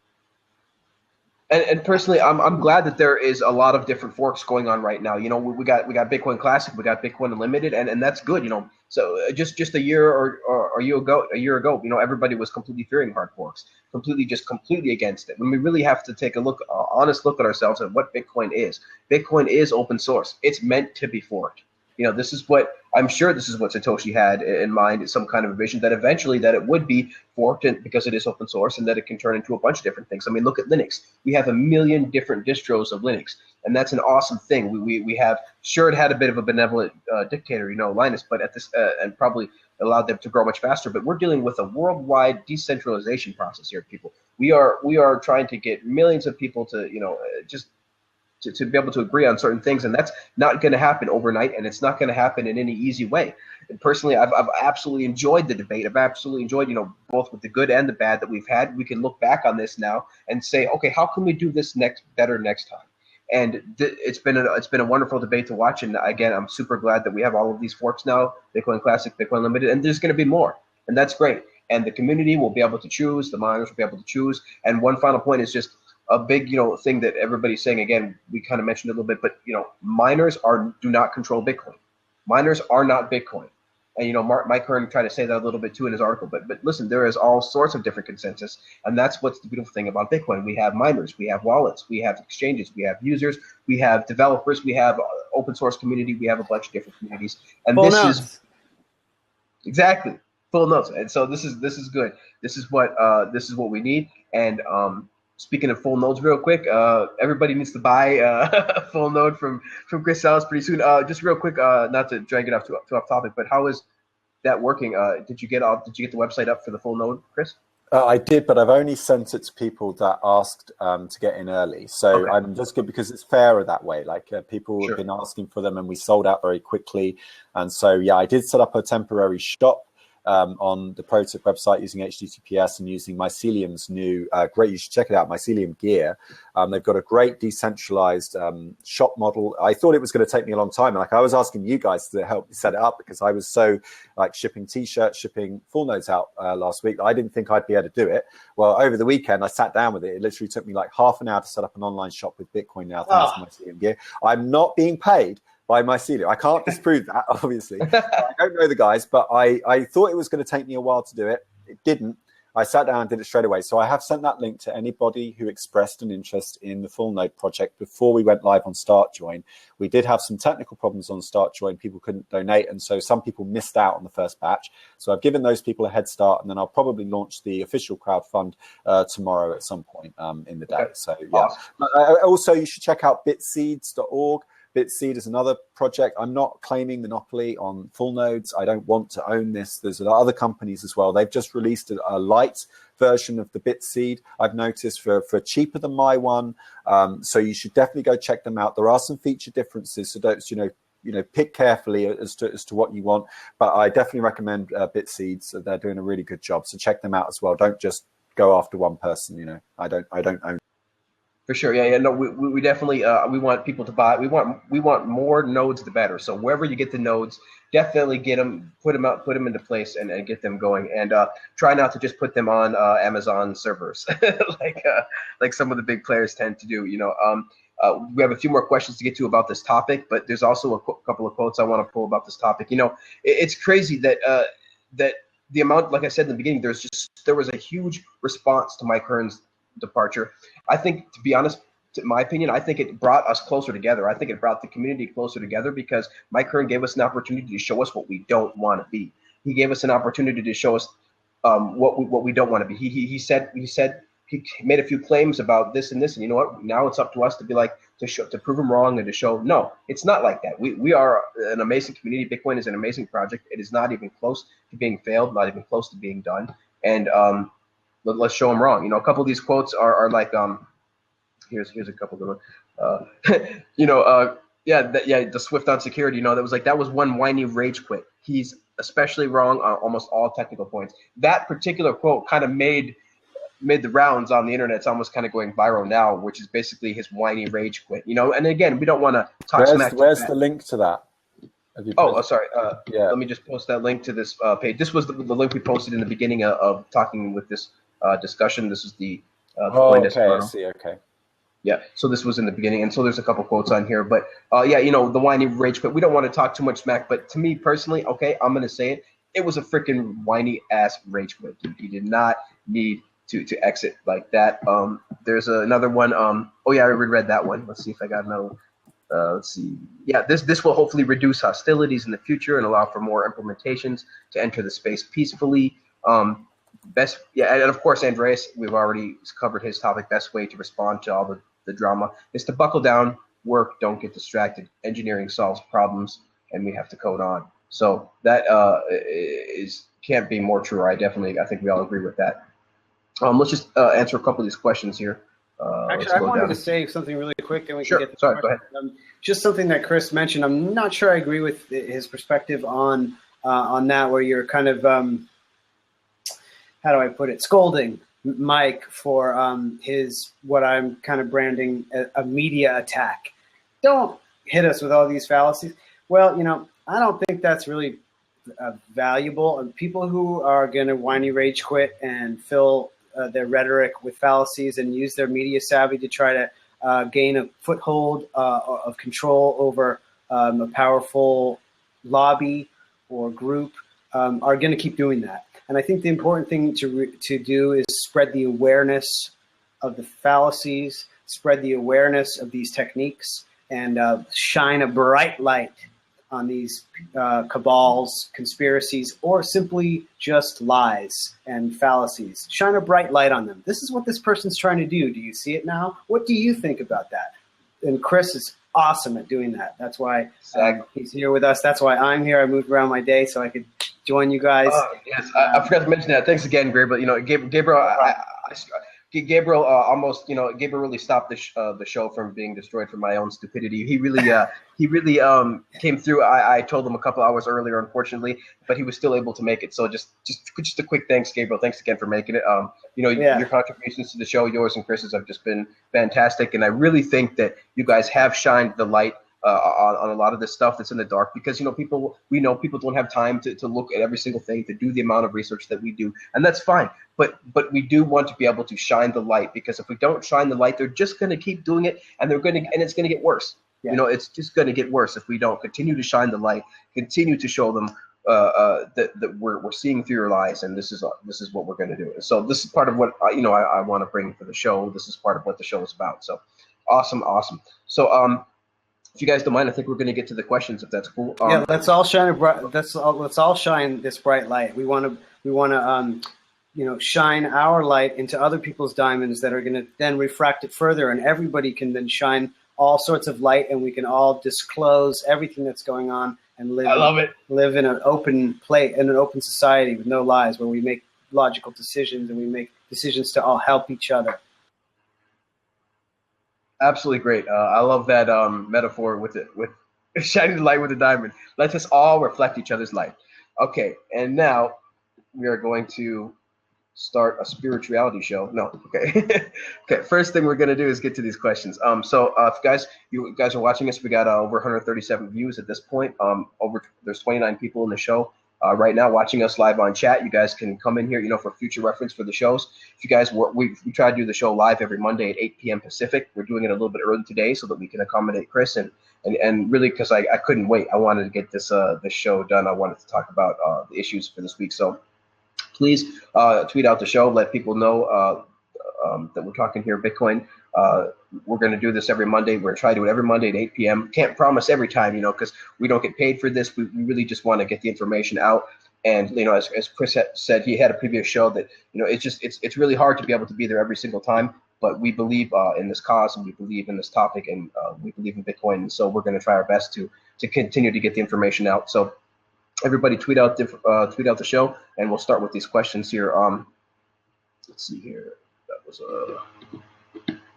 And personally, I'm glad that there is a lot of different forks going on right now. You know, we got Bitcoin Classic, we got Bitcoin Unlimited, and that's good. You know, so just a year or a year ago, you know, everybody was completely fearing hard forks, completely against it. When we really have to take a honest look at ourselves and what Bitcoin is. Bitcoin is open source. It's meant to be forked. You know, this is what Satoshi had in mind, some kind of a vision that eventually that it would be forked, because it is open source, and that it can turn into a bunch of different things. I mean, look at Linux. We have a million different distros of Linux, and that's an awesome thing. We have, sure, it had a bit of a benevolent dictator, you know, Linus, but at this and probably allowed them to grow much faster. But we're dealing with a worldwide decentralization process here, people. We are trying to get millions of people to, you know, just to be able to agree on certain things, and that's not going to happen overnight, and it's not going to happen in any easy way. And personally, I've absolutely enjoyed the debate. I've absolutely enjoyed, you know, both with the good and the bad that we've had. We can look back on this now and say, okay, how can we do this better next time? And it's been a wonderful debate to watch. And again, I'm super glad that we have all of these forks now: Bitcoin Classic, Bitcoin Limited, and there's going to be more, and that's great. And the community will be able to choose. The miners will be able to choose. And one final point is just a big, you know, thing that everybody's saying. Again, we kind of mentioned it a little bit, but, you know, miners do not control Bitcoin. Miners are not Bitcoin. And, you know, Mike Hearn tried to say that a little bit too in his article. But listen, there is all sorts of different consensus, and that's what's the beautiful thing about Bitcoin. We have miners, we have wallets, we have exchanges, we have users, we have developers, we have open source community, we have a bunch of different communities, and full this notes. is exactly full notes. And so this is good. This is what we need. And speaking of full nodes, real quick, everybody needs to buy a full node from Chris Salas pretty soon. Just real quick, not to drag it off too off topic, but how is that working? Did you get the website up for the full node, Chris? I did, but I've only sent it to people that asked to get in early. So okay. I'm just good because it's fairer that way. Like people have been asking for them, and we sold out very quickly. And so, yeah, I did set up a temporary shop on the ProTip website using HTTPS and using Mycelium's new great, you should check it out, Mycelium Gear. They've got a great decentralized shop model. I thought it was going to take me a long time. Like I was asking you guys to help me set it up because I was so like shipping t-shirts, shipping full nodes out last week. I didn't think I'd be able to do it. Well, over the weekend, I sat down with it. It literally took me like half an hour to set up an online shop with Bitcoin now, thanks to Mycelium Gear. I'm not being paid by Mycelium. I can't disprove that, obviously. I don't know the guys, but I thought it was going to take me a while to do it. It didn't. I sat down and did it straight away. So I have sent that link to anybody who expressed an interest in the full node project before we went live on StartJoin. We did have some technical problems on StartJoin. People couldn't donate, and so some people missed out on the first batch. So I've given those people a head start, and then I'll probably launch the official crowdfund tomorrow at some point in the day. Okay. So yeah. Awesome. Also, you should check out bitseeds.org. Bitseed is another project. I'm not claiming monopoly on full nodes. I don't want to own this. There's other companies as well. They've just released a light version of the Bitseed, I've noticed, for cheaper than my one. So you should definitely go check them out. There are some feature differences, so don't pick carefully as to what you want. But I definitely recommend Bitseeds. So they're doing a really good job. So check them out as well. Don't just go after one person. I don't own. For sure, yeah. No, we definitely we want people to buy. We want more nodes, the better. So wherever you get the nodes, definitely get them, put them into place, and get them going. And try not to just put them on Amazon servers, like some of the big players tend to do. We have a few more questions to get to about this topic, but there's also a couple of quotes I want to pull about this topic. It's crazy that that the amount, like I said in the beginning, there was a huge response to Mike Hearn's departure. I think, to be honest, in my opinion, I think it brought us closer together. I think it brought the community closer together because Mike Hearn gave us an opportunity to show us what we don't want to be. He gave us an opportunity to show us what we don't want to be. He said he made a few claims about this and this, and you know what? Now it's up to us to be like to prove him wrong and to show no, it's not like that. We are an amazing community. Bitcoin is an amazing project. It is not even close to being failed, not even close to being done. And let's show them wrong. A couple of these quotes are like, here's a couple of them. The Swift on security. That was one whiny rage quit. He's especially wrong on almost all technical points. That particular quote kind of made the rounds on the internet. It's almost kind of going viral now, which is basically his whiny rage quit. And again, we don't want to talk smack. Where's the link to that? Sorry. Yeah. Let me just post that link to this page. This was the link we posted in the beginning of talking with this discussion. This is the okay, I see. Okay. Yeah, so this was in the beginning, and so there's a couple quotes on here, but the whiny rage quit. We don't want to talk too much smack, but to me personally, okay, I'm gonna say it. It was a freaking whiny ass rage quit. He did not need to exit like that. There's another one. I already read that one. Let's see if I got another one. Let's see. Yeah, this will hopefully reduce hostilities in the future and allow for more implementations to enter the space peacefully. And of course, Andreas, we've already covered his topic. Best way to respond to all the drama is to buckle down, work, don't get distracted. Engineering solves problems, and we have to code on. So that can't be more true. I think we all agree with that. Let's just answer a couple of these questions here. Actually, I wanted to say something really quick, and we can get to Sorry, go ahead. Just something that Chris mentioned. I'm not sure I agree with his perspective on that, where you're kind of how do I put it, scolding Mike for his, what I'm kind of branding a media attack. Don't hit us with all these fallacies. Well, I don't think that's really valuable. People who are going to whiny rage quit and fill their rhetoric with fallacies and use their media savvy to try to gain a foothold of control over a powerful lobby or group are going to keep doing that. And I think the important thing to do is spread the awareness of the fallacies, spread the awareness of these techniques, and shine a bright light on these cabals, conspiracies, or simply just lies and fallacies. Shine a bright light on them. This is what this person's trying to do. Do you see it now? What do you think about that? And Chris is awesome at doing that. That's why he's here with us. That's why I'm here. I moved around my day so I could join you guys. Yes, I forgot to mention that. Thanks again, Gabriel. Gabriel almost, Gabriel really stopped the show from being destroyed for my own stupidity. He really came through. I told him a couple hours earlier, unfortunately, but he was still able to make it. So just a quick thanks, Gabriel. Thanks again for making it. Your contributions to the show, yours and Chris's, have just been fantastic, and I really think that you guys have shined the light on a lot of this stuff that's in the dark, because people don't have time to look at every single thing, to do the amount of research that we do, and that's fine. But we do want to be able to shine the light, because if we don't shine the light, they're just going to keep doing it, and it's going to get worse. Yeah. It's just going to get worse if we don't continue to shine the light, continue to show them that we're seeing through your lies, and this is what we're going to do. So this is part of what I want to bring for the show. This is part of what the show is about. So awesome. So if you guys don't mind, I think we're going to get to the questions, if that's cool. Yeah, let's all shine let's all shine this bright light. We want to shine our light into other people's diamonds that are going to then refract it further, and everybody can then shine all sorts of light, and we can all disclose everything that's going on and live. I love it. Live in an open society with no lies, where we make logical decisions and we make decisions to all help each other. Absolutely great. I love that metaphor with shining the light with a diamond. Let us all reflect each other's light. Okay, and now we are going to start a spirituality show. No, okay. Okay, first thing we're gonna do is get to these questions. So if you guys are watching us, we got over 137 views at this point. There's 29 people in the show right now watching us live on chat. You guys can come in here, for future reference for the shows. If you guys we try to do the show live every Monday at 8 p.m. Pacific. We're doing it a little bit early today so that we can accommodate Chris and really because I couldn't wait. I wanted to get this show done. I wanted to talk about the issues for this week. So please tweet out the show. Let people know that we're talking here Bitcoin. We're going to do this every Monday. We're going to try to do it every Monday at 8 p.m. Can't promise every time, because we don't get paid for this. We really just want to get the information out. And, as Chris said, he had a previous show that, it's really hard to be able to be there every single time. But we believe in this cause, and we believe in this topic, and we believe in Bitcoin. And so we're going to try our best to continue to get the information out. So everybody tweet out the show, and we'll start with these questions here. Let's see here. That was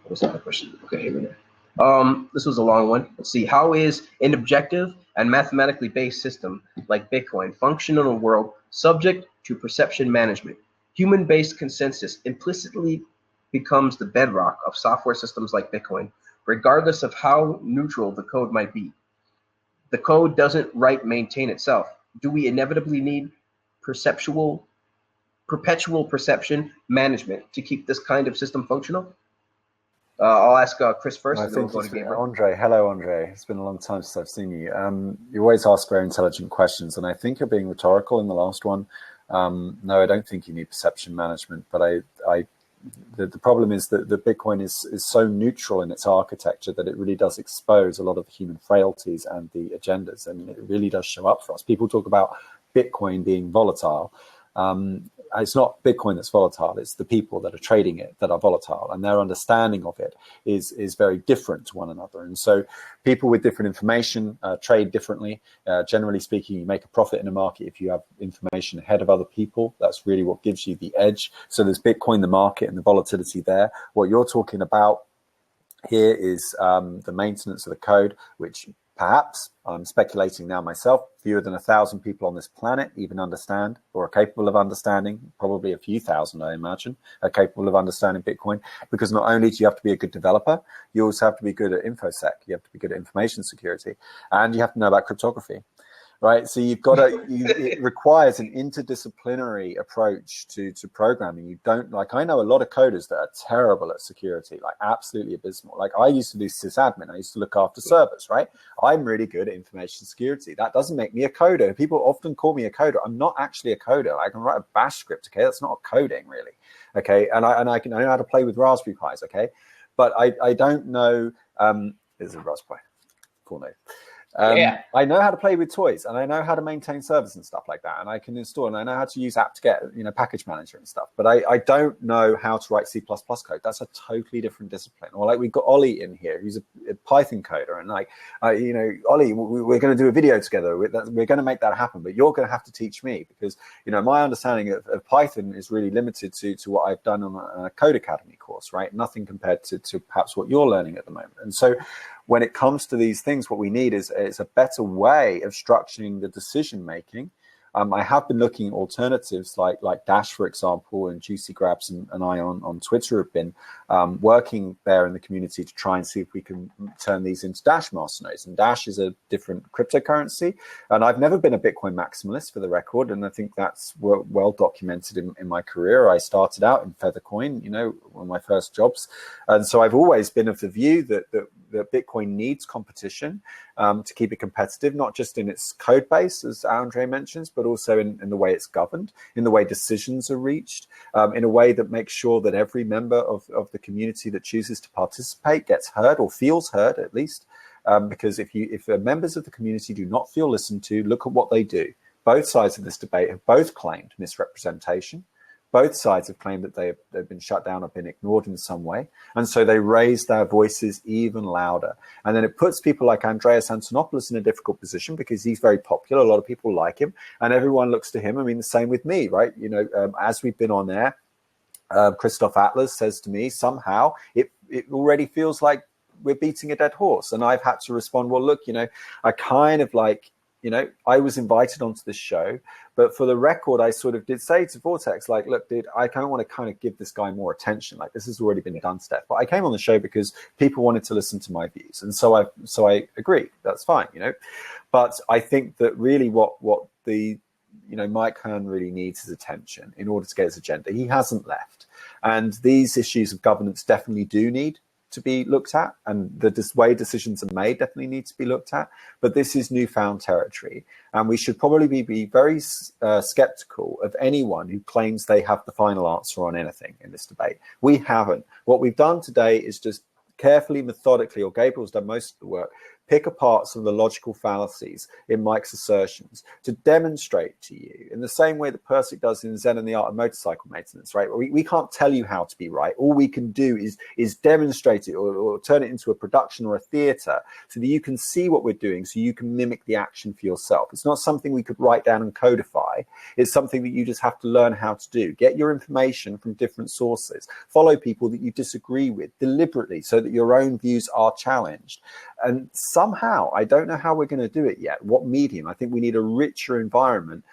what was that a question? Okay, here we go. This was a long one. Let's see. How is an objective and mathematically based system like Bitcoin function in a world subject to perception management? Human-based consensus implicitly becomes the bedrock of software systems like Bitcoin, regardless of how neutral the code might be. The code doesn't maintain itself. Do we inevitably need perpetual perception management to keep this kind of system functional? I'll ask Chris first. I and then think we'll go to Gabriel. Andre. Hello, Andre. It's been a long time since I've seen you. You always ask very intelligent questions, and I think you're being rhetorical in the last one. No, I don't think you need perception management, but the problem is that the Bitcoin is so neutral in its architecture that it really does expose a lot of the human frailties and the agendas, and it really does show up for us. People talk about Bitcoin being volatile. It's not Bitcoin that's volatile, it's the people that are trading it that are volatile, and their understanding of it is very different to one another. And so people with different information trade differently. Generally speaking, you make a profit in a market if you have information ahead of other people. That's really what gives you the edge. So there's Bitcoin, the market, and the volatility there. What you're talking about here is the maintenance of the code, which perhaps, I'm speculating now myself, fewer than 1,000 people on this planet even understand or are capable of understanding. Probably a few thousand, I imagine, are capable of understanding Bitcoin, because not only do you have to be a good developer, you also have to be good at InfoSec, you have to be good at information security, and you have to know about cryptography. Right, so you've got to. It requires an interdisciplinary approach to programming. You don't I know a lot of coders that are terrible at security, like absolutely abysmal. Like I used to do sysadmin. I used to look after servers. Right, I'm really good at information security. That doesn't make me a coder. People often call me a coder. I'm not actually a coder. I can write a bash script. Okay, that's not coding really. Okay, and I know how to play with Raspberry Pis. Okay, but I don't know. There's a Raspberry. Cool name. I know how to play with toys, and I know how to maintain servers and stuff like that, and I can install, and I know how to use apt-get, package manager and stuff, but I don't know how to write C++ code. That's a totally different discipline. Or we've got Ollie in here, who's a Python coder, and Ollie, we're going to do a video together. We're going to make that happen, but you're going to have to teach me, because my understanding of Python is really limited to what I've done on a Code Academy course, right? Nothing compared to perhaps what you're learning at the moment. And so when it comes to these things, what we need is a better way of structuring the decision making. I have been looking at alternatives like Dash, for example, and Juicy Grabs and I on Twitter have been working there in the community to try and see if we can turn these into Dash masternodes. And Dash is a different cryptocurrency. And I've never been a Bitcoin maximalist, for the record, and I think that's well documented in my career. I started out in Feathercoin, one of my first jobs. And so I've always been of the view that that Bitcoin needs competition to keep it competitive, not just in its code base, as Andre mentions, but also in the way it's governed, in the way decisions are reached, in a way that makes sure that every member of the community that chooses to participate gets heard, or feels heard at least. Because if members of the community do not feel listened to, look at what they do. Both sides of this debate have both claimed misrepresentation. Both sides have claimed that they've been shut down or been ignored in some way. And so they raise their voices even louder. And then it puts people like Andreas Antonopoulos in a difficult position because he's very popular. A lot of people like him and everyone looks to him. I mean, the same with me, right? You know, as we've been on there, Christoph Atlas says to me, somehow it already feels like we're beating a dead horse. And I've had to respond, well, look, you know, I kind of like, you know, I was invited onto this show, but for the record, I sort of did say to Vortex, like, look, dude, I kind of want to kind of give this guy more attention. Like, this has already been done, Steph. But I came on the show because people wanted to listen to my views. And so I agreed. That's fine, you know. But I think that really what the, you know, Mike Hearn really needs is attention in order to get his agenda. He hasn't left. And these issues of governance definitely do need to be looked at, and the way decisions are made definitely need to be looked at. But this is newfound territory, and we should probably be very skeptical of anyone who claims they have the final answer on anything in this debate. We haven't. What we've done today is just carefully, methodically, or Gabriel's done most of the work, pick apart some of the logical fallacies in Mike's assertions to demonstrate to you in the same way that Persic does in Zen and the Art of Motorcycle Maintenance, right? We can't tell you how to be right. All we can do is demonstrate it or turn it into a production or a theater so that you can see what we're doing, so you can mimic the action for yourself. It's not something we could write down and codify. It's something that you just have to learn how to do. Get your information from different sources. Follow people that you disagree with deliberately so that your own views are challenged. And somehow, I don't know how we're going to do it yet, what medium. I think we need a richer environment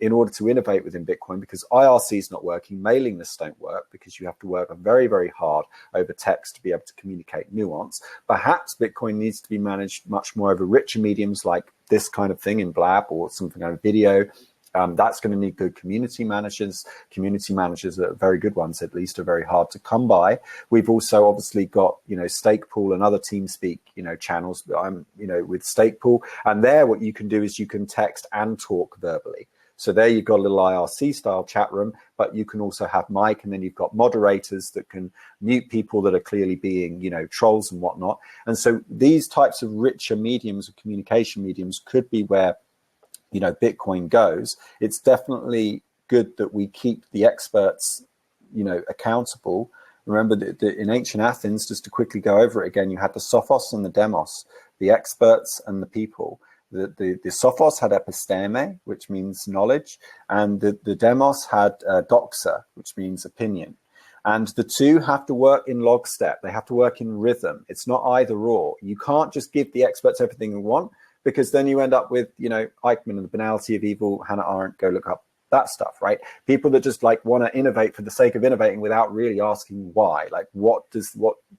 in order to innovate within Bitcoin, because IRC is not working, mailing lists don't work because you have to work very, very hard over text to be able to communicate nuance. Perhaps Bitcoin needs to be managed much more over richer mediums like this kind of thing in Blab or something over video. That's going to need good community managers. Community managers are very good ones, at least, are very hard to come by. We've also obviously got, you know, Stakepool and other TeamSpeak, you know, channels. I'm, you know, with Stakepool, and there what you can do is you can text and talk verbally. So there you've got a little IRC style chat room, but you can also have mic, and then you've got moderators that can mute people that are clearly being, you know, trolls and whatnot. And so these types of richer mediums of communication mediums could be where, you know, Bitcoin goes. It's definitely good that we keep the experts, you know, accountable. Remember that in ancient Athens, just to quickly go over it again, you had the sophos and the demos, the experts and the people. The sophos had episteme, which means knowledge, and the demos had doxa, which means opinion. And the two have to work in lockstep. They have to work in rhythm. It's not either or. You can't just give the experts everything they want, because then you end up with, you know, Eichmann and the Banality of Evil, Hannah Arendt, go look up that stuff, right? People that just like want to innovate for the sake of innovating without really asking why. Like, what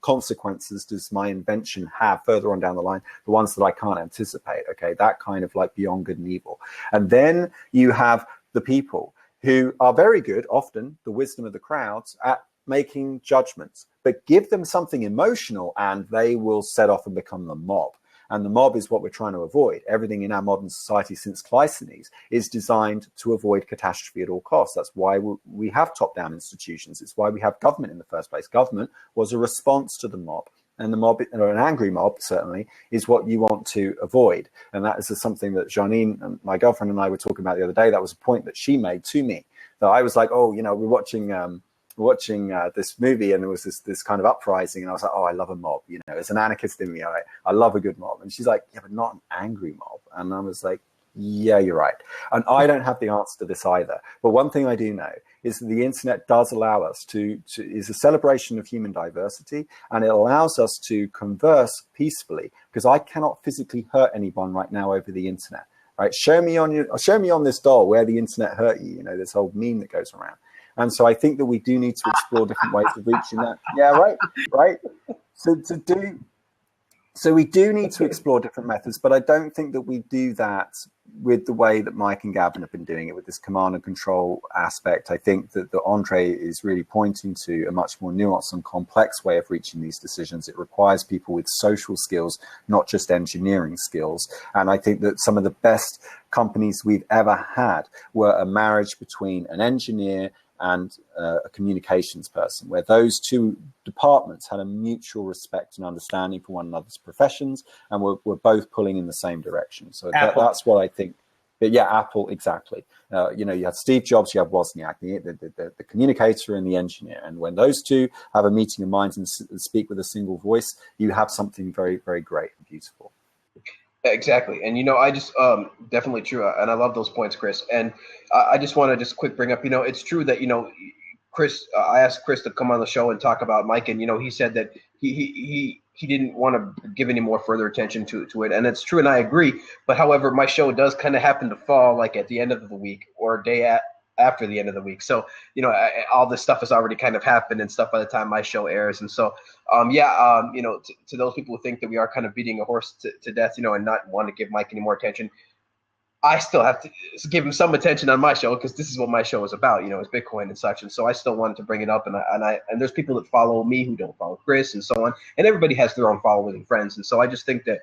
consequences does my invention have further on down the line? The ones that I can't anticipate, okay? That kind of like beyond good and evil. And then you have the people who are very good, often the wisdom of the crowds, at making judgments, but give them something emotional and they will set off and become the mob. And the mob is what we're trying to avoid. Everything in our modern society since Cleisthenes is designed to avoid catastrophe at all costs. That's why we have top-down institutions. It's why we have government in the first place. Government was a response to the mob. And the mob, or an angry mob, certainly, is what you want to avoid. And that is something that Janine, my girlfriend, and I were talking about the other day. That was a point that she made to me. That I was like, oh, you know, we're watching this movie, and there was this kind of uprising, and I was like, oh, I love a mob, you know, as an anarchist in me, I love a good mob. And she's like, yeah, but not an angry mob. And I was like, yeah, you're right. And I don't have the answer to this either. But one thing I do know is that the internet does allow us is a celebration of human diversity, and it allows us to converse peacefully, because I cannot physically hurt anyone right now over the internet, right? Show me on this doll where the internet hurt you, you know, this whole meme that goes around. And so I think that we do need to explore different ways of reaching that. Yeah, right. So to do So we do need to explore different methods, but I don't think that we do that with the way that Mike and Gavin have been doing it with this command and control aspect. I think that the Andre is really pointing to a much more nuanced and complex way of reaching these decisions. It requires people with social skills, not just engineering skills. And I think that some of the best companies we've ever had were a marriage between an engineer and a communications person, where those two departments had a mutual respect and understanding for one another's professions, and were both pulling in the same direction. So that's what I think. But yeah, Apple, exactly. You have Steve Jobs, you have Wozniak, the communicator and the engineer. And when those two have a meeting of minds and speak with a single voice, you have something very, very great and beautiful. Exactly. And, I just definitely true. And I love those points, Chris. And I just want to just quick bring up, it's true that, Chris, I asked Chris to come on the show and talk about Mike. And, he said that he didn't want to give any more further attention to it. And it's true. And I agree. But however, my show does kind of happen to fall like at the end of the week or a day after the end of the week. So, all this stuff has already kind of happened and stuff by the time my show airs. And so, to those people who think that we are kind of beating a horse to death, and not want to give Mike any more attention, I still have to give him some attention on my show because this is what my show is about, is Bitcoin and such. And so I still wanted to bring it up. And there's people that follow me who don't follow Chris and so on. And everybody has their own followers and friends. And so I just think that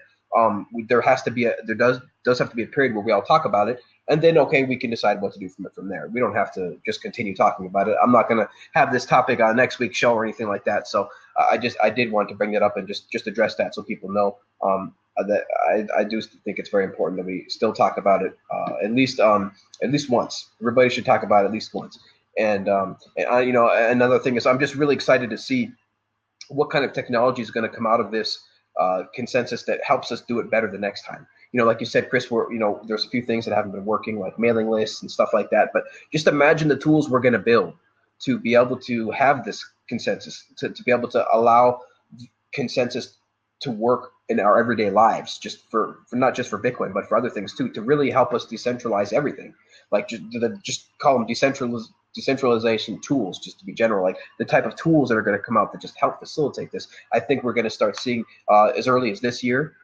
there does have to be a period where we all talk about it. And then, okay, we can decide what to do from there. We don't have to just continue talking about it. I'm not going to have this topic on next week's show or anything like that. So I did want to bring that up and just address that so people know that I do think it's very important that we still talk about it at least once. Everybody should talk about it at least once. And another thing is I'm just really excited to see what kind of technology is going to come out of this consensus that helps us do it better the next time. Like you said, Chris, there's a few things that haven't been working, like mailing lists and stuff like that. But just imagine the tools we're going to build to be able to have this consensus, to be able to allow consensus to work in our everyday lives, just for not just for Bitcoin, but for other things too, to really help us decentralize everything. Like just call them decentralization tools, just to be general, like the type of tools that are going to come out that just help facilitate this. I think we're going to start seeing as early as this year.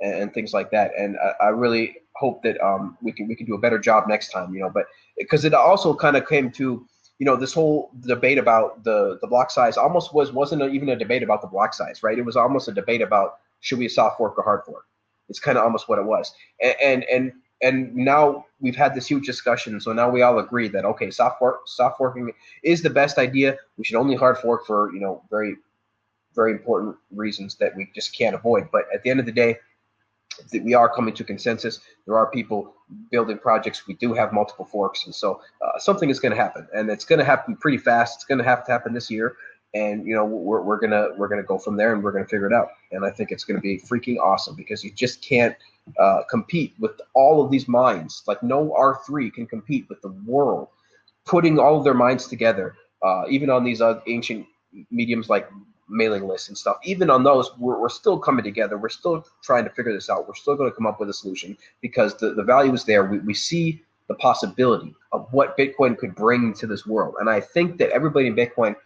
And things like that, and I really hope that we can do a better job next time, but because it also kind of came to, this whole debate about the block size almost wasn't even a debate about the block size, right? It was almost a debate about should we a soft fork or hard fork. It's kind of almost what it was, and now we've had this huge discussion, so now we all agree that okay, soft forking is the best idea. We should only hard fork for very very important reasons that we just can't avoid. But at the end of the day, we are coming to consensus. There are people building projects. We do have multiple forks, and so something is going to happen, and it's going to happen pretty fast. It's going to have to happen this year, and we're gonna go from there, and we're gonna figure it out. And I think it's going to be freaking awesome because you just can't compete with all of these minds. Like no R3 can compete with the world putting all of their minds together, even on these ancient mediums like mailing lists and stuff. Even on those, we're still coming together. We're still trying to figure this out. We're still going to come up with a solution because the value is there. We see the possibility of what Bitcoin could bring to this world. And I think that everybody in Bitcoin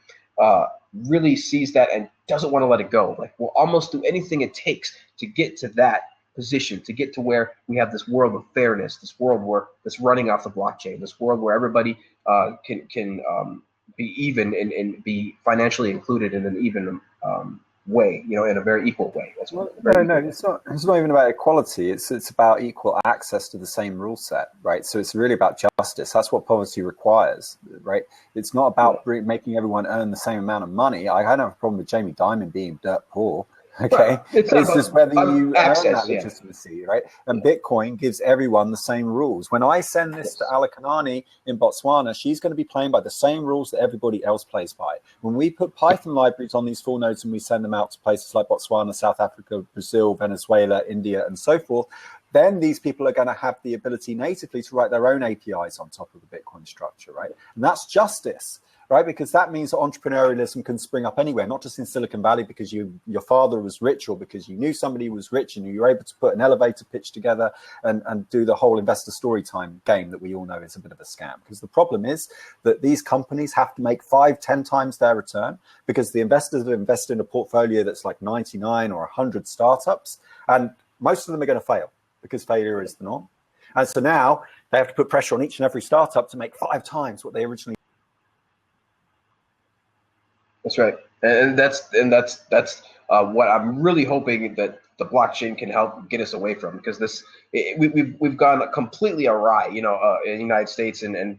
really sees that and doesn't want to let it go. Like we'll almost do anything it takes to get to that position, to get to where we have this world of fairness, this world where that's running off the blockchain, this world where everybody can be even and be financially included in an even way, in a very equal way. That's no, it's not even about equality. It's about equal access to the same rule set, right? So it's really about justice. That's what poverty requires, right? It's not about making everyone earn the same amount of money. I don't have a problem with Jamie Dimon being dirt poor. Okay, it's just whether you earn that legitimacy, right? And Bitcoin gives everyone the same rules. When I send this to Alakanani in Botswana, she's going to be playing by the same rules that everybody else plays by. When we put Python libraries on these full nodes and we send them out to places like Botswana, South Africa, Brazil, Venezuela, India, and so forth, then these people are going to have the ability natively to write their own APIs on top of the Bitcoin structure, right? And that's justice, right? Because that means that entrepreneurialism can spring up anywhere, not just in Silicon Valley because your father was rich or because you knew somebody who was rich and you were able to put an elevator pitch together and do the whole investor story time game that we all know is a bit of a scam. Because the problem is that these companies have to make 5-10 times their return because the investors have invested in a portfolio that's like 99 or 100 startups, and most of them are going to fail because failure is the norm. And so now they have to put pressure on each and every startup to make 5 times what they originally. That's right, and that's what I'm really hoping that the blockchain can help get us away from, because we've gone completely awry, in the United States and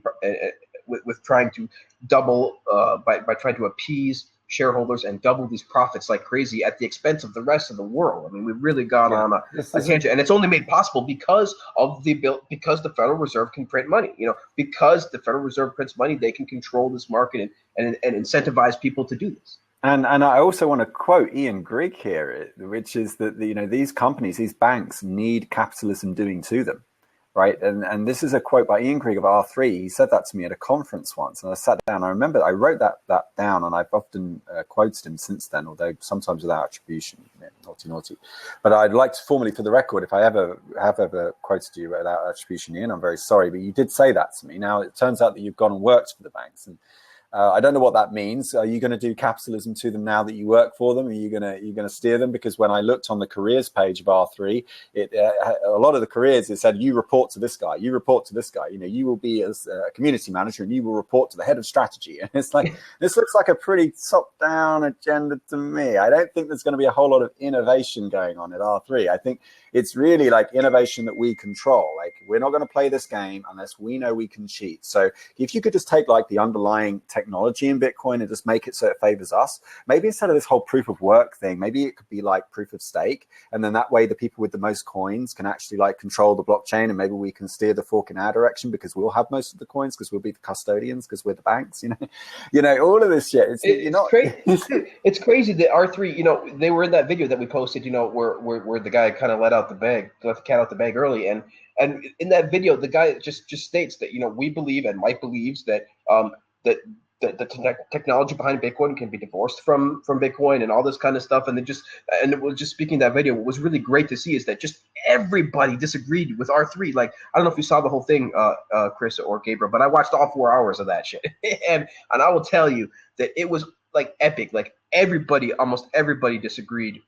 with trying to double by trying to appease shareholders and double these profits like crazy at the expense of the rest of the world. I mean, we've really gone on a tangent, and it's only made possible because the Federal Reserve can print money. Because the Federal Reserve prints money, they can control this market and incentivize people to do this. And I also want to quote Ian Grigg here, which is that these companies, these banks need capitalism doing to them. Right, and this is a quote by Ian Grigg of R3. He said that to me at a conference once, and I sat down. I remember I wrote that down, and I've often quoted him since then, although sometimes without attribution. Naughty. But I'd like to formally, for the record, if I have ever quoted you without attribution, Ian, I'm very sorry, but you did say that to me. Now it turns out that you've gone and worked for the banks, and I don't know what that means. Are you going to do capitalism to them now that you work for them? Are you going to steer them? Because when I looked on the careers page of R3, a lot of the careers, it said, you report to this guy, you report to this guy. You will be as a community manager and you will report to the head of strategy. And it's like, this looks like a pretty top-down agenda to me. I don't think there's going to be a whole lot of innovation going on at R3. I think it's really like innovation that we control. Like, we're not going to play this game unless we know we can cheat. So if you could just take like the underlying technology in Bitcoin and just make it so it favors us, maybe instead of this whole proof of work thing, maybe it could be like proof of stake. And then that way the people with the most coins can actually like control the blockchain, and maybe we can steer the fork in our direction because we'll have most of the coins, because we'll be the custodians, because we're the banks, all of this shit. It's crazy. It's crazy that R3, they were in that video that we posted, where the guy kind of let the cat out the bag early. And in that video, the guy just states that, we believe, and Mike believes, that the technology behind Bitcoin can be divorced from Bitcoin and all this kind of stuff. And it was just speaking that video. What was really great to see is that just everybody disagreed with R3. Like, I don't know if you saw the whole thing, Chris or Gabriel, but I watched all 4 hours of that shit. and I will tell you that it was like epic. Like, almost everybody disagreed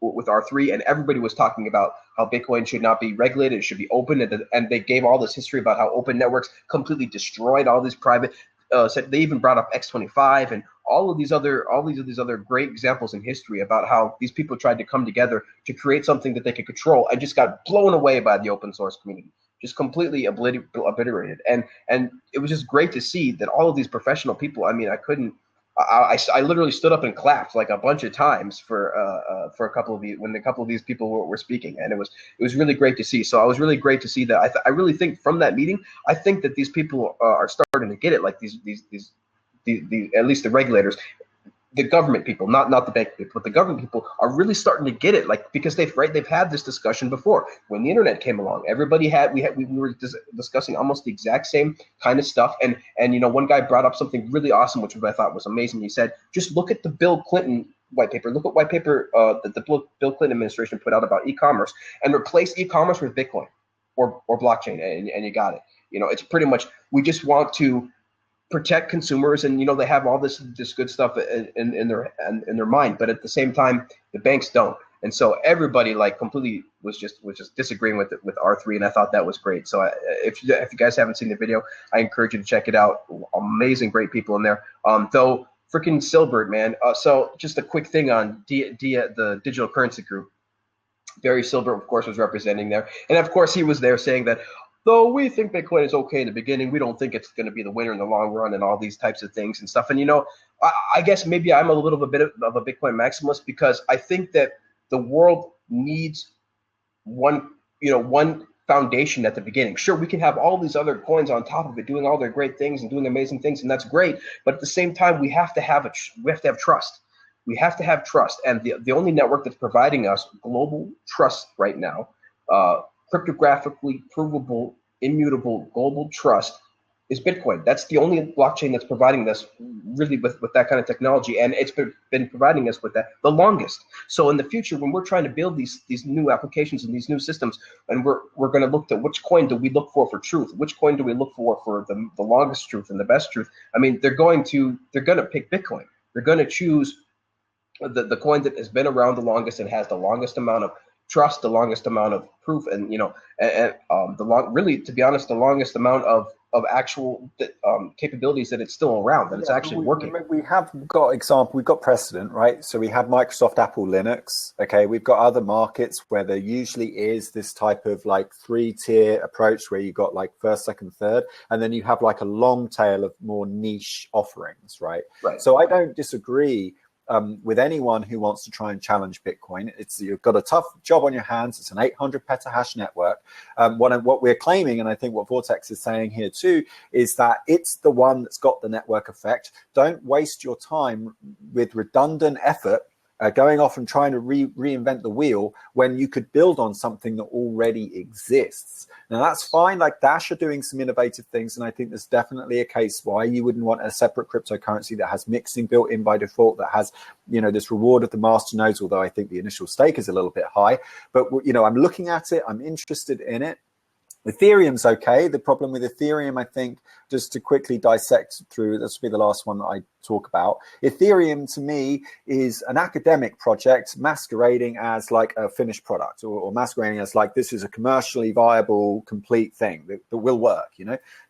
with R3, and everybody was talking about how Bitcoin should not be regulated, it should be open, and they gave all this history about how open networks completely destroyed all these private. They even brought up X25 and all of these other great examples in history about how these people tried to come together to create something that they could control, and just got blown away by the open source community, just completely obliterated. And it was just great to see that all of these professional people. I mean, I literally stood up and clapped like a bunch of times for a couple of these, when a couple of these people were speaking, and it was really great to see. So I was really great to see that. I really think from that meeting, I think that these people are starting to get it. Like these at least the regulators, the government people, not the bank people, but the government people are really starting to get it. Like, because they've had this discussion before. When the internet came along, we were discussing almost the exact same kind of stuff. And one guy brought up something really awesome, which I thought was amazing. He said, just look at the Bill Clinton white paper. Look at white paper that the Bill Clinton administration put out about e-commerce, and replace e-commerce with Bitcoin or blockchain, and you got it. It's pretty much, we just want to protect consumers, and they have all this good stuff in their mind, but at the same time the banks don't. And so everybody like completely was just disagreeing with R3, and I thought that was great. So if you guys haven't seen the video, I encourage you to check it out. Amazing, great people in there. Though freaking Silbert, man. So just a quick thing on the digital currency group. Barry Silbert, of course, was representing there, and of course he was there saying that, though we think Bitcoin is okay in the beginning, we don't think it's going to be the winner in the long run, and all these types of things and stuff. And I guess maybe I'm a little bit of a Bitcoin maximalist, because I think that the world needs one foundation at the beginning. Sure, we can have all these other coins on top of it doing all their great things and doing amazing things, and that's great. But at the same time, we have to have trust. We have to have trust, and the only network that's providing us global trust right now, cryptographically provable, immutable global trust is Bitcoin. That's the only blockchain that's providing us really with that kind of technology, and it's been providing us with that the longest. So in the future, when we're trying to build these new applications and these new systems, and we're going to look at which coin do we look for truth, which coin do we look for the longest truth and the best truth. I mean, they're going to pick Bitcoin. They're going to choose the coin that has been around the longest and has the longest amount of trust, the longest amount of proof, and really, to be honest, the longest amount of actual capabilities that it's still around, that it's actually working. We've got precedent, right? So we have Microsoft, Apple, Linux. Okay, we've got other markets where there usually is this type of like 3-tier approach where you got like first, second, third, and then you have like a long tail of more niche offerings, right? So I don't disagree with anyone who wants to try and challenge Bitcoin. You've got a tough job on your hands. It's an 800 petahash network. What we're claiming, and I think what Vortex is saying here too, is that it's the one that's got the network effect. Don't waste your time with redundant effort going off and trying to reinvent the wheel when you could build on something that already exists. Now, that's fine. Like Dash are doing some innovative things, and I think there's definitely a case why you wouldn't want a separate cryptocurrency that has mixing built in by default, that has, this reward of the master nodes, although I think the initial stake is a little bit high. But, I'm looking at it. I'm interested in it. Ethereum's okay. The problem with Ethereum, I think, just to quickly dissect through, this will be the last one that I talk about. Ethereum, to me, is an academic project masquerading as like a finished product, or masquerading as like this is a commercially viable, complete thing that will work,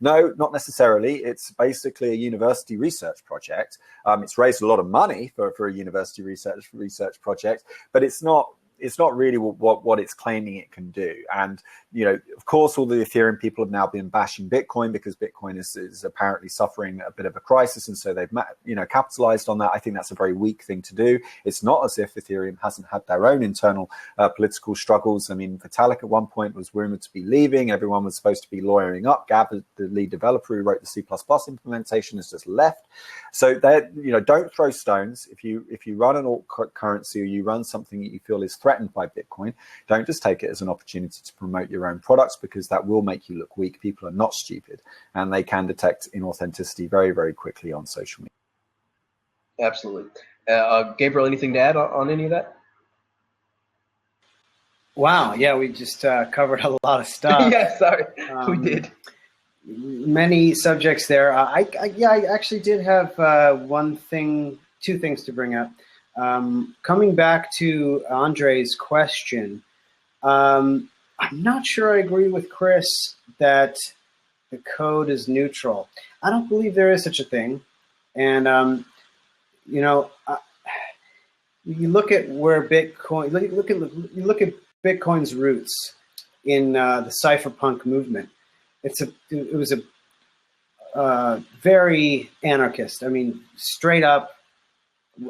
No, not necessarily. It's basically a university research project. It's raised a lot of money for a university research project, but it's not really what it's claiming it can do. And, of course, all the Ethereum people have now been bashing Bitcoin because Bitcoin is apparently suffering a bit of a crisis. And so they've, capitalized on that. I think that's a very weak thing to do. It's not as if Ethereum hasn't had their own internal political struggles. I mean, Vitalik at one point was rumored to be leaving. Everyone was supposed to be lawyering up. Gab, the lead developer who wrote the C++ implementation, has just left. So don't throw stones. If you run an alt currency, or you run something that you feel is threatened by Bitcoin, don't just take it as an opportunity to promote your own products, because that will make you look weak. People are not stupid, and they can detect inauthenticity very, very quickly on social media. Absolutely. Gabriel, anything to add on any of that? Wow. Yeah, we just covered a lot of stuff. Yeah, sorry. We did. Many subjects there. I actually did have two things to bring up. Coming back to Andre's question, I'm not sure I agree with Chris that the code is neutral. I don't believe there is such a thing. And, you look at where Bitcoin, you look at Bitcoin's roots in the cypherpunk movement. It was a very anarchist. I mean, straight up,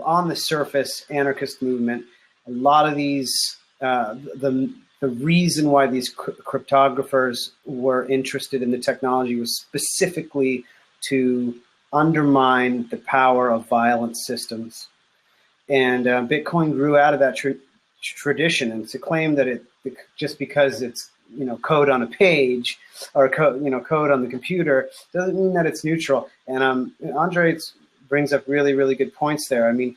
on the surface, anarchist movement. A lot of these, the reason why these cryptographers were interested in the technology was specifically to undermine the power of violent systems. And Bitcoin grew out of that tradition. And to claim that just because it's code on a page or code on the computer doesn't mean that it's neutral. And Andre brings up really, really good points there. I mean,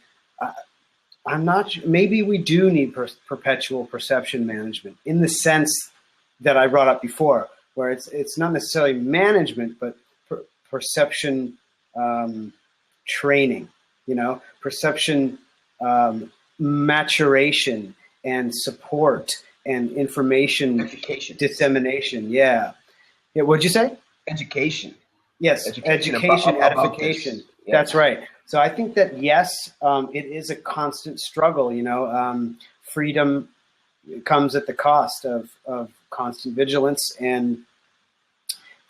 I'm not. Maybe we do need perpetual perception management in the sense that I brought up before, where it's not necessarily management, but perception training. Perception maturation and support and information education dissemination. Yeah. What'd you say? Education. Yes. Education, edification. Yeah. That's right. So I think that, yes, it is a constant struggle. Freedom comes at the cost of constant vigilance, and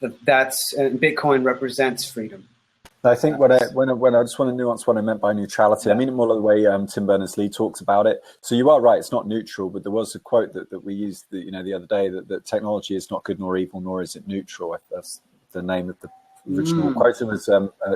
Bitcoin represents freedom. I think when I just want to nuance what I meant by neutrality, I mean it more the way Tim Berners-Lee talks about it. So you are right, it's not neutral, but there was a quote that we used the other day that technology is not good nor evil, nor is it neutral. That's the name of the original quote. It was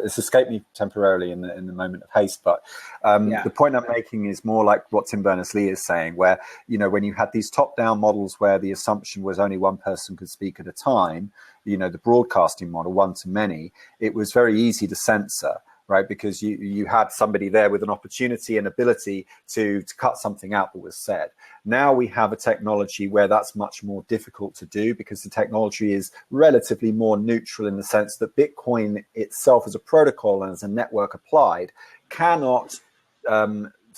it's escaped me temporarily in the moment of haste, but the point I'm making is more like what Tim Berners-Lee is saying, where when you had these top-down models where the assumption was only one person could speak at a time, the broadcasting model, one to many, it was very easy to censor. Right, because you had somebody there with an opportunity and ability to cut something out that was said. Now we have a technology where that's much more difficult to do, because the technology is relatively more neutral in the sense that Bitcoin itself as a protocol and as a network applied cannot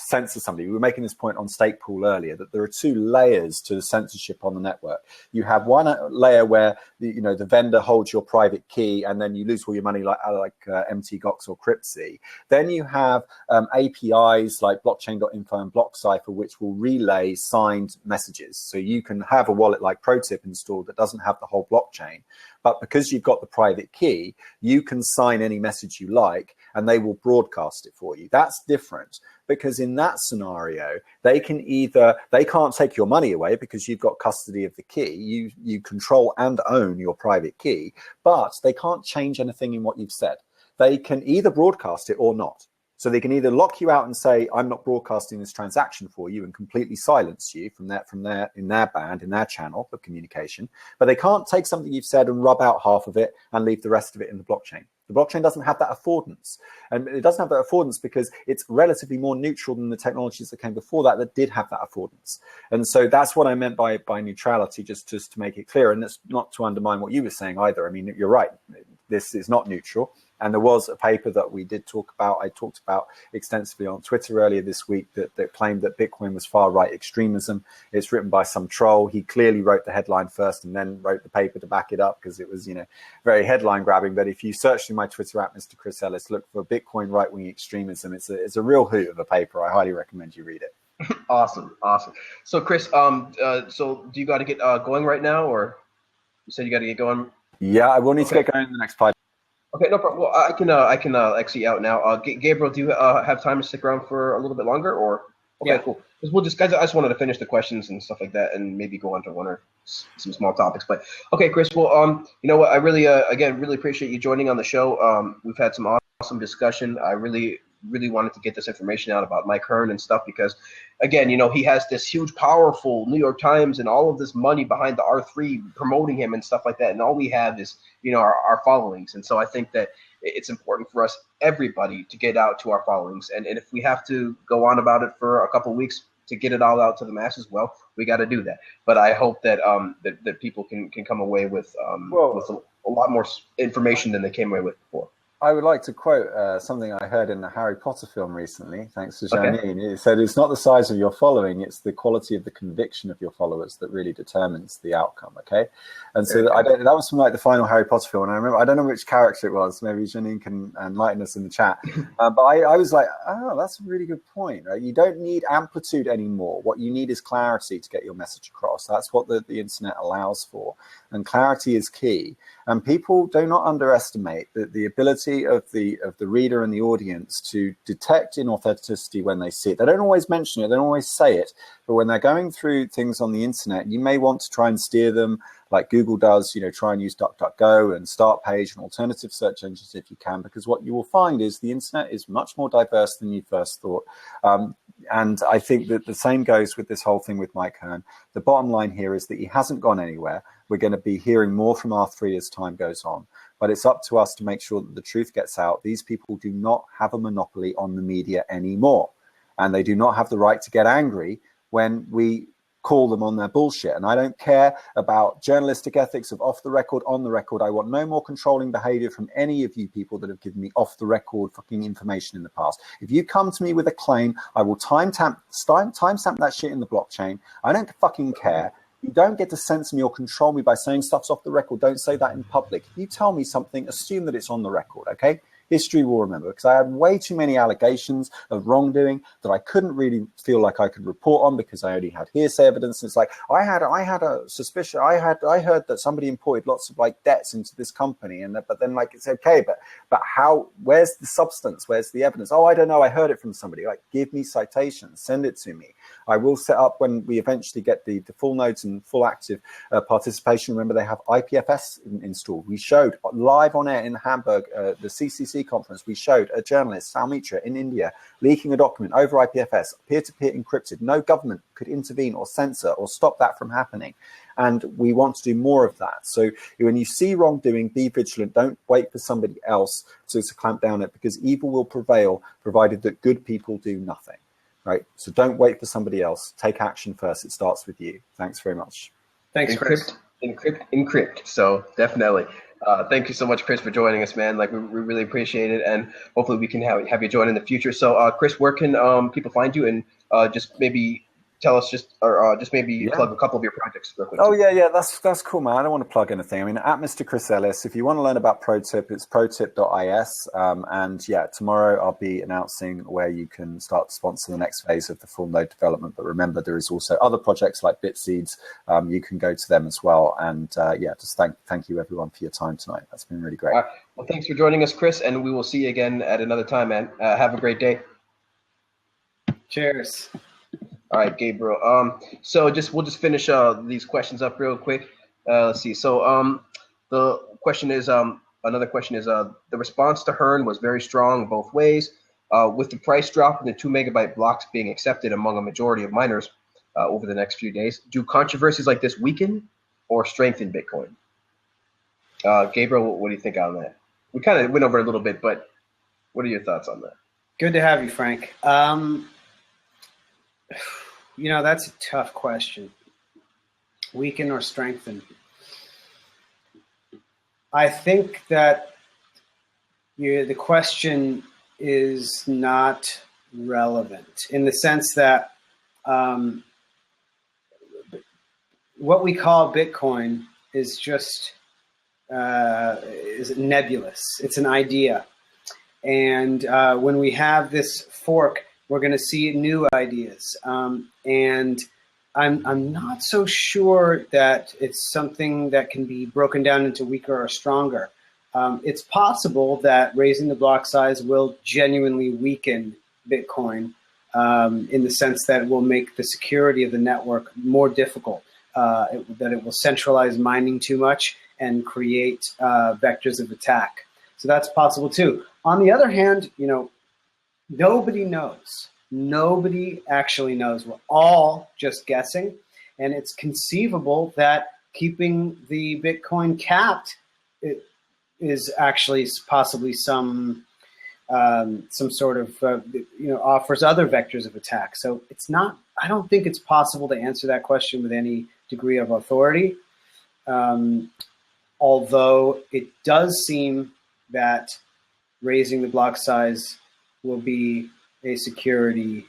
censor somebody. We were making this point on stake pool earlier, that there are two layers to the censorship on the network. You have one layer where the vendor holds your private key and then you lose all your money like MTGOX or Cryptsy. Then you have APIs like blockchain.info and BlockCypher, which will relay signed messages. So you can have a wallet like ProTip installed that doesn't have the whole blockchain, but because you've got the private key, you can sign any message you like and they will broadcast it for you. That's different, because in that scenario, they can't take your money away because you've got custody of the key. You control and own your private key, but they can't change anything in what you've said. They can either broadcast it or not. So they can either lock you out and say, I'm not broadcasting this transaction for you, and completely silence you from their in their band, in their channel of communication. But they can't take something you've said and rub out half of it and leave the rest of it in the blockchain. The blockchain doesn't have that affordance. And it doesn't have that affordance because it's relatively more neutral than the technologies that came before that did have that affordance. And so that's what I meant by neutrality, just to make it clear. And it's not to undermine what you were saying either. I mean, you're right. This is not neutral. And there was a paper that we did talk about, I talked about extensively on Twitter earlier this week, that claimed that Bitcoin was far-right extremism. It's written by some troll. He clearly wrote the headline first and then wrote the paper to back it up, because it was, very headline grabbing. But if you search through my Twitter at Mr. Chris Ellis, look for Bitcoin right-wing extremism. It's a real hoot of a paper. I highly recommend you read it. Awesome. So Chris, so do you got to get going right now, or you said you got to get going? Yeah, I will need to get going in the next 5 minutes. Okay, no problem. Well, I can exit out now. Gabriel, do you have time to stick around for a little bit longer, or? Okay, yeah. Cool. Because I just wanted to finish the questions and stuff like that, and maybe go on to one or some small topics. But okay, Chris. Well, you know what? I really, again, really appreciate you joining on the show. We've had some awesome discussion. I really wanted to get this information out about Mike Hearn and stuff, because, again, he has this huge, powerful New York Times and all of this money behind the R3 promoting him and stuff like that. And all we have is, our followings. And so I think that it's important for us, everybody, to get out to our followings. And if we have to go on about it for a couple of weeks to get it all out to the masses, well, we got to do that. But I hope that that people can come away with a lot more information than they came away with before. I would like to quote something I heard in the Harry Potter film recently, thanks to Janine. Okay. It said, it's not the size of your following, it's the quality of the conviction of your followers that really determines the outcome, okay? And so that was from like the final Harry Potter film, and I remember, I don't know which character it was, maybe Janine can enlighten us in the chat, but I was like, oh, that's a really good point, right? You don't need amplitude anymore. What you need is clarity to get your message across. That's what the internet allows for, and clarity is key. And people do not underestimate the ability of the reader and the audience to detect inauthenticity when they see it. They don't always mention it, they don't always say it, but when they're going through things on the internet, you may want to try and steer them like Google does, try and use DuckDuckGo and Startpage and alternative search engines if you can, because what you will find is the internet is much more diverse than you first thought. And I think that the same goes with this whole thing with Mike Hearn. The bottom line here is that he hasn't gone anywhere. We're going to be hearing more from R3 as time goes on. But it's up to us to make sure that the truth gets out. These people do not have a monopoly on the media anymore. And they do not have the right to get angry when we call them on their bullshit. And I don't care about journalistic ethics of off the record, on the record. I want no more controlling behavior from any of you people that have given me off the record fucking information in the past. If you come to me with a claim, I will timestamp that shit in the blockchain. I don't fucking care. You don't get to censor me or control me by saying stuff's off the record. Don't say that in public. If you tell me something, assume that it's on the record, okay? History will remember, because I had way too many allegations of wrongdoing that I couldn't really feel like I could report on because I only had hearsay evidence. It's like I had a suspicion. I heard that somebody imported lots of like debts into this company, but then like it's okay, but how? Where's the substance? Where's the evidence? Oh, I don't know. I heard it from somebody. Like, give me citations, send it to me. I will set up when we eventually get the full nodes and full active participation. Remember, they have IPFS installed. We showed live on air in Hamburg, the CCC conference, we showed a journalist, Sal Mitra, in India, leaking a document over IPFS, peer-to-peer encrypted. No government could intervene or censor or stop that from happening. And we want to do more of that. So when you see wrongdoing, be vigilant. Don't wait for somebody else to clamp down it, because evil will prevail provided that good people do nothing, right? So don't wait for somebody else. Take action first. It starts with you. Thanks very much. Thanks, Chris. Encrypt. So definitely. Thank you so much, Chris, for joining us, man. Like, we really appreciate it, and hopefully we can have you join in the future. So, Chris, where can people find you, and just maybe tell us just maybe plug a couple of your projects real quick. Oh, yeah, that's cool, man. I don't want to plug anything. I mean, at Mr. Chris Ellis, if you want to learn about ProTip, it's protip.is. And yeah, tomorrow I'll be announcing where you can start to sponsor the next phase of the full node development. But remember, there is also other projects like BitSeeds. You can go to them as well. And yeah, just thank you everyone for your time tonight. That's been really great. Well, thanks for joining us, Chris, and we will see you again at another time, man. Have a great day. Cheers. All right, Gabriel. So we'll just finish these questions up real quick. Let's see. So the question is, another question is, the response to Hearn was very strong both ways. With the price drop and the 2 megabyte blocks being accepted among a majority of miners over the next few days, do controversies like this weaken or strengthen Bitcoin? Gabriel, what do you think on that? We kind of went over a little bit, but what are your thoughts on that? Good to have you, Frank. You know, that's a tough question. Weaken or strengthen? I think that the question is not relevant in the sense that what we call Bitcoin is just is nebulous. It's an idea. And when we have this fork, we're going to see new ideas. And I'm not so sure that it's something that can be broken down into weaker or stronger. It's possible that raising the block size will genuinely weaken Bitcoin in the sense that it will make the security of the network more difficult, that it will centralize mining too much and create vectors of attack. So that's possible too. On the other hand, you know, nobody knows. Nobody actually knows. We're all just guessing. And it's conceivable that keeping the Bitcoin capped is actually possibly some sort of, offers other vectors of attack. So it's not, I don't think it's possible to answer that question with any degree of authority. Although it does seem that raising the block size will be a security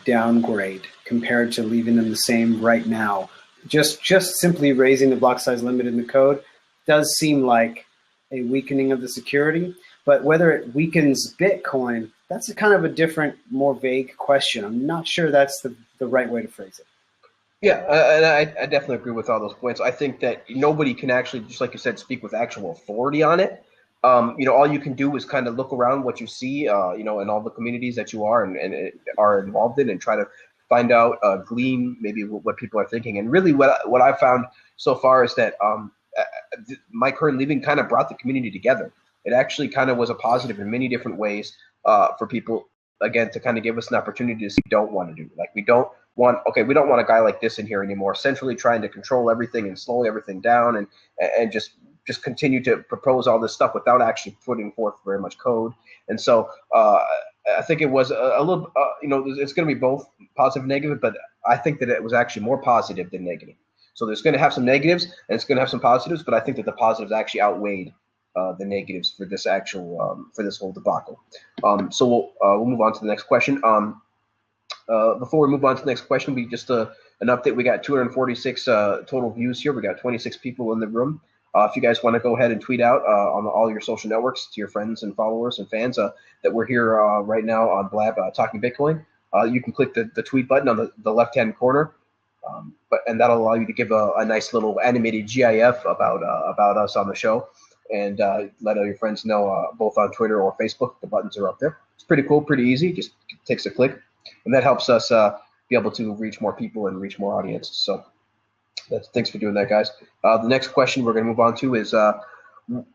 downgrade compared to leaving them the same right now. Just simply raising the block size limit in the code does seem like a weakening of the security, but whether it weakens Bitcoin, that's a kind of a different, more vague question. I'm not sure that's the right way to phrase it. Yeah, and I definitely agree with all those points. I think that nobody can actually, just like you said, speak with actual authority on it. All you can do is kind of look around what you see, in all the communities that you are and are involved in, and try to find out, glean maybe what people are thinking. And really, what I've found so far is that Mike Hearn leaving kind of brought the community together. It actually kind of was a positive in many different ways for people, again, to kind of give us an opportunity to see what we don't want to do. Like, we don't want a guy like this in here anymore, centrally trying to control everything and slow everything down and just continue to propose all this stuff without actually putting forth very much code. And so I think it was a little, it's going to be both positive and negative, but I think that it was actually more positive than negative. So there's going to have some negatives and it's going to have some positives, but I think that the positives actually outweighed the negatives for this for this whole debacle. So we'll move on to the next question. Before we move on to the next question, we just an update. We got 246 total views here. We got 26 people in the room. If you guys want to go ahead and tweet out on all your social networks to your friends and followers and fans that we're here right now on Blab Talking Bitcoin, you can click the tweet button on the left-hand corner, and that'll allow you to give a nice little animated GIF about us on the show, and let all your friends know both on Twitter or Facebook. The buttons are up there. It's pretty cool, pretty easy. Just takes a click. And that helps us be able to reach more people and reach more audiences. So thanks for doing that, guys. The next question we're going to move on to is,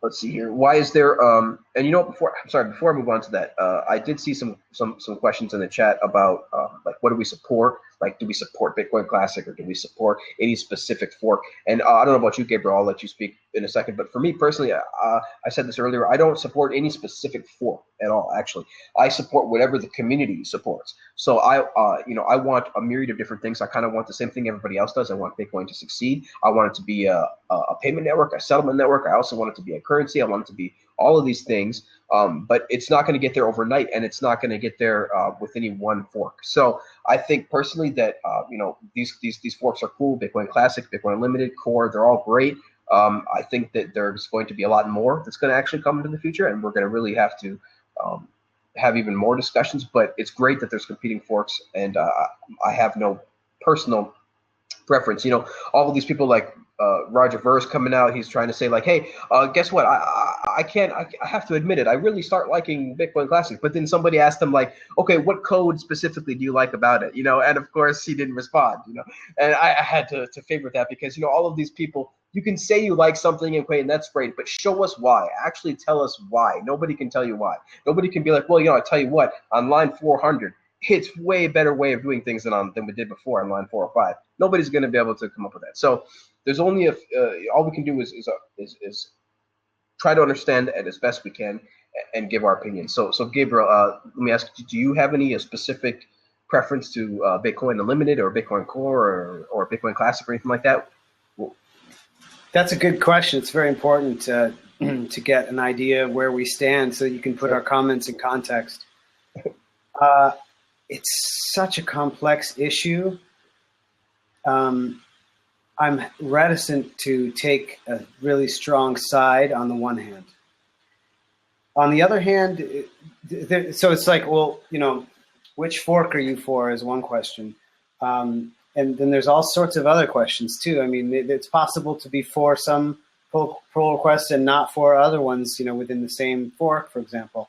let's see here. Why is there, and before I move on to that, I did see some questions in the chat about like, what do we support? Like, do we support Bitcoin Classic, or do we support any specific fork? And I don't know about you, Gabriel, I'll let you speak in a second. But for me personally, I said this earlier, I don't support any specific fork at all, actually. I support whatever the community supports. So I want a myriad of different things. I kind of want the same thing everybody else does. I want Bitcoin to succeed. I want it to be a payment network, a settlement network. I also want it to be a currency. I want it to be all of these things. But it's not going to get there overnight, and it's not going to get there with any one fork. So I think personally that these forks are cool. Bitcoin Classic, Bitcoin Unlimited, Core, they're all great. I think that there's going to be a lot more that's going to actually come into the future, and we're going to really have to have even more discussions. But it's great that there's competing forks, and I have no personal preference. All of these people like Roger Ver's coming out, he's trying to say like, hey, guess what? I have to admit it. I really start liking Bitcoin Classic. But then somebody asked him like, okay, what code specifically do you like about it? And of course he didn't respond, and I had to favor that, because, all of these people, you can say you like something and that's great, but show us why. Actually tell us why. Nobody can tell you why. Nobody can be like, well, I tell you what, on line 400, it's way better way of doing things than we did before on line 405. Nobody's going to be able to come up with that. So there's only all we can do is try to understand it as best we can and give our opinion. So Gabriel, let me ask you, do you have any specific preference to Bitcoin Unlimited or Bitcoin Core or Bitcoin Classic or anything like that? That's a good question. It's very important to get an idea of where we stand so you can put our comments in context. It's such a complex issue. I'm reticent to take a really strong side on the one hand. On the other hand, so it's like, well, which fork are you for is one question. And then there's all sorts of other questions too. I mean, it's possible to be for some pull requests and not for other ones, within the same fork, for example.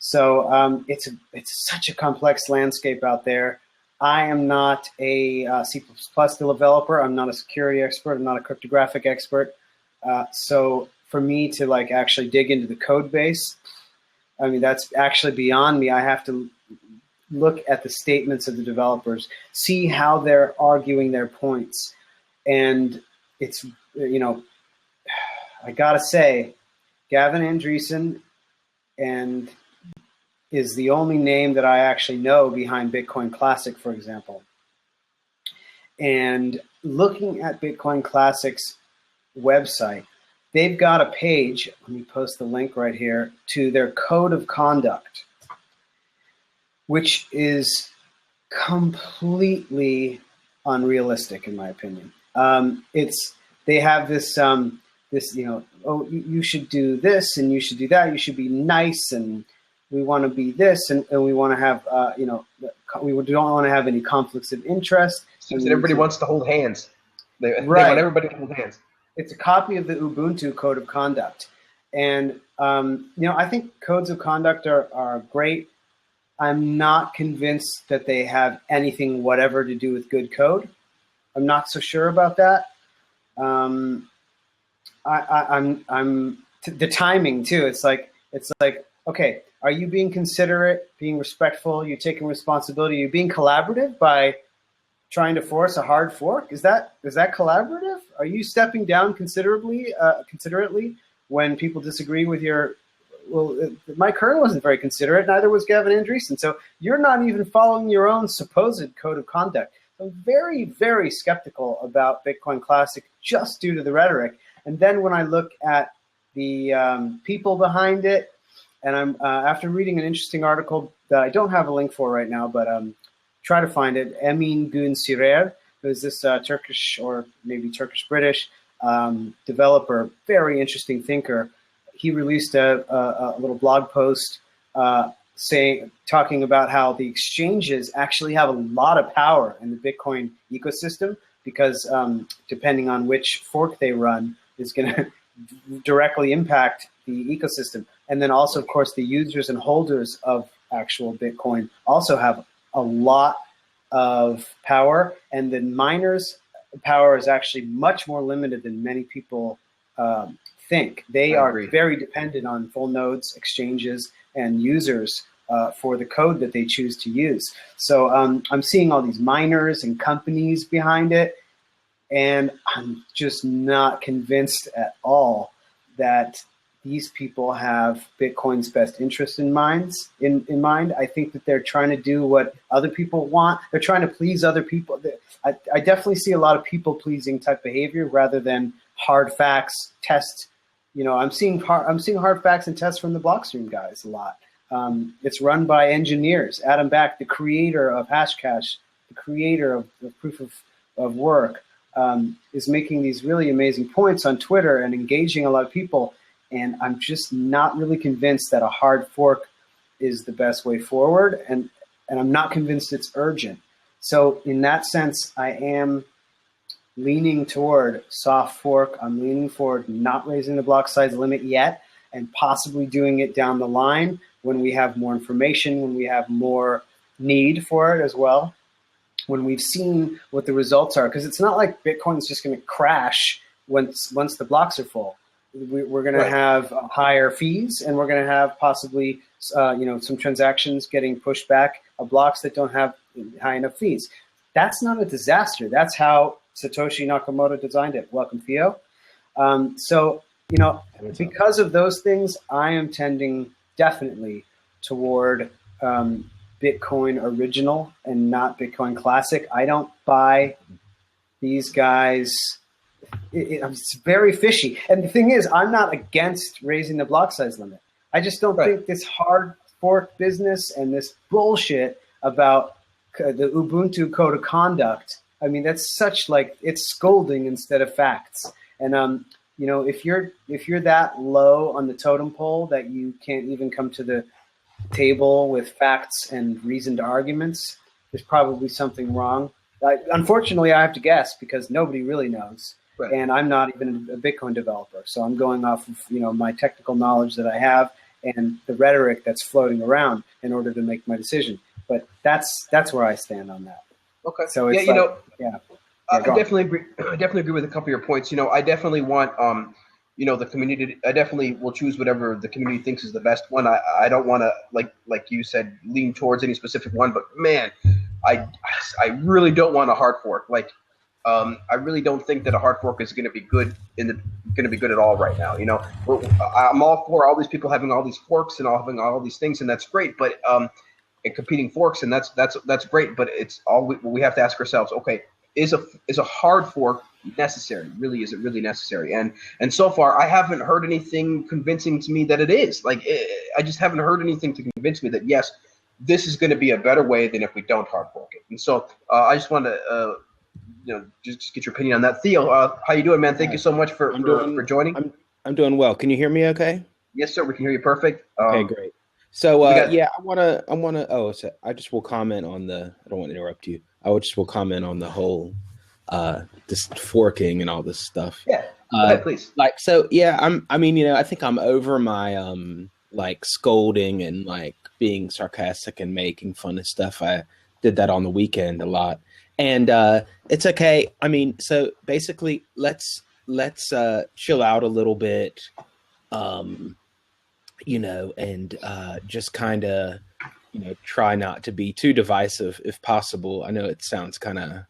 So it's such a complex landscape out there. I am not a C++ developer. I'm not a security expert. I'm not a cryptographic expert. So for me to actually dig into the code base, I mean, that's actually beyond me. I have to look at the statements of the developers, see how they're arguing their points. And it's, I gotta say, Gavin Andreessen is the only name that I actually know behind Bitcoin Classic, for example. And looking at Bitcoin Classic's website, they've got a page, let me post the link right here, to their code of conduct, which is completely unrealistic, in my opinion. They have this, you should do this and you should do that. You should be nice, and we want to be this, and we want to have, we don't want to have any conflicts of interest. So everybody wants to hold hands. They want everybody to hold hands. It's a copy of the Ubuntu Code of Conduct. And, I think codes of conduct are great. I'm not convinced that they have anything whatever to do with good code. I'm not so sure about that. I'm the timing too. It's like, okay, are you being considerate, being respectful? You're taking responsibility. You're being collaborative by trying to force a hard fork. Is that collaborative? Are you stepping down considerately when people disagree with your? Well, Mike Hearn wasn't very considerate. Neither was Gavin Andreessen. So you're not even following your own supposed code of conduct. So I'm very, very skeptical about Bitcoin Classic just due to the rhetoric. And then when I look at the people behind it, and I'm after reading an interesting article that I don't have a link for right now, but try to find it. Emin Gün Sirer, who's this Turkish or maybe Turkish-British developer, very interesting thinker. He released a little blog post talking about how the exchanges actually have a lot of power in the Bitcoin ecosystem because depending on which fork they run is going to directly impact the ecosystem. And then also, of course, the users and holders of actual Bitcoin also have a lot of power, and the miners' power is actually much more limited than many people think. They are very dependent on full nodes, exchanges, and users for the code that they choose to use. So I'm seeing all these miners and companies behind it, and I'm just not convinced at all that these people have Bitcoin's best interest in mind. I think that they're trying to do what other people want. They're trying to please other people. I definitely see a lot of people-pleasing type behavior rather than hard facts, test. I'm seeing hard facts and tests from the Blockstream guys a lot. It's run by engineers. Adam Back, the creator of Hashcash, the creator of Proof of Work, is making these really amazing points on Twitter and engaging a lot of people. And I'm just not really convinced that a hard fork is the best way forward. And I'm not convinced it's urgent. So in that sense, I am leaning toward soft fork. I'm leaning forward not raising the block size limit yet, and possibly doing it down the line when we have more information, when we have more need for it as well, when we've seen what the results are. Because it's not like Bitcoin's just going to crash once the blocks are full. We're going to have higher fees, and we're going to have possibly some transactions getting pushed back of blocks that don't have high enough fees. That's not a disaster. That's how Satoshi Nakamoto designed it. Welcome, Theo. Because of those things, I am tending definitely toward Bitcoin original and not Bitcoin classic. I don't buy these guys. It's very fishy. And the thing is, I'm not against raising the block size limit. I just don't think this hard fork business and this bullshit about the Ubuntu code of conduct, I mean, that's such it's scolding instead of facts. And, if you're that low on the totem pole that you can't even come to the table with facts and reasoned arguments, there's probably something wrong. Unfortunately, I have to guess because nobody really knows. Right. And I'm not even a Bitcoin developer. So I'm going off of, my technical knowledge that I have and the rhetoric that's floating around in order to make my decision. But that's where I stand on that. Okay. So it's I definitely agree. I definitely agree with a couple of your points. I definitely want, the community. I definitely will choose whatever the community thinks is the best one. I don't want to, like you said, lean towards any specific one. But man, I really don't want a hard fork. I really don't think that a hard fork is going to be good at all right now. I'm all for all these people having all these forks and having all these things, and that's great. But and competing forks, and that's great. But it's all we have to ask ourselves: okay, is a hard fork necessary? Really, is it really necessary? And so far, I haven't heard anything convincing to me that it is. I just haven't heard anything to convince me that yes, this is going to be a better way than if we don't hard fork it. And so I just want to. Just get your opinion on that. Theo, how you doing, man? Thank you so much for joining. I'm doing well. Can you hear me okay? Yes, sir. We can hear you perfect. Okay, great. So, I just will comment on I don't want to interrupt you. Just will comment on the whole, this forking and all this stuff. Yeah. Go ahead, please. I think I'm over my, scolding and being sarcastic and making fun of stuff. I did that on the weekend a lot. And it's okay. I mean, so basically, let's chill out a little bit, and just kind of, try not to be too divisive if possible. I know it sounds kind of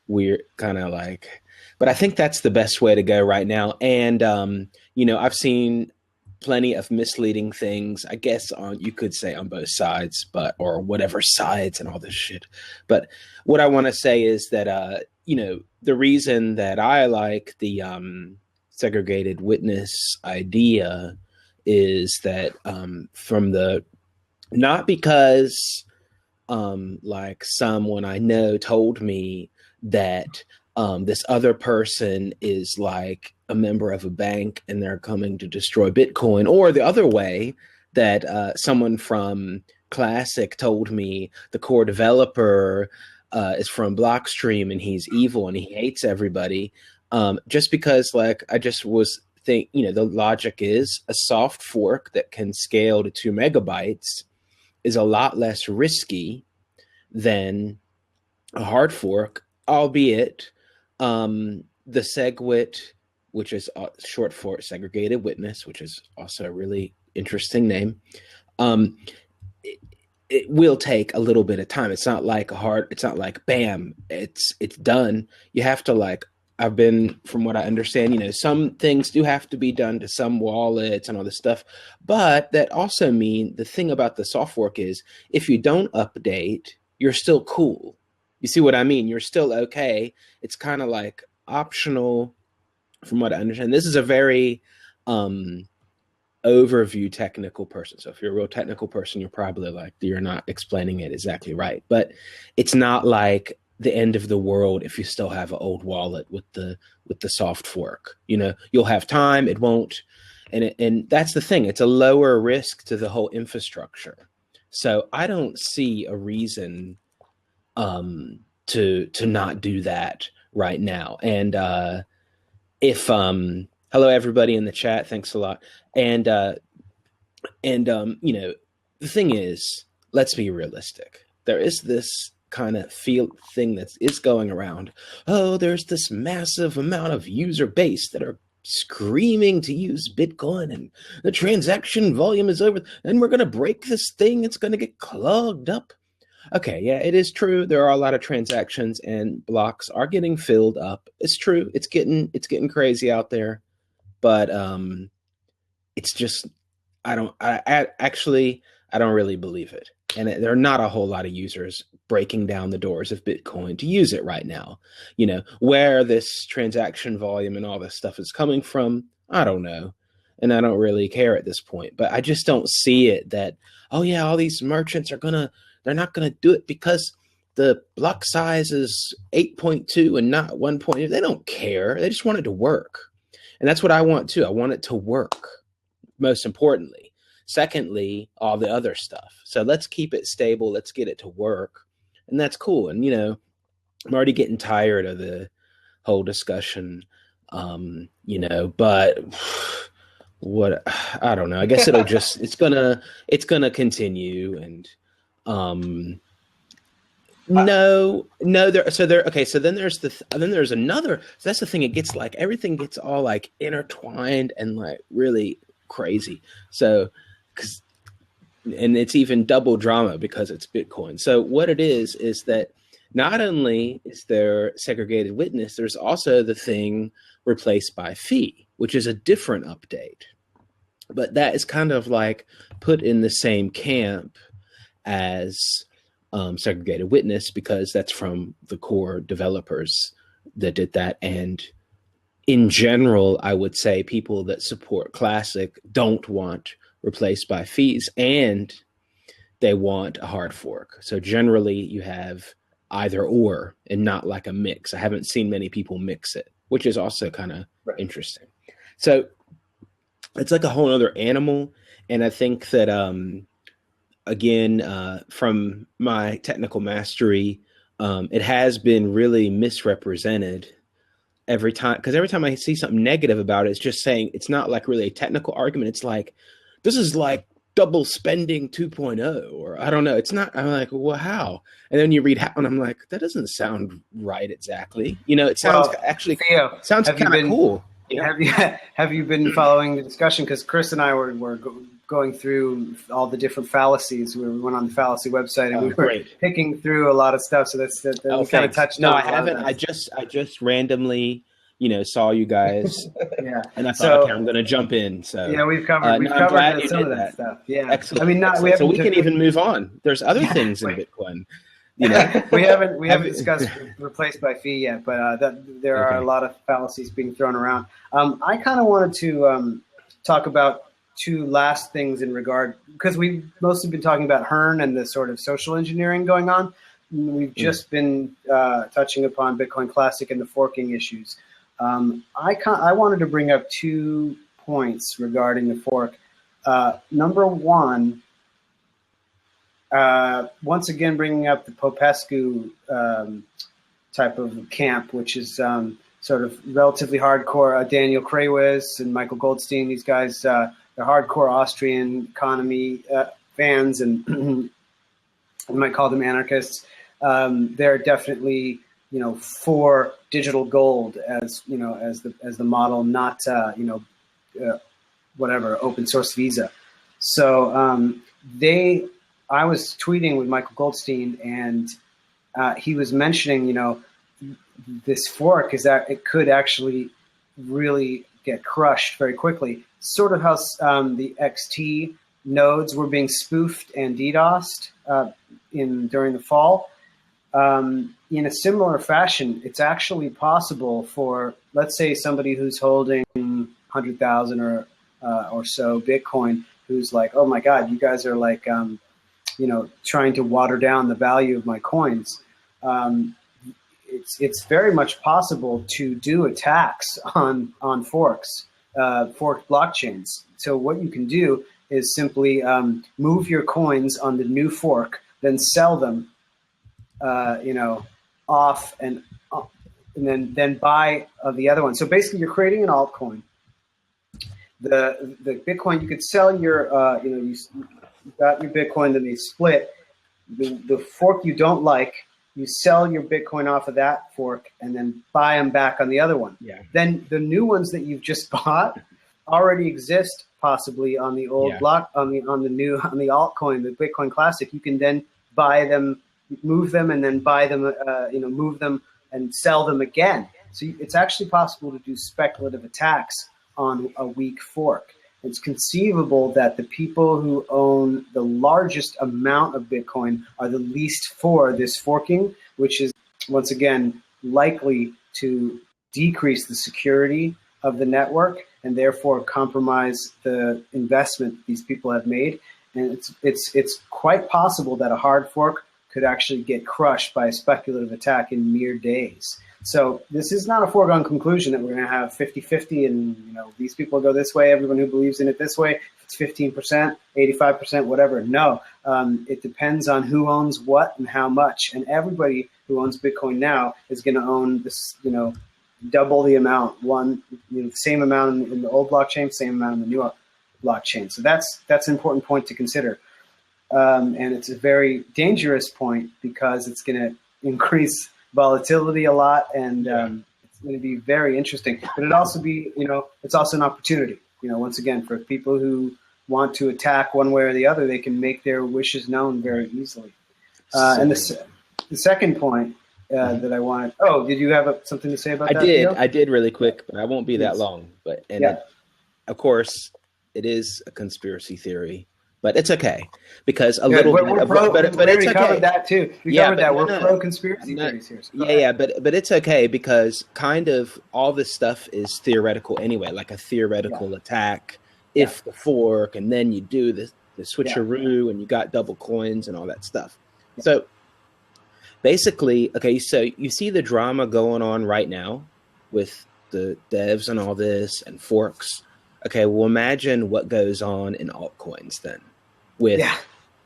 weird, but I think that's the best way to go right now. And I've seen plenty of misleading things, I guess, you could say on both sides, or whatever sides and all this shit. But what I want to say is that, the reason that I like the segregated witness idea is that not because someone I know told me that this other person is a member of a bank and they're coming to destroy Bitcoin, or the other way that someone from Classic told me the core developer is from Blockstream and he's evil and he hates everybody. Just because I just the logic is a soft fork that can scale to 2 megabytes is a lot less risky than a hard fork, albeit the SegWit, which is short for segregated witness, which is also a really interesting name. It will take a little bit of time. It's not like bam, it's done. You have to from what I understand, some things do have to be done to some wallets and all this stuff. But that also means the thing about the soft fork is if you don't update, you're still cool. You see what I mean? You're still okay. It's kind of like optional from what I understand. This is a very overview technical person. So if you're a real technical person, you're probably you're not explaining it exactly right. But it's not like the end of the world if you still have an old wallet with the soft fork. You'll have time. It won't, and that's the thing. It's a lower risk to the whole infrastructure. So I don't see a reason to not do that right now. And if hello everybody in the chat, thanks a lot. And the thing is, let's be realistic. There is this kind of thing that is going around. Oh, there's this massive amount of user base that are screaming to use Bitcoin, and the transaction volume is over, and we're going to break this thing. It's going to get clogged up. Okay, yeah, it is true. There are a lot of transactions, and blocks are getting filled up. It's true. It's getting crazy out there, but it's just I don't really believe it. And there are not a whole lot of users breaking down the doors of Bitcoin to use it right now. Where this transaction volume and all this stuff is coming from, I don't know. And I don't really care at this point. But I just don't see it that, oh yeah, all these merchants they're not going to do it because the block size is 8.2 and not 1. They don't care. They just want it to work. And that's what I want too. I want it to work, most importantly. Secondly, all the other stuff. So let's keep it stable. Let's get it to work. And that's cool. And, I'm already getting tired of the whole discussion, but what, I don't know. I guess it's going to continue. And, okay. So then there's another, so that's the thing. It gets everything gets all intertwined and really crazy. So, and it's even double drama because it's Bitcoin. So what it is that not only is there segregated witness, there's also the thing replaced by fee, which is a different update. But that is kind of put in the same camp as segregated witness because that's from the core developers that did that. And in general, I would say people that support Classic don't want replaced by fees, and they want a hard fork. So generally you have either or and not a mix. I haven't seen many people mix it, which is also kind of interesting. So it's a whole other animal. And I think that, again, from my technical mastery, it has been really misrepresented every time. Because every time I see something negative about it, it's just saying it's not really a technical argument. It's this is double spending 2.0, or I don't know. It's not. I'm well, how? And then you read how, and I'm that doesn't sound right exactly. It sounds Theo, sounds kind of cool. Have you been following the discussion? Because Chris and I were going through all the different fallacies. We went on the fallacy website and we were picking through a lot of stuff. So that's we kind of touched. No, on I haven't. I just randomly saw you guys. Yeah. And I thought, okay, I'm going to jump in. So yeah, we've covered some of that stuff. Yeah. Excellent. I mean, we can even move on. There's other things in Bitcoin. We haven't discussed replaced by fee yet, but there are a lot of fallacies being thrown around. I kind of wanted to talk about two last things in regard, because we've mostly been talking about Hearn and the sort of social engineering going on. We've just been touching upon Bitcoin Classic and the forking issues. I wanted to bring up 2 points regarding the fork. Number one, once again, bringing up the Popescu type of camp, which is sort of relatively hardcore. Daniel Krawiz and Michael Goldstein, these guys, they're hardcore Austrian economy fans, and you might call them anarchists. there are definitely, for digital gold as the model, not whatever open source Visa. So I was tweeting with Michael Goldstein, and he was mentioning, this fork is that it could actually really get crushed very quickly. Sort of how the XT nodes were being spoofed and DDoSed during the fall. In a similar fashion, it's actually possible for, let's say, somebody who's holding 100,000 or so Bitcoin, who's like, oh my God, you guys are like, trying to water down the value of my coins. It's very much possible to do attacks on forks, forked blockchains. So what you can do is simply move your coins on the new fork, then sell them, off and then buy the other one. So basically, you're creating an altcoin. The Bitcoin, you could sell your, you got your Bitcoin, then they split. The fork you don't like, you sell your Bitcoin off of that fork and then buy them back on the other one. Yeah. Then the new ones that you've just bought already exist possibly on the old block, on the altcoin, the Bitcoin Classic. You can then buy them, move them, and then buy them, move them and sell them again. So it's actually possible to do speculative attacks on a weak fork. It's conceivable that the people who own the largest amount of Bitcoin are the least for this forking, which is, once again, likely to decrease the security of the network and therefore compromise the investment these people have made. And it's quite possible that a hard fork could actually get crushed by a speculative attack in mere days. So this is not a foregone conclusion that we're going to have 50-50 and, these people go this way, everyone who believes in it this way, it's 15%, 85%, whatever. No, it depends on who owns what and how much. And everybody who owns Bitcoin now is going to own this, double the amount, the same amount in the old blockchain, same amount in the new blockchain. So that's an important point to consider. And it's a very dangerous point because it's going to increase volatility a lot, and it's going to be very interesting. But it also it's also an opportunity. Once again, for people who want to attack one way or the other, they can make their wishes known very easily. And the second point that I wanted. Oh, did you have something to say about that? I did really quick, but I won't be that long. But of course, it is a conspiracy theory. But it's okay because a little bit of but it's okay. Covered that too. We covered that. We're pro conspiracy theories here. So but it's okay because kind of all this stuff is theoretical anyway, like a theoretical attack. If the fork, and then you do the switcheroo, and you got double coins and all that stuff. Yeah. So basically, okay, so you see the drama going on right now with the devs and all this and forks. Okay, well, imagine what goes on in altcoins then with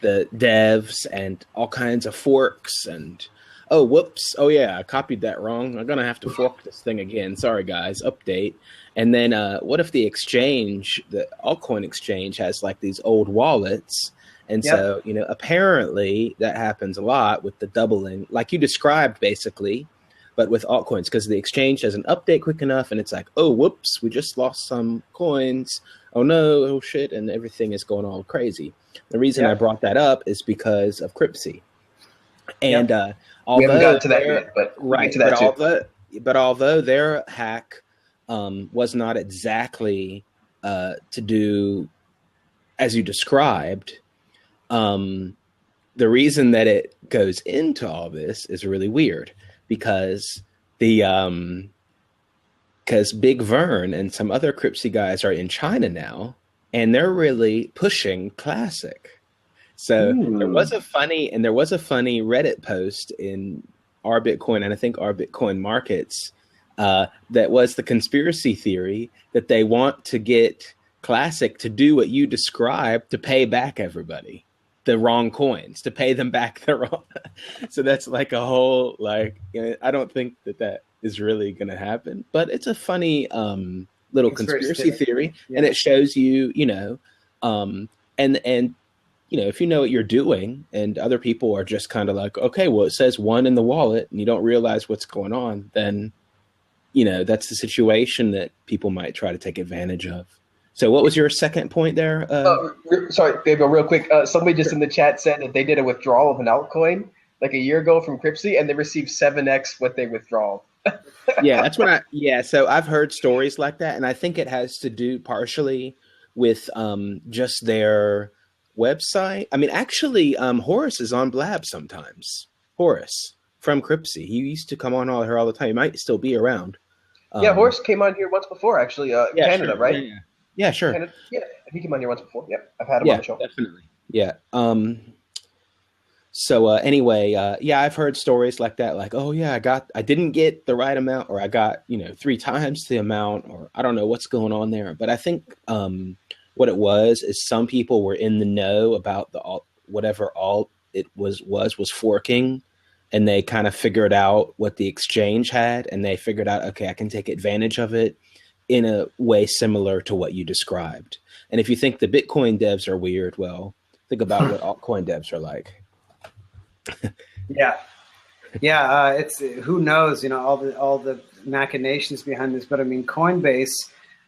the devs and all kinds of forks and, oh, whoops. Oh, yeah, I copied that wrong. I'm going to have to fork this thing again. Sorry, guys, update. And then what if the exchange, the altcoin exchange has like these old wallets? And so, apparently that happens a lot with the doubling, like you described basically, but with altcoins, because the exchange doesn't update quick enough, and it's like, oh, whoops, we just lost some coins. Oh no, oh shit, and everything is going all crazy. The reason I brought that up is because of Cryptsy. And although we haven't gotten to that yet, but we'll get to that but although their hack was not exactly to do as you described, the reason that it goes into all this is really weird. Because because Big Vern and some other Cryptsy guys are in China now, and they're really pushing Classic. So there was a funny Reddit post in Our Bitcoin and I think Our Bitcoin Markets that was the conspiracy theory that they want to get Classic to do what you described to pay back everybody the wrong coins, to pay them back the wrong. So that's like a whole, I don't think that is really going to happen, but it's a funny little conspiracy theory. And it shows you, and if you know what you're doing and other people are just kind of like, okay, well, it says 1 in the wallet and you don't realize what's going on, then, that's the situation that people might try to take advantage of. So what was your second point there? Sorry, Gabriel, real quick. Somebody just in the chat said that they did a withdrawal of an altcoin like a year ago from Cryptsy, and they received 7x what they withdrawal. Yeah, that's what so I've heard stories like that, and I think it has to do partially with just their website. I mean, actually, Horace is on Blab sometimes. Horace from Cryptsy. He used to come on here all the time. He might still be around. Yeah, Horace came on here once before, actually. Canada, sure. Right? Yeah, sure. Canada. Yeah, he came on here once before. Yep, I've had him on the show. Definitely. Yeah. So anyway, I've heard stories like that, like, oh yeah, I didn't get the right amount, or I got 3 times the amount, or I don't know what's going on there. But I think what it was is some people were in the know about the whatever alt it was forking, and they kind of figured out what the exchange had, and they figured out, okay, I can take advantage of it in a way similar to what you described. And if you think the Bitcoin devs are weird, well, think about what altcoin devs are like. Yeah. It's who knows, all the machinations behind this, but I mean, Coinbase,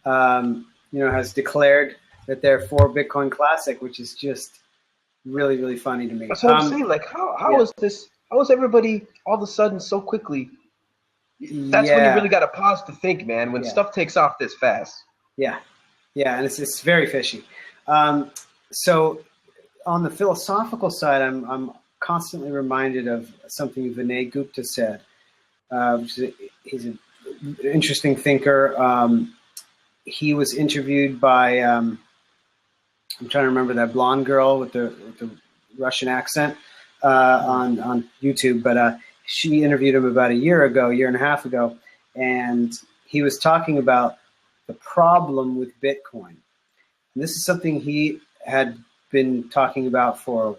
has declared that they're for Bitcoin Classic, which is just really, really funny to me. That's what I'm saying. Like, how is this? How is everybody all of a sudden so quickly? That's when you really got to pause to think, man. When stuff takes off this fast. Yeah, and it's very fishy. So on the philosophical side, I'm constantly reminded of something Vinay Gupta said. He's an interesting thinker. He was interviewed by I'm trying to remember that blonde girl with the Russian accent on YouTube, but she interviewed him about a year and a half ago, and he was talking about the problem with Bitcoin. And this is something he had been talking about for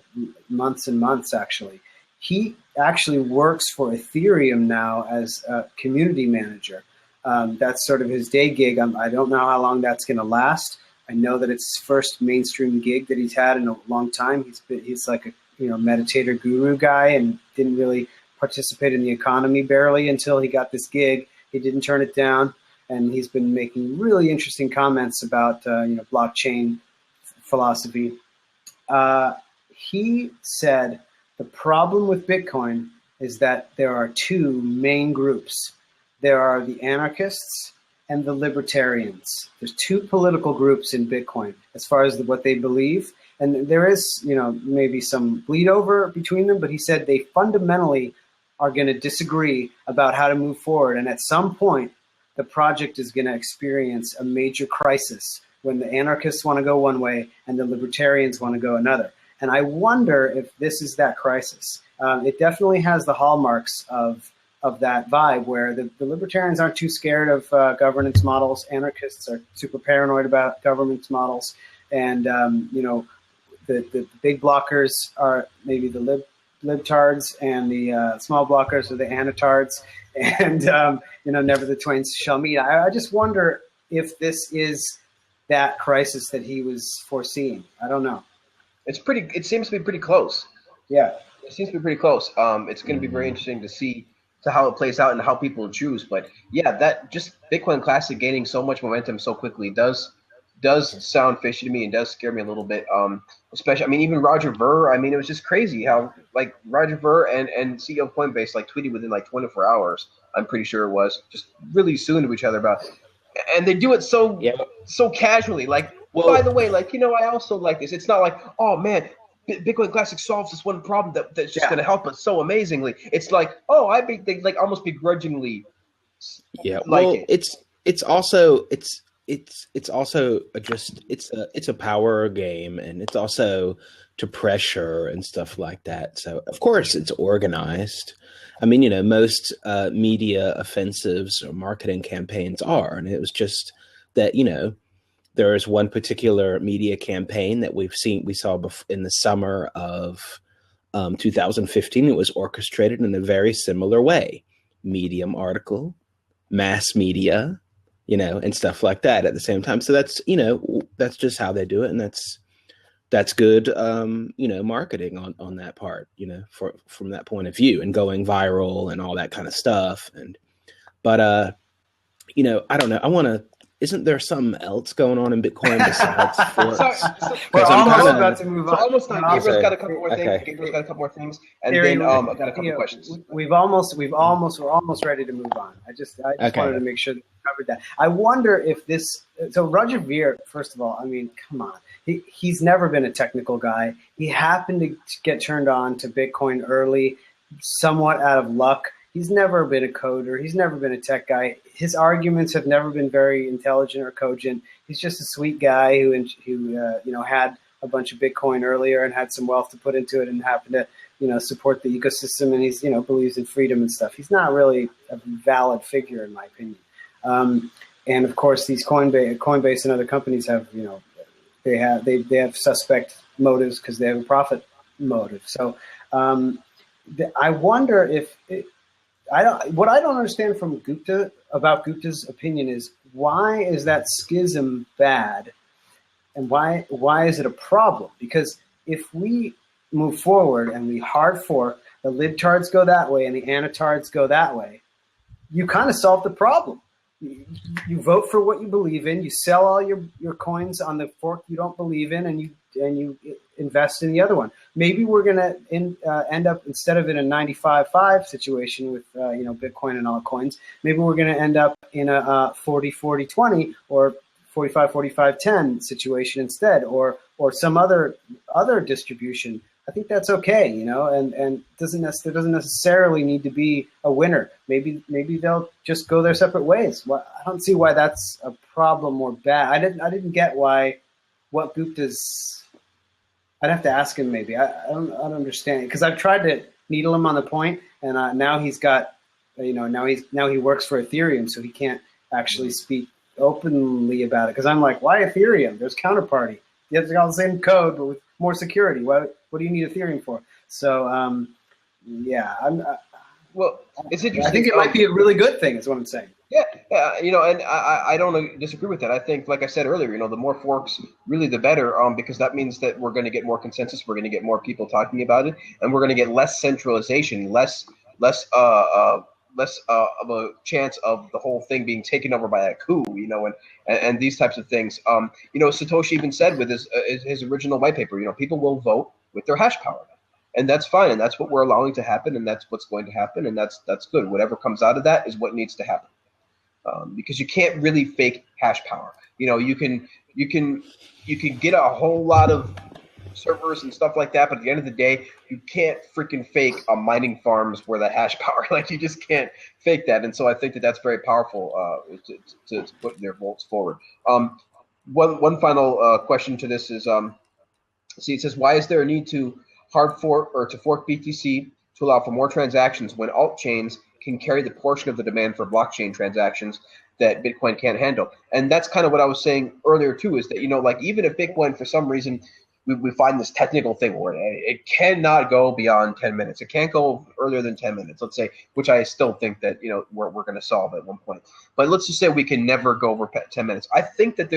months and months, actually. He actually works for Ethereum now as a community manager. That's sort of his day gig. I don't know how long that's going to last. I know that it's his first mainstream gig that he's had in a long time. He's like a meditator guru guy, and didn't really participate in the economy barely until he got this gig. He didn't turn it down, and he's been making really interesting comments about blockchain philosophy. He said the problem with Bitcoin is that there are 2 main groups. There are the anarchists and the libertarians. There's 2 political groups in Bitcoin as far as what they believe. And there is, maybe some bleed over between them, but he said they fundamentally are going to disagree about how to move forward. And at some point, the project is going to experience a major crisis when the anarchists want to go one way and the libertarians want to go another. And I wonder if this is that crisis. It definitely has the hallmarks of that vibe, where the libertarians aren't too scared of governance models. Anarchists are super paranoid about governance models. And, the big blockers are maybe the libtards, and the small blockers are the anitards. And, never the twain shall meet. I just wonder if this is that crisis that he was foreseeing. I don't know. It seems to be pretty close. Yeah. It seems to be pretty close. It's going to be very interesting to see how it plays out and how people choose. But yeah, that just Bitcoin Classic gaining so much momentum so quickly does sound fishy to me, and does scare me a little bit. Especially, even Roger Ver, it was just crazy how like Roger Ver and CEO of Coinbase tweeted within 24 hours. I'm pretty sure it was just really soon to each other about, and they do it so casually. By the way, I also like this. It's not like, oh man, Bitcoin Classic solves this one problem that's just going to help us so amazingly. It's like, oh, they almost begrudgingly. Yeah, it's also a power game, and it's also to pressure and stuff like that. So of course it's organized. Most media offensives or marketing campaigns are, and it was just that, there is one particular media campaign that we saw in the summer of 2015. It was orchestrated in a very similar way. Medium article, mass media, and stuff like that at the same time. So that's just how they do it. And that's that's good, marketing on that part, from that point of view, and going viral and all that kind of stuff. But I don't know. Isn't there something else going on in Bitcoin besides forks? We're almost about to move on. Almost done. Gabriel's got a couple more things. Okay. Gabriel's got a couple more things, and then I've got a couple questions. We're almost ready to move on. I just wanted to make sure that we covered that. I wonder if this. So Roger Ver, first of all, I mean, come on. He's never been a technical guy. He happened to get turned on to Bitcoin early, somewhat out of luck. He's never been a coder. He's never been a tech guy. His arguments have never been very intelligent or cogent. He's just a sweet guy who had a bunch of Bitcoin earlier and had some wealth to put into it and happened to support the ecosystem, and he's believes in freedom and stuff. He's not really a valid figure in my opinion. And of course, these Coinbase and other companies have they have suspect motives because they have a profit motive. So I wonder if. What I don't understand from Gupta's opinion is, why is that schism bad, and why is it a problem? Because if we move forward and we hard fork, the libtards go that way and the anatards go that way, you kind of solve the problem. You vote for what you believe in, you sell all your coins on the fork you don't believe in, and you invest in the other one. Maybe we're going to end up, instead of in a 95-5 situation with Bitcoin and altcoins, maybe we're going to end up in a 40-40-20 or 45-45-10 situation instead, or some other distribution. I think that's okay, and there doesn't necessarily need to be a winner. Maybe they'll just go their separate ways. I don't see why that's a problem or bad. I didn't get what Gupta's. I'd have to ask him maybe. I don't understand, because I've tried to needle him on the point, and now he's got now he works for Ethereum, so he can't actually speak openly about it. Because I'm like, why Ethereum? There's Counterparty. You have all the same code, but with more security. What do you need Ethereum for? So yeah, well, it's interesting. I think it might be a really good thing, is what I'm saying. Yeah, and I don't disagree with that. I think, like I said earlier, the more forks, really the better, because that means that we're going to get more consensus, we're going to get more people talking about it, and we're going to get less centralization, less of a chance of the whole thing being taken over by a coup, and these types of things. Satoshi even said with his original white paper, people will vote with their hash power. And that's fine, and that's what we're allowing to happen, and that's what's going to happen, and that's good. Whatever comes out of that is what needs to happen, because you can't really fake hash power. You can get a whole lot of servers and stuff like that, but at the end of the day, you can't freaking fake mining farms where the hash power. Like, you just can't fake that, and so I think that that's very powerful to put their votes forward. One final question to this is, it says, why is there a need to hard fork or to fork BTC to allow for more transactions when alt chains can carry the portion of the demand for blockchain transactions that Bitcoin can't handle? And that's kind of what I was saying earlier too, is that, even if Bitcoin, for some reason, we find this technical thing where it cannot go beyond 10 minutes. It can't go earlier than 10 minutes, let's say, which I still think that, we're going to solve at one point. But let's just say we can never go over 10 minutes. I think that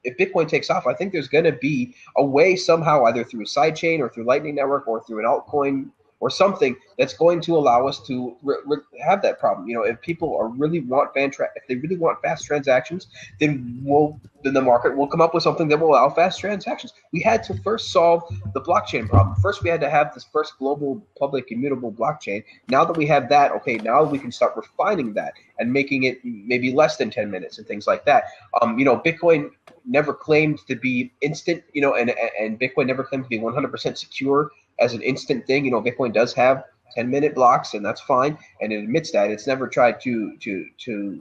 if Bitcoin takes off, I think there's going to be a way somehow, either through a sidechain or through Lightning Network or through an altcoin or something, that's going to allow us to have that problem. If people really want fast transactions, then the market will come up with something that will allow fast transactions. We had to first solve the blockchain problem. First, we had to have this first global public immutable blockchain. Now that we have that, okay, now we can start refining that and making it maybe less than 10 minutes and things like that. Bitcoin never claimed to be instant, and Bitcoin never claimed to be 100% secure as an instant thing. Bitcoin does have 10-minute blocks, and that's fine, and it admits that. It's never tried to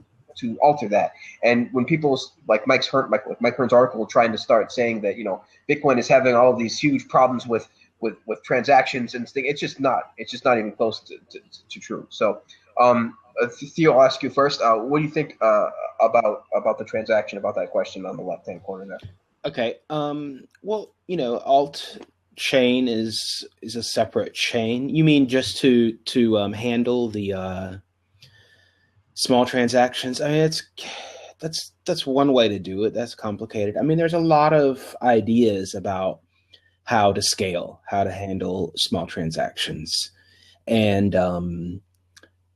alter that. And when people like Mike Hearn's article trying to start saying that Bitcoin is having all of these huge problems with transactions and things, it's just not even close to true. So Theo, I'll ask you first. What do you think about the transaction, about that question on the left-hand corner there? Okay. Well, alt chain is a separate chain. You mean just to handle the small transactions? I mean, that's one way to do it. That's complicated. I mean, there's a lot of ideas about how to scale, how to handle small transactions. And,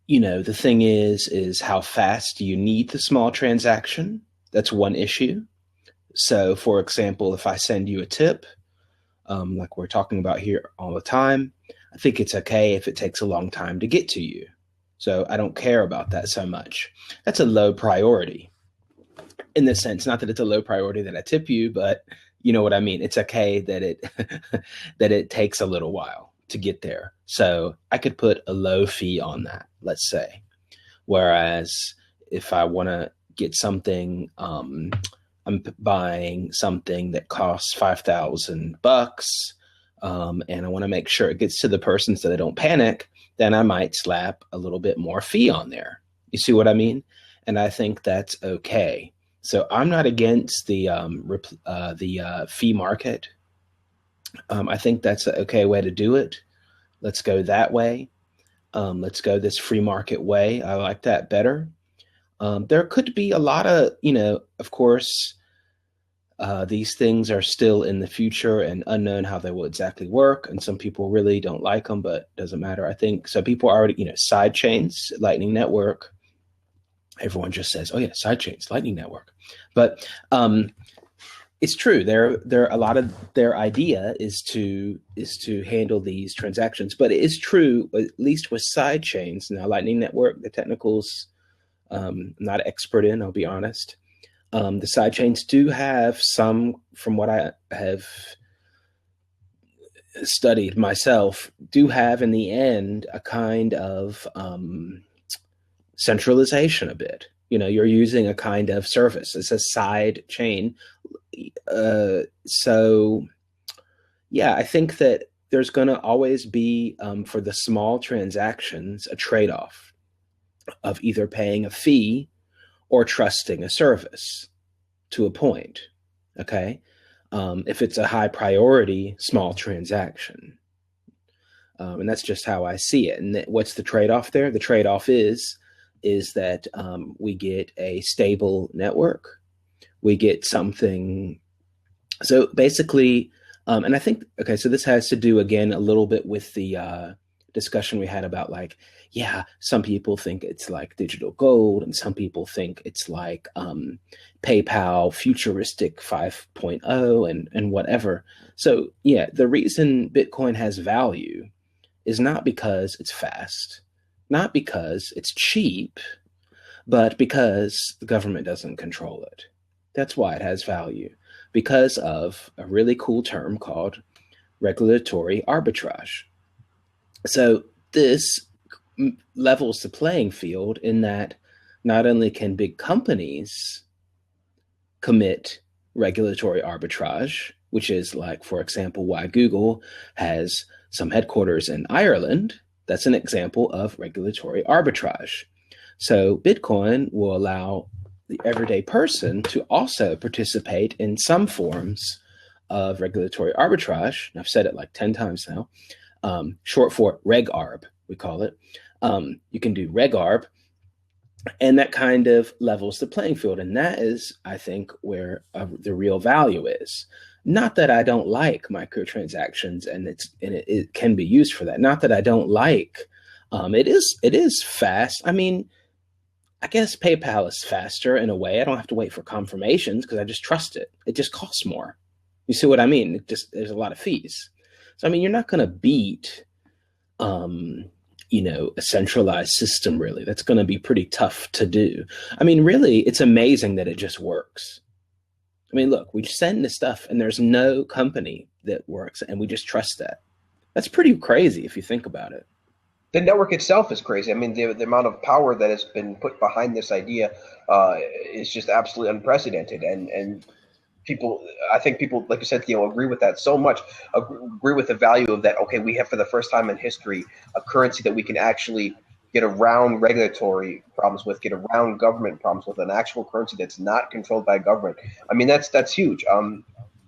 the thing is how fast do you need the small transaction? That's one issue. So, for example, if I send you a tip, like we're talking about here all the time, I think it's okay if it takes a long time to get to you. So I don't care about that so much. That's a low priority in the sense, not that it's a low priority that I tip you, but you know what I mean? It's okay that it that it takes a little while to get there. So I could put a low fee on that, let's say. Whereas if I want to get something, I'm buying something that costs $5,000, and I want to make sure it gets to the person so they don't panic, then I might slap a little bit more fee on there. You see what I mean? And I think that's okay. So I'm not against the fee market. I think that's an okay way to do it. Let's go that way. Let's go this free market way. I like that better. There could be a lot of, of course, these things are still in the future and unknown how they will exactly work. And some people really don't like them, but it doesn't matter. I think so. People are already, side chains, Lightning Network. Everyone just says, "Oh yeah, side chains, Lightning Network," but it's true. There a lot of their idea is to handle these transactions, but it is true at least with side chains. Now, Lightning Network, the technicals, I'm not an expert in. I'll be honest. The side chains do have some, from what I have studied myself, do have in the end a kind of centralization a bit. You're using a kind of service. It's a side chain. So yeah, I think that there's going to always be, for the small transactions, a trade-off of either paying a fee or trusting a service to a point. Okay. If it's a high priority small transaction. And that's just how I see it. And what's the trade-off there? The trade-off is that we get a stable network. We get something. So basically, and I think, okay, so this has to do again a little bit with the discussion we had about some people think it's like digital gold and some people think it's like PayPal futuristic 5.0 and whatever. So yeah, the reason Bitcoin has value is not because it's fast, not because it's cheap, but because the government doesn't control it. That's why it has value, because of a really cool term called regulatory arbitrage. So this levels the playing field in that not only can big companies commit regulatory arbitrage, which is like, for example, why Google has some headquarters in Ireland. That's an example of regulatory arbitrage. So Bitcoin will allow the everyday person to also participate in some forms of regulatory arbitrage. I've said it like 10 times now, short for Reg Arb, we call it. You can do Reg Arb, and that kind of levels the playing field. And that is, I think, where the real value is. Not that I don't like microtransactions, and it can be used for that. Not that I don't like. It is fast. I mean, I guess PayPal is faster in a way. I don't have to wait for confirmations because I just trust it. It just costs more. You see what I mean? There's a lot of fees. So I mean, you're not going to beat, a centralized system. Really, that's going to be pretty tough to do. I mean, really, it's amazing that it just works. I mean, look, we send this stuff and there's no company that works and we just trust that. That's pretty crazy if you think about it. The network itself is crazy. I mean, the amount of power that has been put behind this idea is just absolutely unprecedented. And people, I think people, like you said, Theo, agree with that so much, agree with the value of that. Okay, we have for the first time in history a currency that we can actually get around regulatory problems with, get around government problems with, an actual currency that's not controlled by government. I mean, that's huge.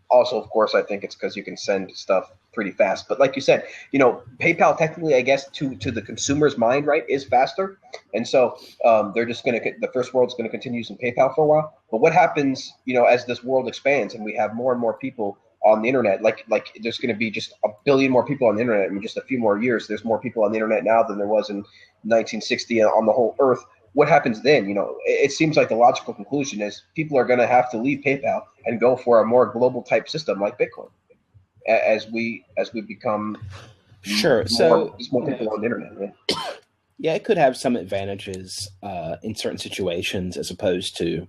Also, of course, I think it's because you can send stuff pretty fast. But like you said, PayPal technically, I guess, to the consumer's mind, right, is faster. And so they're just the first world's going to continue using PayPal for a while. But what happens, as this world expands and we have more and more people on the internet. Like there's going to be just a billion more people on the internet in just a few more years. There's more people on the internet now than there was in 1960 on the whole earth. What happens then? It seems like the logical conclusion is people are going to have to leave PayPal and go for a more global type system like Bitcoin as we become sure. more people on the internet. Yeah. Yeah, it could have some advantages in certain situations as opposed to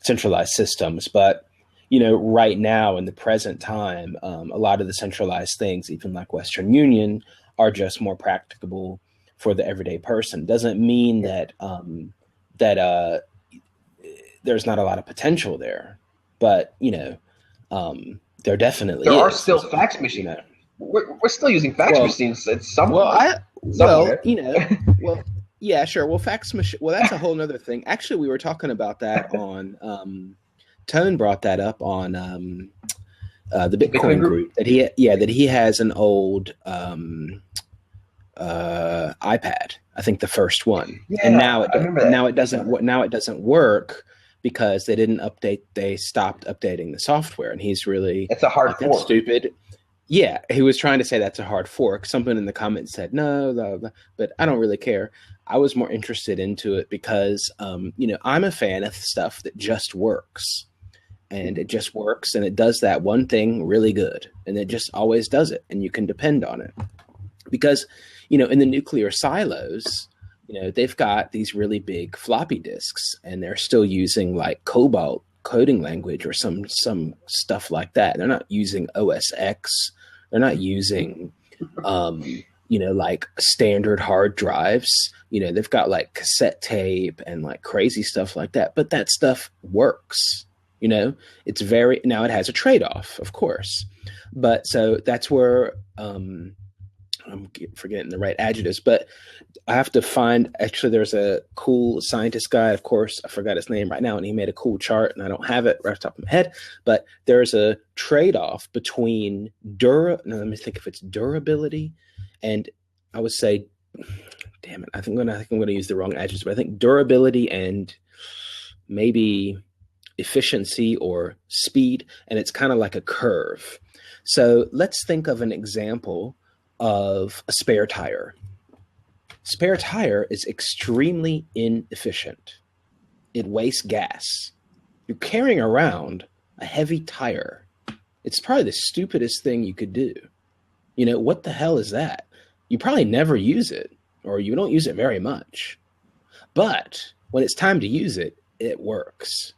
centralized systems. But, right now in the present time, a lot of the centralized things, even like Western Union, are just more practicable for the everyday person. Doesn't mean that there's not a lot of potential there. But, there definitely are still fax machines. We're still using fax machines at some point. Yeah, sure. Well, fax machine. Well, that's a whole nother thing. Actually, we were talking about that on. Tone brought that up on the Bitcoin group that he has an old iPad. I think the first one, and now it doesn't work because they didn't update. They stopped updating the software, and he's really it's a hard fork. Stupid. Yeah, he was trying to say that's a hard fork. Someone in the comments said no, but I don't really care. I was more interested into it because, I'm a fan of stuff that just works, and it just works, and it does that one thing really good, and it just always does it, and you can depend on it. Because, in the nuclear silos, they've got these really big floppy disks, and they're still using like Cobalt coding language or some stuff like that. They're not using OS X. They're not using, like standard hard drives. They've got like cassette tape and like crazy stuff like that. But that stuff works. It's now it has a trade-off, of course. But so that's where I'm forgetting the right adjectives, but I have to find, actually there's a cool scientist guy, of course, I forgot his name right now, and he made a cool chart, and I don't have it right off the top of my head, but there's a trade-off between let me think if it's durability, and I would say, damn it, I think I'm going to use the wrong adjectives, but I think durability and maybe efficiency or speed, and it's kind of like a curve. So let's think of an example of a spare tire. Spare tire is extremely inefficient. It wastes gas. You're carrying around a heavy tire. It's probably the stupidest thing you could do. What the hell is that? You probably never use it, or you don't use it very much. But when it's time to use it, it works.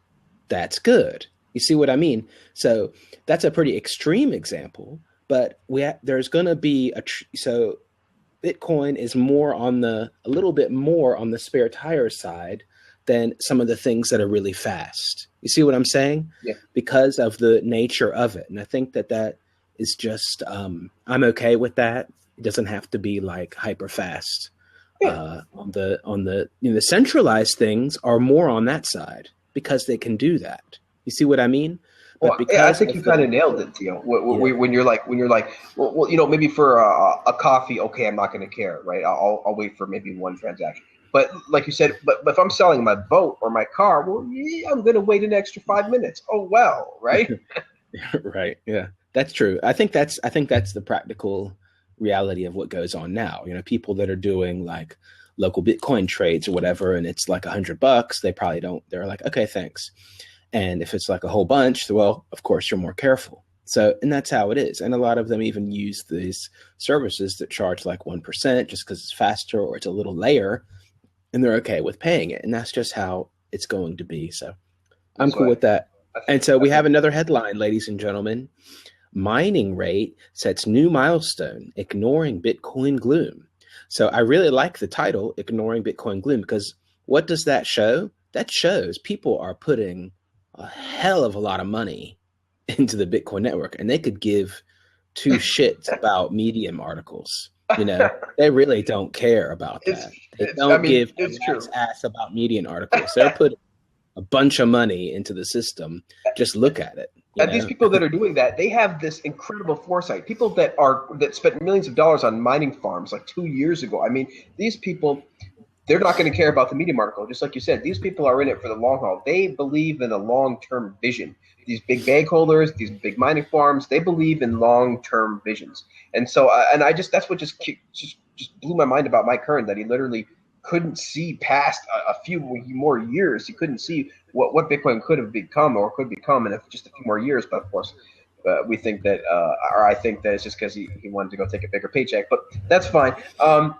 That's good. You see what I mean? So that's a pretty extreme example. But there's going to be so Bitcoin is a little bit more on the spare tire side than some of the things that are really fast. You see what I'm saying? Yeah. Because of the nature of it. And I think that is just, I'm okay with that. It doesn't have to be like hyper fast. Yeah. On the centralized things are more on that side because they can do that. You see what I mean? Well, I think you kind of nailed it, Theo. When you're like, well, maybe for a coffee, okay, I'm not going to care, right? I'll wait for maybe one transaction. But like you said, but if I'm selling my boat or my car, well, yeah, I'm going to wait an extra 5 minutes. Oh well, right? Right. Yeah, that's true. I think that's the practical reality of what goes on now. People that are doing like local Bitcoin trades or whatever, and it's like $100, they probably don't. They're like, okay, thanks. And if it's like a whole bunch, well, of course, you're more careful. So, and that's how it is. And a lot of them even use these services that charge like 1% just because it's faster or it's a little layer, and they're okay with paying it. And that's just how it's going to be. So I'm cool with that. And so we have another headline, ladies and gentlemen. Mining rate sets new milestone, ignoring Bitcoin gloom. So I really like the title, Ignoring Bitcoin Gloom, because what does that show? That shows people are putting a hell of a lot of money into the Bitcoin network, and they could give two shits about Medium articles. They really don't care about that. They don't give a ass about Medium articles. They're putting a bunch of money into the system. Just look at it. And these people that are doing that, they have this incredible foresight. People that spent millions of dollars on mining farms like 2 years ago. I mean, these people, they're not going to care about the Medium article. Just like you said, these people are in it for the long haul. They believe in a long-term vision. these big bag holders, these big mining farms, they believe in long-term visions. And so, and I just, that's what just blew my mind about Mike Hearn, that he literally couldn't see past a few more years. He couldn't see what Bitcoin could have become or could become in just a few more years. But of course, we think that, or I think that it's just because he wanted to go take a bigger paycheck, but that's fine. So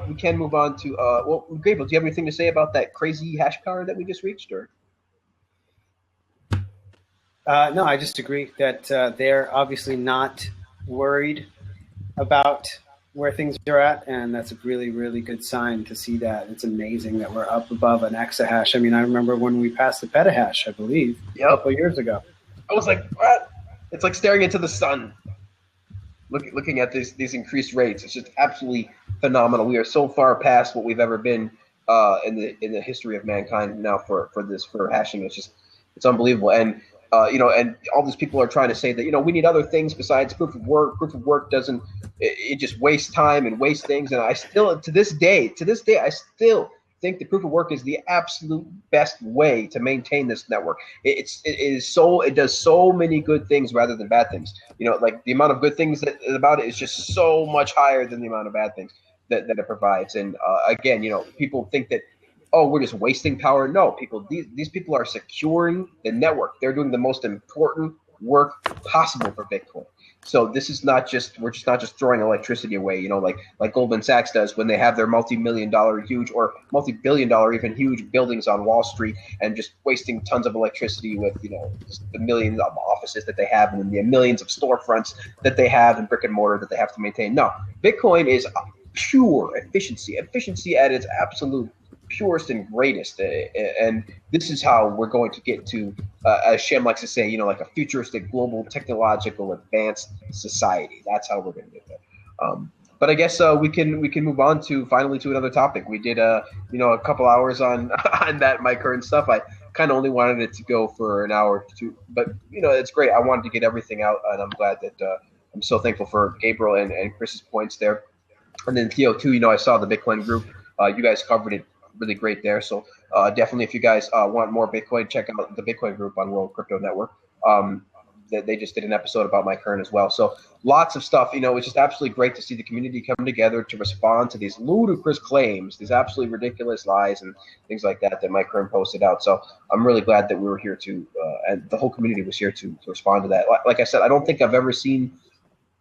we can move on to, well, Gabriel, do you have anything to say about that crazy hash power that we just reached, or? No, I just agree that they're obviously not worried about where things are at, and that's a really, really good sign to see that. It's amazing that we're up above an exahash. I mean, I remember when we passed the petahash, I believe, a couple of years ago. I was like, what? It's like staring into the sun. Looking at these increased rates, it's just absolutely phenomenal. We are so far past what we've ever been in the history of mankind now for hashing. It's unbelievable. And and all these people are trying to say that we need other things besides proof of work. Proof of work doesn't. It just wastes time and wastes things. And I still, to this day, I still think the proof of work is the absolute best way to maintain this network. It does so many good things rather than bad things. Like the amount of good things about it is just so much higher than the amount of bad things that it provides. And again, people think that, oh, we're just wasting power. No, these people are securing the network. They're doing the most important work possible for Bitcoin. So this is we're not just throwing electricity away, like Goldman Sachs does when they have their multi-million-dollar huge or multi-billion-dollar even huge buildings on Wall Street and just wasting tons of electricity with, just the millions of offices that they have and the millions of storefronts that they have and brick and mortar that they have to maintain. No, Bitcoin is pure efficiency at its absolute purest and greatest, and this is how we're going to get to, as Shem likes to say, like a futuristic, global, technological, advanced society. That's how we're going to get there. But I guess we can move on to finally to another topic. We did a couple hours on that Mike Hearn stuff. I kind of only wanted it to go for an hour or two, but it's great. I wanted to get everything out, and I'm glad that I'm so thankful for Gabriel and Chris's points there, and then Theo too. I saw the Bitcoin group. You guys covered it really great there. So definitely, if you guys want more Bitcoin, check out the Bitcoin group on World Crypto Network. They just did an episode about Mike Hearn as well. So lots of stuff. It's just absolutely great to see the community come together to respond to these ludicrous claims, these absolutely ridiculous lies and things like that Mike Hearn posted out. So I'm really glad that we were here to, and the whole community was here to respond to that. Like I said, I don't think I've ever seen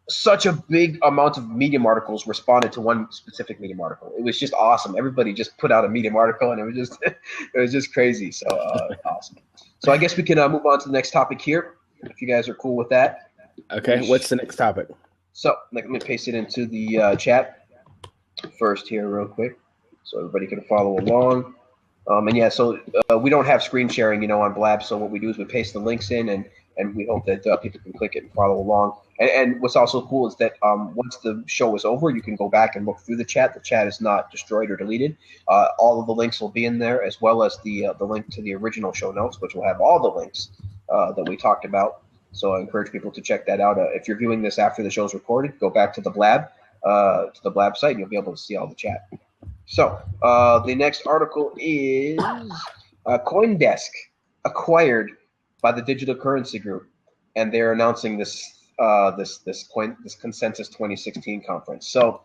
such a big amount of Medium articles responded to one specific Medium article. It was just awesome. Everybody just put out a Medium article, and it was just crazy. So awesome. So I guess we can move on to the next topic here, if you guys are cool with that. Okay. What's the next topic? So let me paste it into the chat first here real quick, so everybody can follow along. And yeah, so we don't have screen sharing, on Blab. So what we do is we paste the links in, and we hope that people can click it and follow along. And what's also cool is that once the show is over, you can go back and look through the chat. The chat is not destroyed or deleted. All of the links will be in there, as well as the link to the original show notes, which will have all the links that we talked about. So I encourage people to check that out. If you're viewing this after the show's recorded, go back to the Blab site, and you'll be able to see all the chat. So the next article is CoinDesk acquired by the Digital Currency Group, and they're announcing this Consensus 2016 conference. So,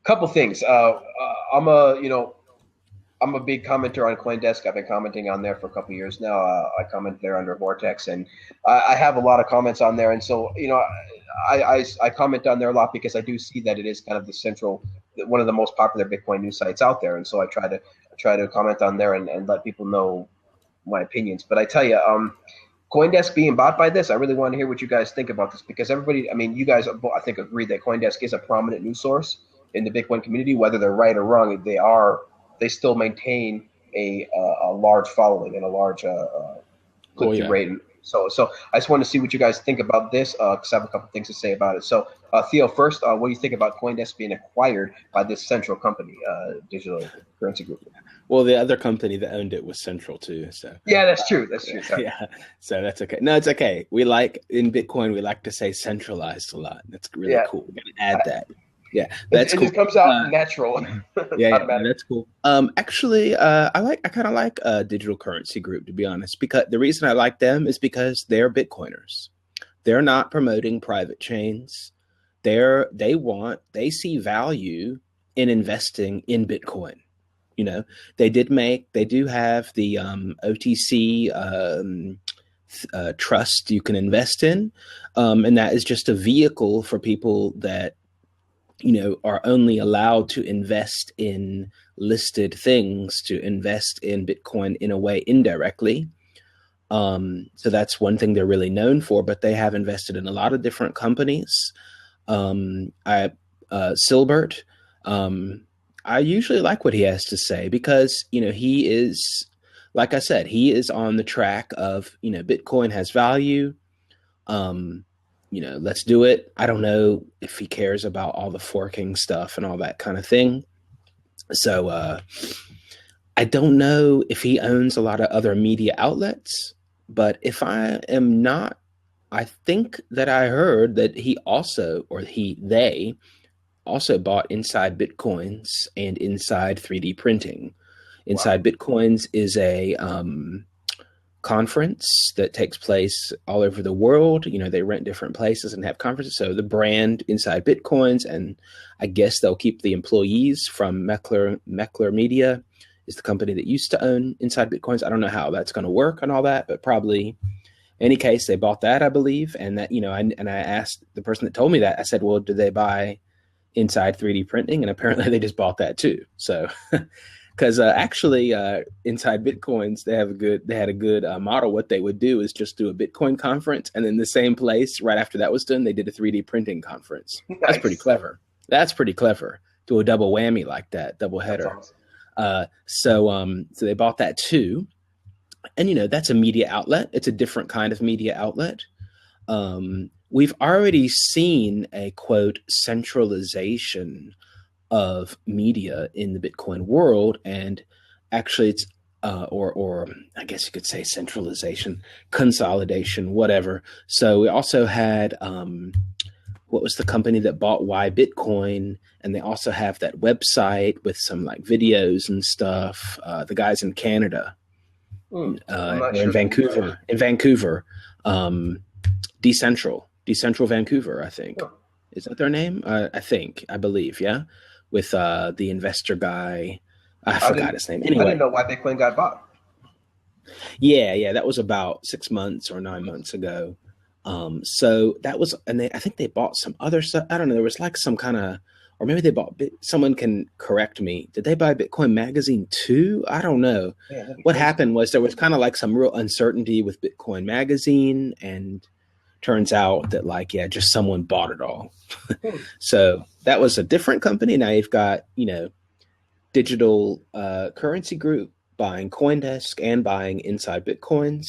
couple things. I'm a big commenter on CoinDesk. I've been commenting on there for a couple years now. I comment there under Vortex, and I have a lot of comments on there. And so, I comment on there a lot because I do see that it is kind of the central, one of the most popular Bitcoin news sites out there. And so I try to comment on there and let people know my opinions. But I tell you, CoinDesk being bought by this, I really want to hear what you guys think about this, because everybody, you guys, I think, agree that CoinDesk is a prominent news source in the Bitcoin community. Whether they're right or wrong, they still maintain a large following and a large click-through rate. So I just want to see what you guys think about this, because I have a couple things to say about it. So Theo, first, what do you think about CoinDesk being acquired by this central company, Digital Currency Group? Well, the other company that owned it was Central too. So yeah, that's true. That's true. Sorry. Yeah, so that's okay. No, it's okay. In Bitcoin, we like to say centralized a lot. That's really cool. We're gonna add that. Yeah, that's It cool. just comes out natural. Yeah, that's cool. Actually, I kind of like Digital Currency Group, to be honest, because the reason I like them is because they're Bitcoiners. They're not promoting private chains. They see value in investing in Bitcoin. You know, they do have the OTC trust you can invest in, and that is just a vehicle for people that are only allowed to invest in listed things, to invest in Bitcoin in a way indirectly. So that's one thing they're really known for, but they have invested in a lot of different companies. Silbert, I usually like what he has to say because, he is, like I said, he is on the track of, Bitcoin has value. Let's do it. I don't know if he cares about all the forking stuff and all that kind of thing. So I don't know if he owns a lot of other media outlets, but if I am not, I think that I heard that they also bought Inside Bitcoins and Inside 3D Printing. Inside Bitcoins is a conference that takes place all over the world. They rent different places and have conferences. So the brand Inside Bitcoins, and I guess they'll keep the employees from Meckler Media is the company that used to own Inside Bitcoins. I don't know how that's going to work and all that, but probably in any case, they bought that, I believe. And that, I asked the person that told me that, I said, well, did they buy Inside 3D Printing? And apparently they just bought that too. So because actually Inside Bitcoins, they had a good model. What they would do is just do a Bitcoin conference, and then the same place right after that was done, they did a 3D printing conference. Nice. That's pretty clever. Do a double whammy like that, double header. Awesome. So they bought that too, and that's a media outlet. It's a different kind of media outlet. We've already seen a quote centralization of media in the Bitcoin world, and actually it's or I guess you could say centralization, consolidation, whatever. So we also had what was the company that bought Why Bitcoin, and they also have that website with some like videos and stuff. The guys in Canada, in Vancouver, Decentral Vancouver, I think. Oh. Is that their name? I believe, yeah. With the investor guy. I forgot his name. Anyway. I didn't know Why Bitcoin got bought. Yeah. That was about 6 months or 9 months ago. So that was, and I think they bought some other stuff. I don't know. There was like some kind of, or maybe they bought, someone can correct me. Did they buy Bitcoin Magazine too? I don't know. Yeah, what happened was there was kind of like some real uncertainty with Bitcoin Magazine, and turns out that just someone bought it all. So that was a different company. Now you've got, Digital Currency Group buying CoinDesk and buying Inside Bitcoins.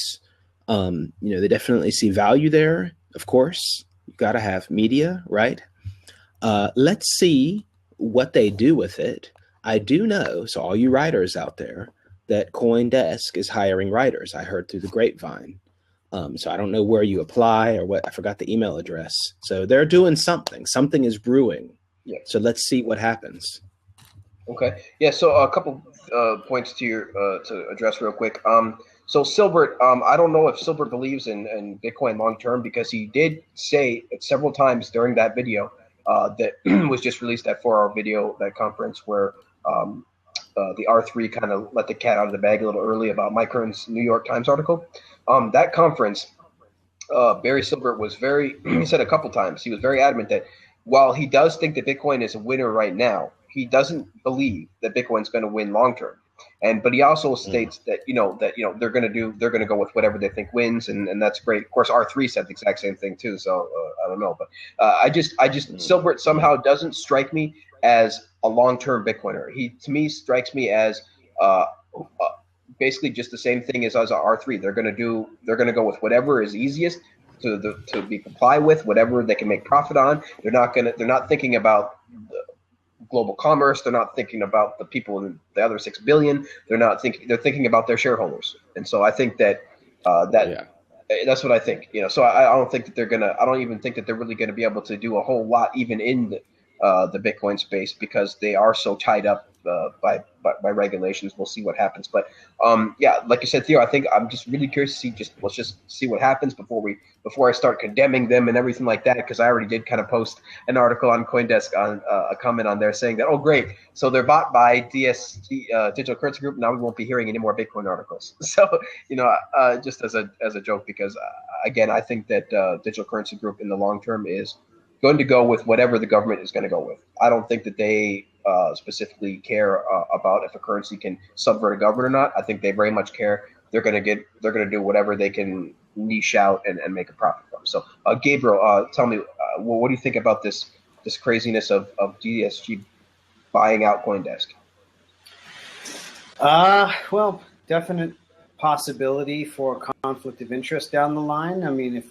They definitely see value there. Of course, you got to have media, right? Let's see what they do with it. I do know, so all you writers out there, that CoinDesk is hiring writers. I heard through the grapevine. So I don't know where you apply or what. I forgot the email address. So they're doing something. Something is brewing. Yeah. So let's see what happens. Okay. Yeah. So a couple points to address real quick. So Silbert, I don't know if Silbert believes in Bitcoin long term, because he did say several times during that video that was just released, that 4-hour video, that conference where the R3 kind of let the cat out of the bag a little early about Mike Hearn's New York Times article. That conference, Barry Silbert was he said a couple times, he was very adamant that while he does think that Bitcoin is a winner right now, he doesn't believe that Bitcoin's going to win long term. But he also states that they're going to go with whatever they think wins, and that's great. Of course, R3 said the exact same thing too. So I don't know, but I just Silbert somehow doesn't strike me as a long term Bitcoiner. He to me strikes me as basically just the same thing as R3. They're going to go with whatever is easiest to be comply with, whatever they can make profit on. They're not thinking about global commerce. They're not thinking about the people in the other 6 billion. They're thinking about their shareholders. And so I think that's what I think. So I don't think that I don't even think that they're really going to be able to do a whole lot, even in the Bitcoin space because they are so tied up by regulations. We'll see what happens. But yeah, like you said, Theo, I think I'm just really curious to see. Let's just see what happens before I start condemning them and everything like that. Because I already did kind of post an article on CoinDesk on a comment on there saying that, oh great, so they're bought by DSG Digital Currency Group. Now we won't be hearing any more Bitcoin articles. So just as a joke, because again, I think that Digital Currency Group in the long term is going to go with whatever the government is going to go with. I don't think that they specifically care about if a currency can subvert a government or not. I think they very much care. They're going to do whatever they can niche out and make a profit from. So, Gabriel, tell me, what do you think about this craziness of DSG buying out CoinDesk? Well, definite possibility for conflict of interest down the line. I mean, if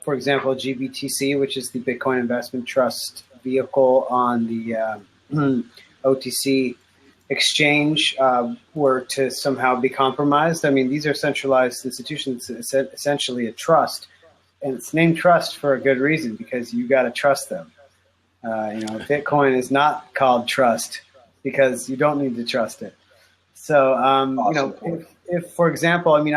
for example, GBTC, which is the Bitcoin Investment Trust vehicle on the OTC exchange, were to somehow be compromised. I mean, these are centralized institutions, essentially a trust, and it's named trust for a good reason because you got to trust them. Bitcoin is not called trust because you don't need to trust it. So, awesome. If for example, I mean,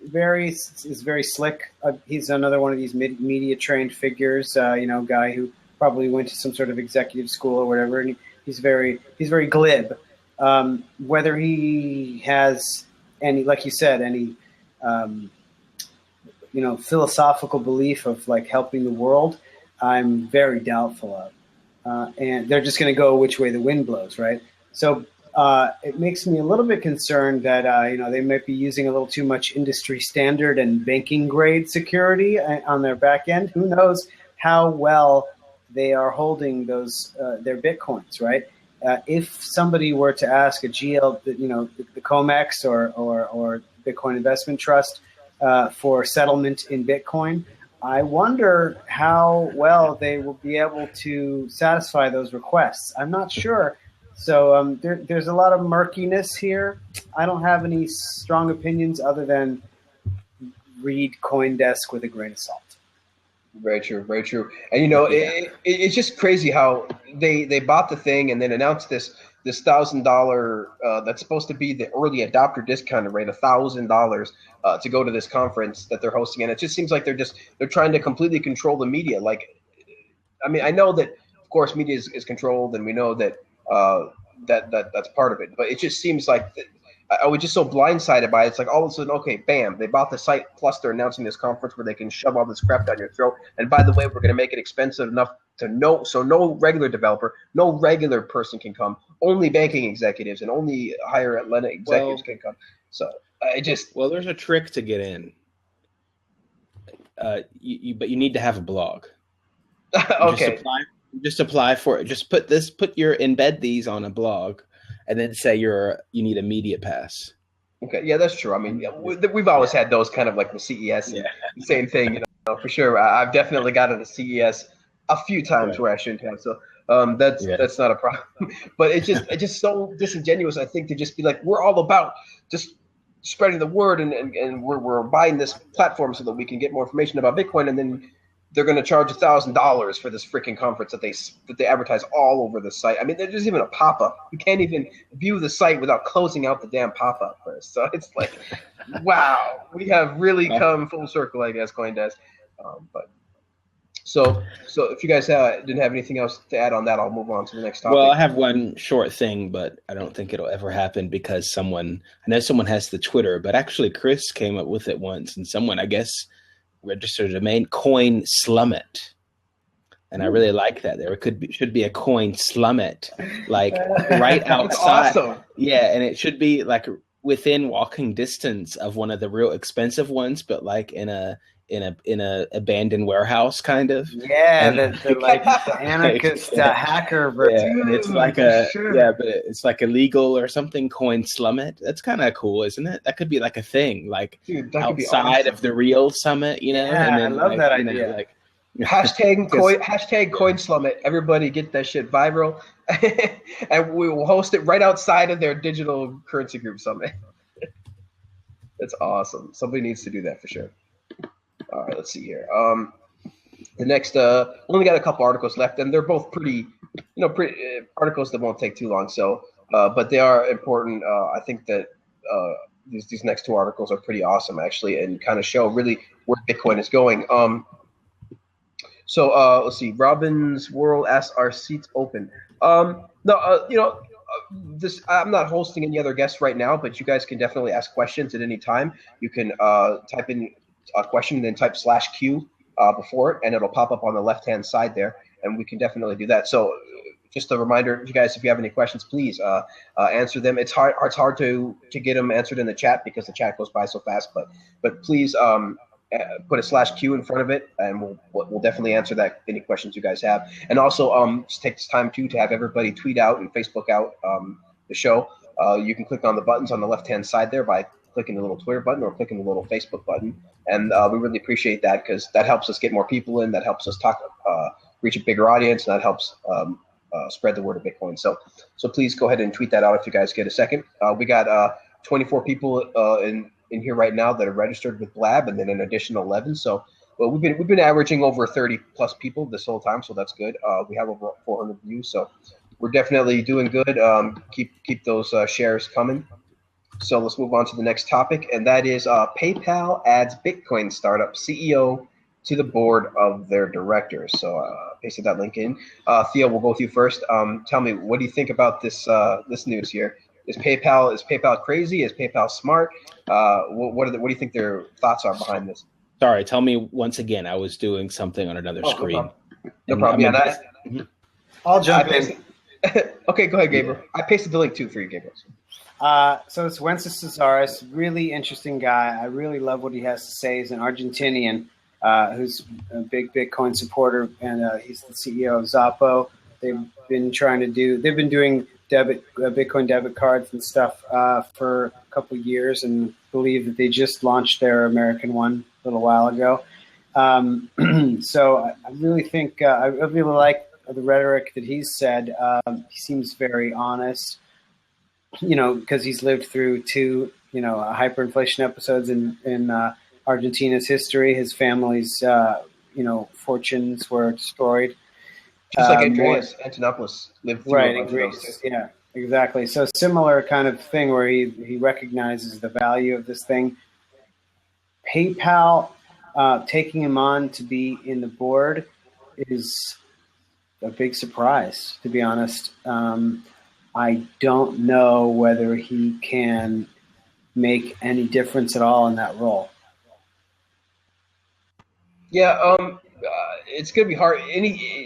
is very slick. He's another one of these media trained figures, guy who probably went to some sort of executive school or whatever. And he's very glib. Whether he has any, like you said, any, philosophical belief of like helping the world, I'm very doubtful of. And they're just going to go which way the wind blows, right? So, it makes me a little bit concerned that they might be using a little too much industry standard and banking grade security on their back end. Who knows how well they are holding those their Bitcoins, right? If somebody were to ask a GL, the COMEX or Bitcoin Investment Trust for settlement in Bitcoin, I wonder how well they will be able to satisfy those requests. I'm not sure. So there's a lot of murkiness here. I don't have any strong opinions other than read CoinDesk with a grain of salt. Very true, very true. And it's just crazy how they bought the thing and then announced this $1,000 that's supposed to be the early adopter discounted rate, $1,000 to go to this conference that they're hosting. And it just seems like they're trying to completely control the media. Like, I mean, I know that of course media is controlled, and we know that. That's part of it, but it just seems like I was just so blindsided by it. It's like all of a sudden, okay, bam, they bought the site, plus they're announcing this conference where they can shove all this crap down your throat. And by the way, we're going to make it expensive enough so no regular developer, no regular person can come. Only banking executives and only higher Atlanta executives can come. So there's a trick to get in. But you need to have a blog. Okay. Just apply for it. Just embed these on a blog, and then say you need a media pass. Okay, yeah, that's true. I mean, we've always had those kind of like the CES, same thing, for sure. I've definitely gotten to CES a few times where I shouldn't have. So that's not a problem. But it's just so disingenuous, I think, to just be like, we're all about just spreading the word, and we're buying this platform so that we can get more information about Bitcoin, and then they're going to charge $1,000 for this freaking conference that they advertise all over the site. I mean, there's even a pop-up. You can't even view the site without closing out the damn pop-up first. So it's like, wow, we have really come full circle, I guess, CoinDesk. But so if you guys didn't have anything else to add on that, I'll move on to the next topic. Well, I have one short thing, but I don't think it'll ever happen because I know someone has the Twitter, but actually Chris came up with it once, and someone, I guess, registered a domain, Coin Slummet, and I really like that. There should be a Coin Slummet, like right outside. Awesome. Yeah, and it should be like within walking distance of one of the real expensive ones, but like in a abandoned warehouse kind of. Yeah, the anarchist hacker version. Yeah, and it's like but it's like illegal or something. Coin Slummet. That's kind of cool, isn't it? That could be like a thing, like outside of the real summit, Yeah, and then, I love that idea. Hashtag Coin Slummet. Everybody get that shit viral, and we will host it right outside of their digital currency group summit. That's awesome. Somebody needs to do that for sure. All right, let's see here. The next, only got a couple articles left, and they're both pretty articles that won't take too long. So, but they are important. I think that these next two articles are pretty awesome, actually, and kind of show really where Bitcoin is going. So let's see. Robin's World asks, "Are seats open?" No, this I'm not hosting any other guests right now, but you guys can definitely ask questions at any time. You can type in a question and then type /Q before it, and it'll pop up on the left-hand side there, and we can definitely do that. So just a reminder, you guys, if you have any questions, please answer them. It's hard to get them answered in the chat because the chat goes by so fast, but please put a /Q in front of it, and we'll definitely answer any questions you guys have. And also just take this time too to have everybody tweet out and Facebook out the show. You can click on the buttons on the left-hand side there by clicking the little Twitter button or clicking the little Facebook button, and we really appreciate that because that helps us get more people in, that helps us reach a bigger audience, and that helps spread the word of Bitcoin. So please go ahead and tweet that out if you guys get a second. We got 24 people in here right now that are registered with Blab, and then an additional 11. So we've been averaging over 30 plus people this whole time, so that's good. We have over 400 views, so we're definitely doing good. Keep those shares coming. So let's move on to the next topic, and that is PayPal adds Bitcoin startup CEO to the board of their directors. So pasted that link in. Theo, we'll go with you first. Tell me, what do you think about this news here? Is PayPal crazy? Is PayPal smart? What do you think their thoughts are behind this? Sorry, tell me once again. I was doing something on another screen. No problem. I'll jump in. Okay, go ahead, Gabriel. I pasted the link too for you, Gabriel. So it's Wences Cesaris, really interesting guy. I really love what he has to say. He's an Argentinian who's a big Bitcoin supporter, and he's the CEO of Zappo. They've been doing Bitcoin debit cards and stuff for a couple of years, and believe that they just launched their American one a little while ago. So I really think I really like the rhetoric that he's said. He seems very honest, because he's lived through two, hyperinflation episodes in Argentina's history. His family's, fortunes were destroyed. Just like Andreas Antonopoulos lived through right in Greece. Yeah, exactly. So similar kind of thing where he recognizes the value of this thing. PayPal taking him on to be in the board is a big surprise, to be honest. I don't know whether he can make any difference at all in that role. Yeah, it's going to be hard.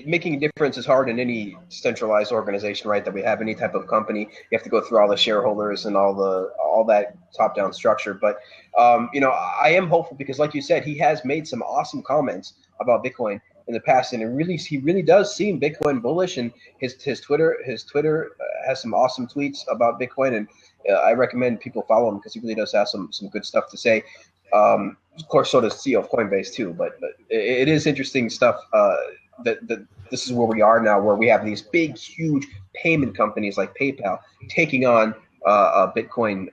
Making a difference is hard in any centralized organization, right? That we have any type of company. You have to go through all the shareholders and all that top-down structure. But I am hopeful because, like you said, he has made some awesome comments about Bitcoin in the past, and he really does seem Bitcoin bullish. And his Twitter has some awesome tweets about Bitcoin, and I recommend people follow him because he really does have some good stuff to say. Of course, so does CEO of Coinbase too. But it is interesting stuff. That this is where we are now, where we have these big, huge payment companies like PayPal taking on Bitcoin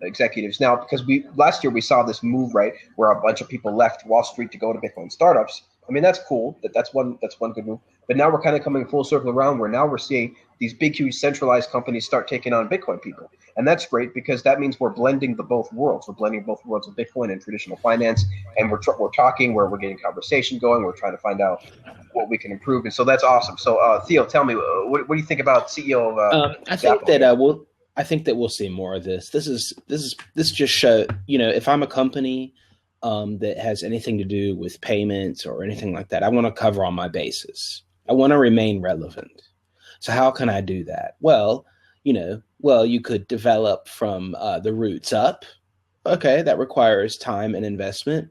executives now. Because last year we saw this move, right, where a bunch of people left Wall Street to go to Bitcoin startups. I mean, that's cool. That's one good move. But now we're kind of coming full circle around where now we're seeing these big, huge centralized companies start taking on Bitcoin people. And that's great because that means we're blending both worlds. We're blending both worlds of Bitcoin and traditional finance. And we're talking where we're getting conversation going. We're trying to find out what we can improve. And so that's awesome. So Theo, tell me, what do you think about CEO of I think that I think that we'll see more of this. This just show, if I'm a company that has anything to do with payments or anything like that, I want to cover all my bases. I want to remain relevant. So how can I do that? Well, you could develop from the roots up. Okay, that requires time and investment.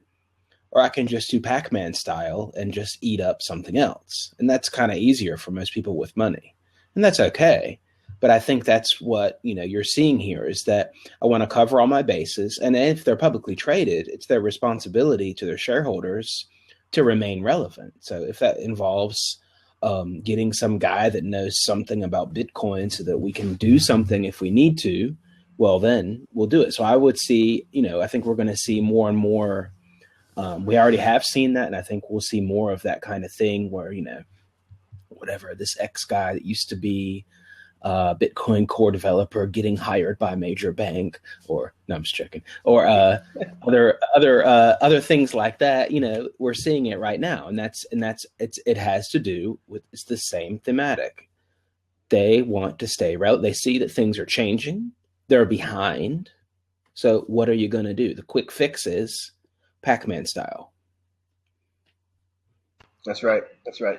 Or I can just do Pac-Man style and just eat up something else. And that's kind of easier for most people with money. And that's okay. But I think that's what, you're seeing here is that I want to cover all my bases. And if they're publicly traded, it's their responsibility to their shareholders to remain relevant. So if that involves getting some guy that knows something about Bitcoin so that we can do something if we need to, well, then we'll do it. So I would see, I think we're going to see more and more We already have seen that, and I think we'll see more of that kind of thing where, whatever, this X guy that used to be Bitcoin core developer getting hired by a major bank, or no, I'm just joking, or other things like that. We're seeing it right now, and it has to do with, it's the same thematic. They want to stay relevant. They see that things are changing. They're behind. So what are you going to do? The quick fix is Pac-Man style. That's right.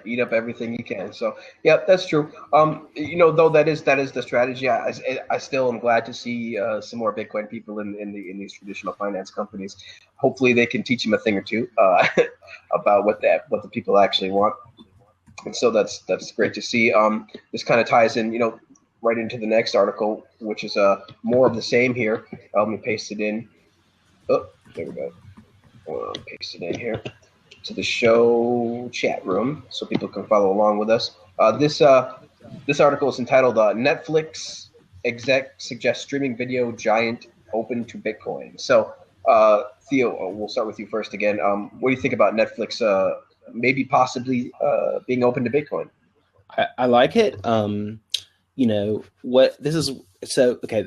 Eat up everything you can. So, yeah, that's true. Though that is the strategy. I still am glad to see some more Bitcoin people in these traditional finance companies. Hopefully, they can teach them a thing or two about what the people actually want. And so that's great to see. This kind of ties in, right into the next article, which is more of the same here. Let me paste it in. Oh, there we go. Paste it in here to the show chat room so people can follow along with us. This article is entitled Netflix exec suggests streaming video giant open to Bitcoin. So, Theo, we'll start with you first again. What do you think about Netflix maybe possibly being open to Bitcoin? I like it. What this is, so okay,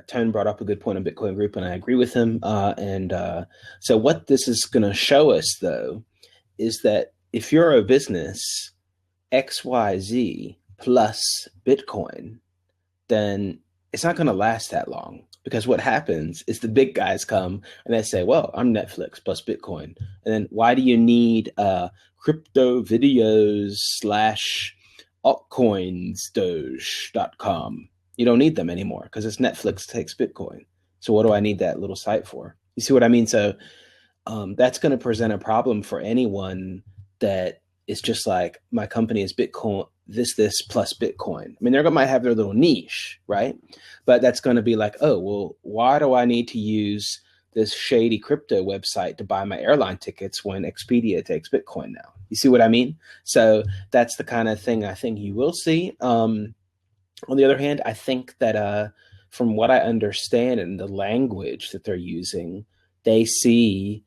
Tone brought up a good point on Bitcoin Group, and I agree with him. So what this is going to show us, though, is that if you're a business XYZ plus Bitcoin, then it's not going to last that long, because what happens is the big guys come and they say, well, I'm Netflix plus Bitcoin. And then why do you need crypto videos / altcoins doge.com? You don't need them anymore because it's Netflix takes Bitcoin. So what do I need that little site for? You see what I mean? So that's going to present a problem for anyone that is just like, my company is Bitcoin, this plus Bitcoin. I mean, they might have their little niche, right? But that's going to be like, oh, well, why do I need to use this shady crypto website to buy my airline tickets when Expedia takes Bitcoin now? You see what I mean? So that's the kind of thing I think you will see. On the other hand, I think that from what I understand in the language that they're using, they see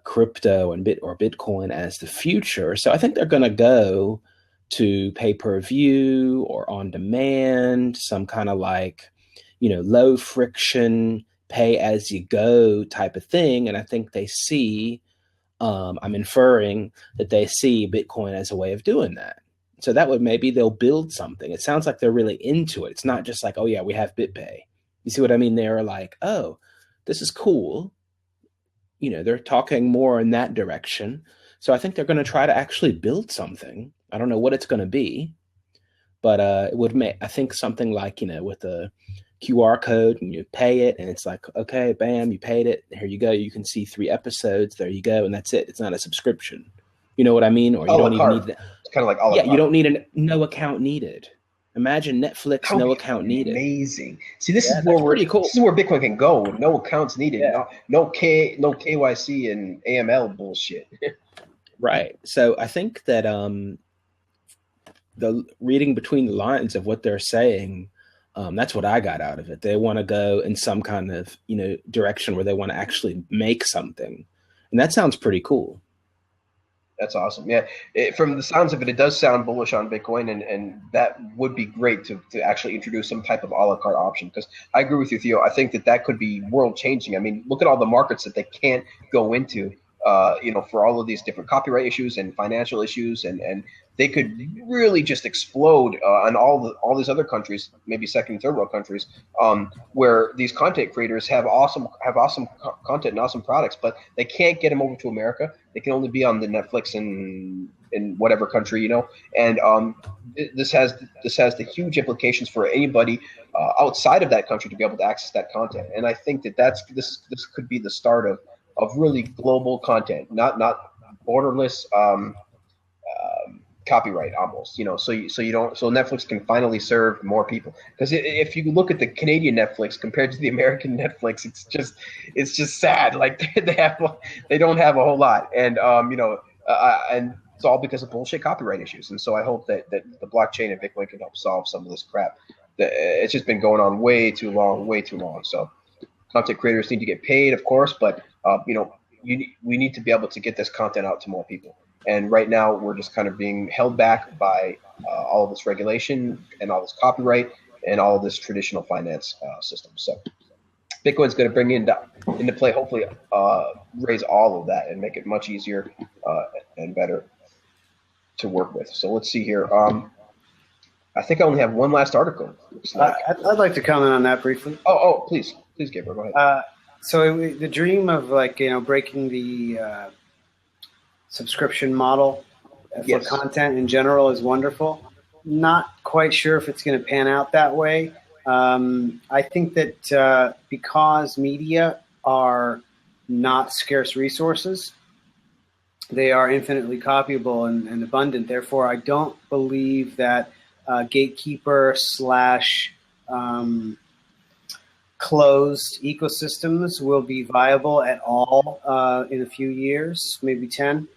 crypto and Bitcoin as the future. So I think they're going to go to pay-per-view or on demand, some kind of like, low friction, pay as you go type of thing. And I think they see, I'm inferring that they see Bitcoin as a way of doing that. So that would, maybe they'll build something. It sounds like they're really into it. It's not just like, oh yeah, we have BitPay. You see what I mean? They're like, oh, this is cool. They're talking more in that direction. So I think they're going to try to actually build something. I don't know what it's going to be, but it would make, I think, something like, with a QR code and you pay it and it's like, okay, bam, you paid it. Here you go. You can see 3 episodes. There you go. And that's it. It's not a subscription. You know what I mean? Or you don't even need that. It's kind of like you don't need no account needed. Imagine Netflix, no account needed. Amazing. See, this is where cool. This is where Bitcoin can go. No accounts needed. Yeah. No KYC and AML bullshit. Right. So I think that the reading between the lines of what they're saying, that's what I got out of it. They want to go in some kind of direction where they want to actually make something, and that sounds pretty cool. That's awesome. Yeah, from the sounds of it, it does sound bullish on Bitcoin, and that would be great to actually introduce some type of a la carte option, because I agree with you, Theo. I think that could be world changing. I mean, look at all the markets that they can't go into, for all of these different copyright issues and financial issues, and they could really just explode on all these other countries, maybe second and third world countries, where these content creators have awesome content and awesome products, but they can't get them over to America. They can only be on the Netflix in whatever country, and this has the huge implications for anybody outside of that country to be able to access that content. And I think this could be the start of really global content, not borderless copyright almost, so Netflix can finally serve more people. Because if you look at the Canadian Netflix compared to the American Netflix, it's just sad. Like they don't have a whole lot, and and it's all because of bullshit copyright issues. And so I hope that the blockchain and Bitcoin can help solve some of this crap. It's just been going on way too long. So content creators need to get paid, of course, but we need to be able to get this content out to more people. And right now, we're just kind of being held back by all of this regulation and all this copyright and all of this traditional finance system. So Bitcoin's going to bring into play, hopefully, raise all of that and make it much easier and better to work with. So let's see here. I think I only have one last article. I'd like to comment on that briefly. Oh, please, Gabriel, go ahead. So the dream of breaking the subscription model for content in general is wonderful. Not quite sure if it's going to pan out that way. I think that because media are not scarce resources, they are infinitely copyable and abundant. Therefore, I don't believe that gatekeeper / closed ecosystems will be viable at all in a few years, maybe 10.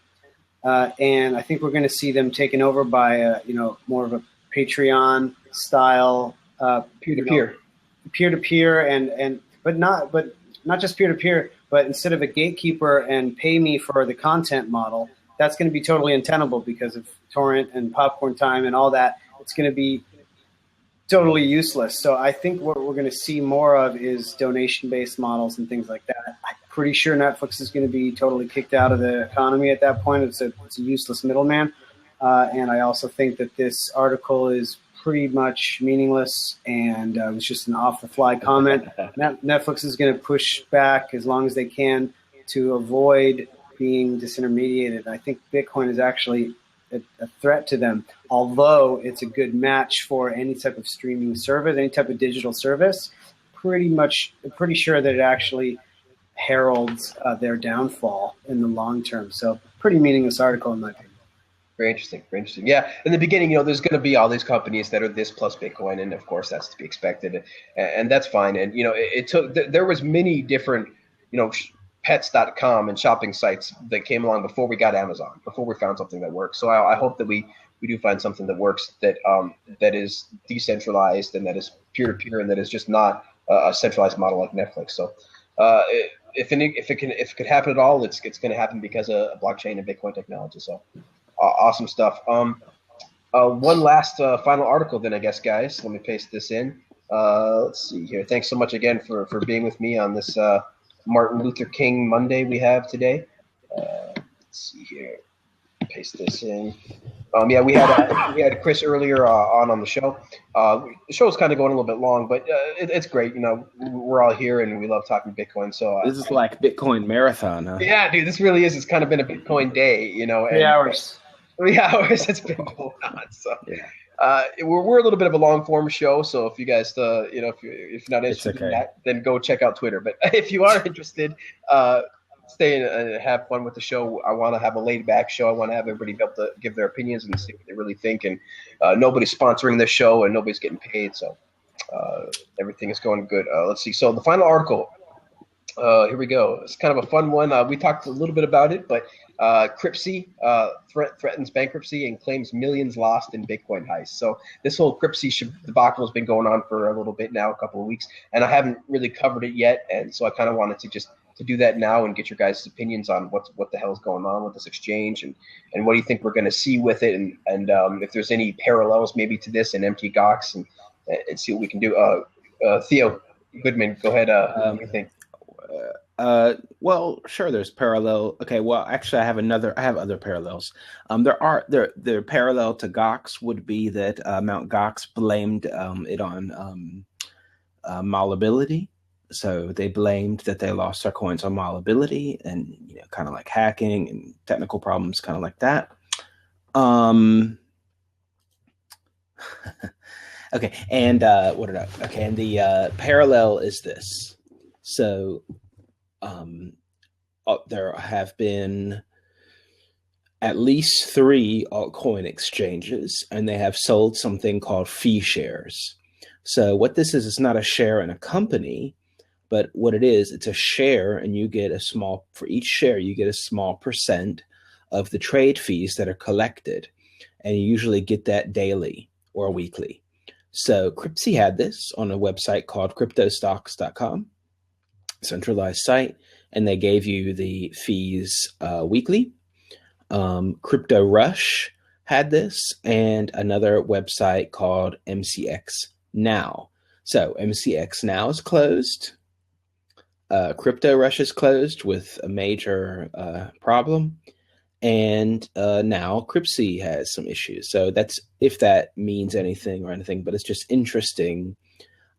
And I think we're going to see them taken over by more of a Patreon style peer-to-peer, but not just peer-to-peer, but instead of a gatekeeper and pay me for the content model, that's going to be totally untenable because of torrent and popcorn time and all that. It's going to be totally useless. So I think what we're going to see more of is donation-based models and things like that. I'm pretty sure Netflix is going to be totally kicked out of the economy at that point. It's a useless middleman. And I also think that this article is pretty much meaningless and it was just an off-the-fly comment. Netflix is going to push back as long as they can to avoid being disintermediated. I think Bitcoin is actually a threat to them, although it's a good match for any type of streaming service, any type of digital service. Pretty sure that it actually heralds their downfall in the long term. So pretty meaningless article in my opinion. Very interesting. Yeah, in the beginning, there's going to be all these companies that are this plus Bitcoin, and of course that's to be expected, and that's fine. And there was many different, pets.com and shopping sites that came along before we got Amazon, before we found something that works. So I hope that we do find something that works, that is decentralized and that is peer-to-peer and that is just not a centralized model like Netflix. So if it could happen at all, it's going to happen because of blockchain and Bitcoin technology. So awesome stuff. One last final article then, I guess, guys. Let me paste this in. Let's see here. Thanks so much again for being with me on this Martin Luther King Monday we have today. Let's see here. Paste this in. We had Chris earlier on the show. The show is kind of going a little bit long, but it's great. We're all here and we love talking Bitcoin. So this is like Bitcoin marathon, huh? Yeah, dude, this really is. It's kind of been a Bitcoin day, 3 hours. 3 hours it's been going on. So yeah. We're a little bit of a long form show. So if you guys, if you're not interested in that, then go check out Twitter. But if you are interested, stay and have fun with the show. I want to have a laid back show. I want to have everybody be able to give their opinions and see what they really think. And nobody's sponsoring this show and nobody's getting paid. So everything is going good. Let's see. So the final article, here we go. It's kind of a fun one. We talked a little bit about it, but Cryptsy threatens bankruptcy and claims millions lost in Bitcoin heist. So this whole Cryptsy debacle has been going on for a little bit now, a couple of weeks, and I haven't really covered it yet. And so I kind of wanted to do that now and get your guys' opinions on what the hell is going on with this exchange and what do you think we're going to see with it and if there's any parallels maybe to this and MT Gox and see what we can do. Theo Goodman, go ahead. What do you think? Well, sure. There's parallel. Okay. Well, actually, I have other parallels. There parallel to Gox would be that Mt. Gox blamed it on malleability. So they blamed that they lost their coins on malleability and kind of like hacking and technical problems, kind of like that. Okay. And and the parallel is this. So there have been at least 3 altcoin exchanges, and they have sold something called fee shares. So what this is not a share in a company, but what it is, it's a share, and for each share, you get a small percent of the trade fees that are collected. And you usually get that daily or weekly. So Cryptsy had this on a website called cryptostocks.com, centralized site, and they gave you the fees weekly. Crypto Rush had this, and another website called MCX Now. So MCX Now is closed. Crypto Rush is closed with a major problem. And now Cryptsy has some issues. So that's, if that means anything or anything, but it's just interesting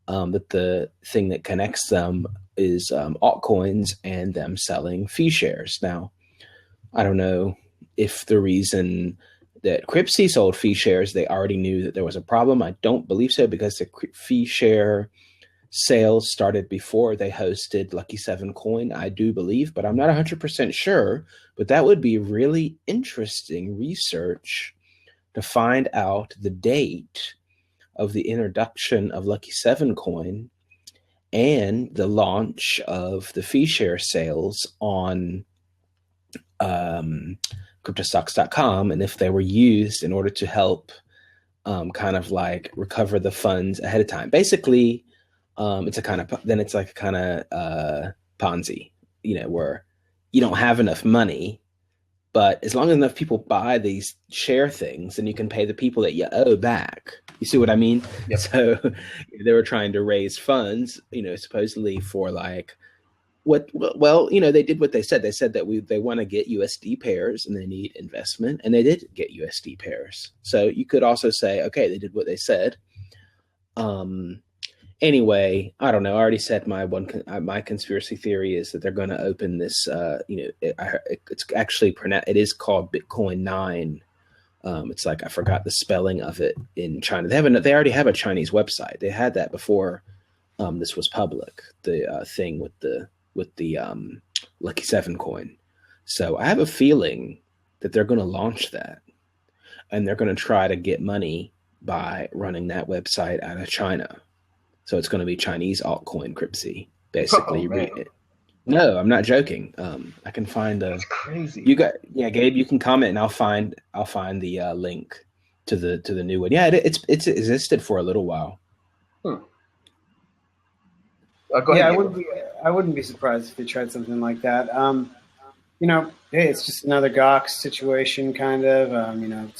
that the thing that connects them is altcoins and them selling fee shares. Now, I don't know if the reason that Cryptsy sold fee shares, they already knew that there was a problem. I don't believe so, because the fee share sales started before they hosted Lucky 7 Coin, I do believe, but I'm not 100% sure. But that would be really interesting research to find out the date of the introduction of Lucky 7 Coin and the launch of the fee share sales on cryptostocks.com, and if they were used in order to help kind of like recover the funds ahead of time. Basically, it's like a kind of Ponzi, where you don't have enough money, but as long as enough people buy these share things, then you can pay the people that you owe back. You see what I mean? Yep. So they were trying to raise funds, supposedly for like they did what they said. They said that they want to get USD pairs and they need investment, and they did get USD pairs. So you could also say, okay, they did what they said. Anyway, I don't know. I already said my conspiracy theory is that they're going to open this. It's actually it is called Bitcoin 9. It's like, I forgot the spelling of it in China. They already have a Chinese website. They had that before this was public. The thing with the Lucky 7 coin. So I have a feeling that they're going to launch that, and they're going to try to get money by running that website out of China. So it's going to be Chinese altcoin Cryptsy, basically. No, I'm not joking. I can find That's crazy. Gabe, you can comment, and I'll find the link to the new one. Yeah, it's existed for a little while. Go ahead, I wouldn't be surprised if they tried something like that. Hey, it's just another Gox situation, kind of.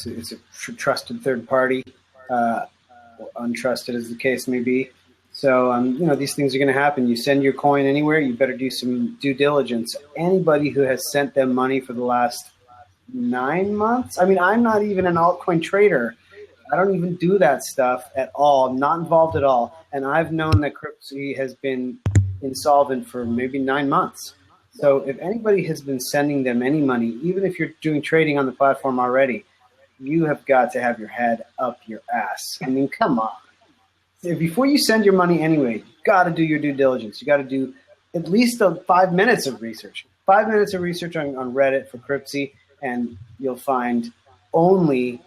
It's a trusted third party, untrusted as the case may be. So, these things are going to happen. You send your coin anywhere, you better do some due diligence. Anybody who has sent them money for the last 9 months, I'm not even an altcoin trader. I don't even do that stuff at all. I'm not involved at all. And I've known that Cryptsy has been insolvent for maybe 9 months. So if anybody has been sending them any money, even if you're doing trading on the platform already, you have got to have your head up your ass. Come on. Before you send your money anyway, you got to do your due diligence. You got to do at least 5 minutes of research. 5 minutes of research on Reddit for Cryptsy, and you'll find only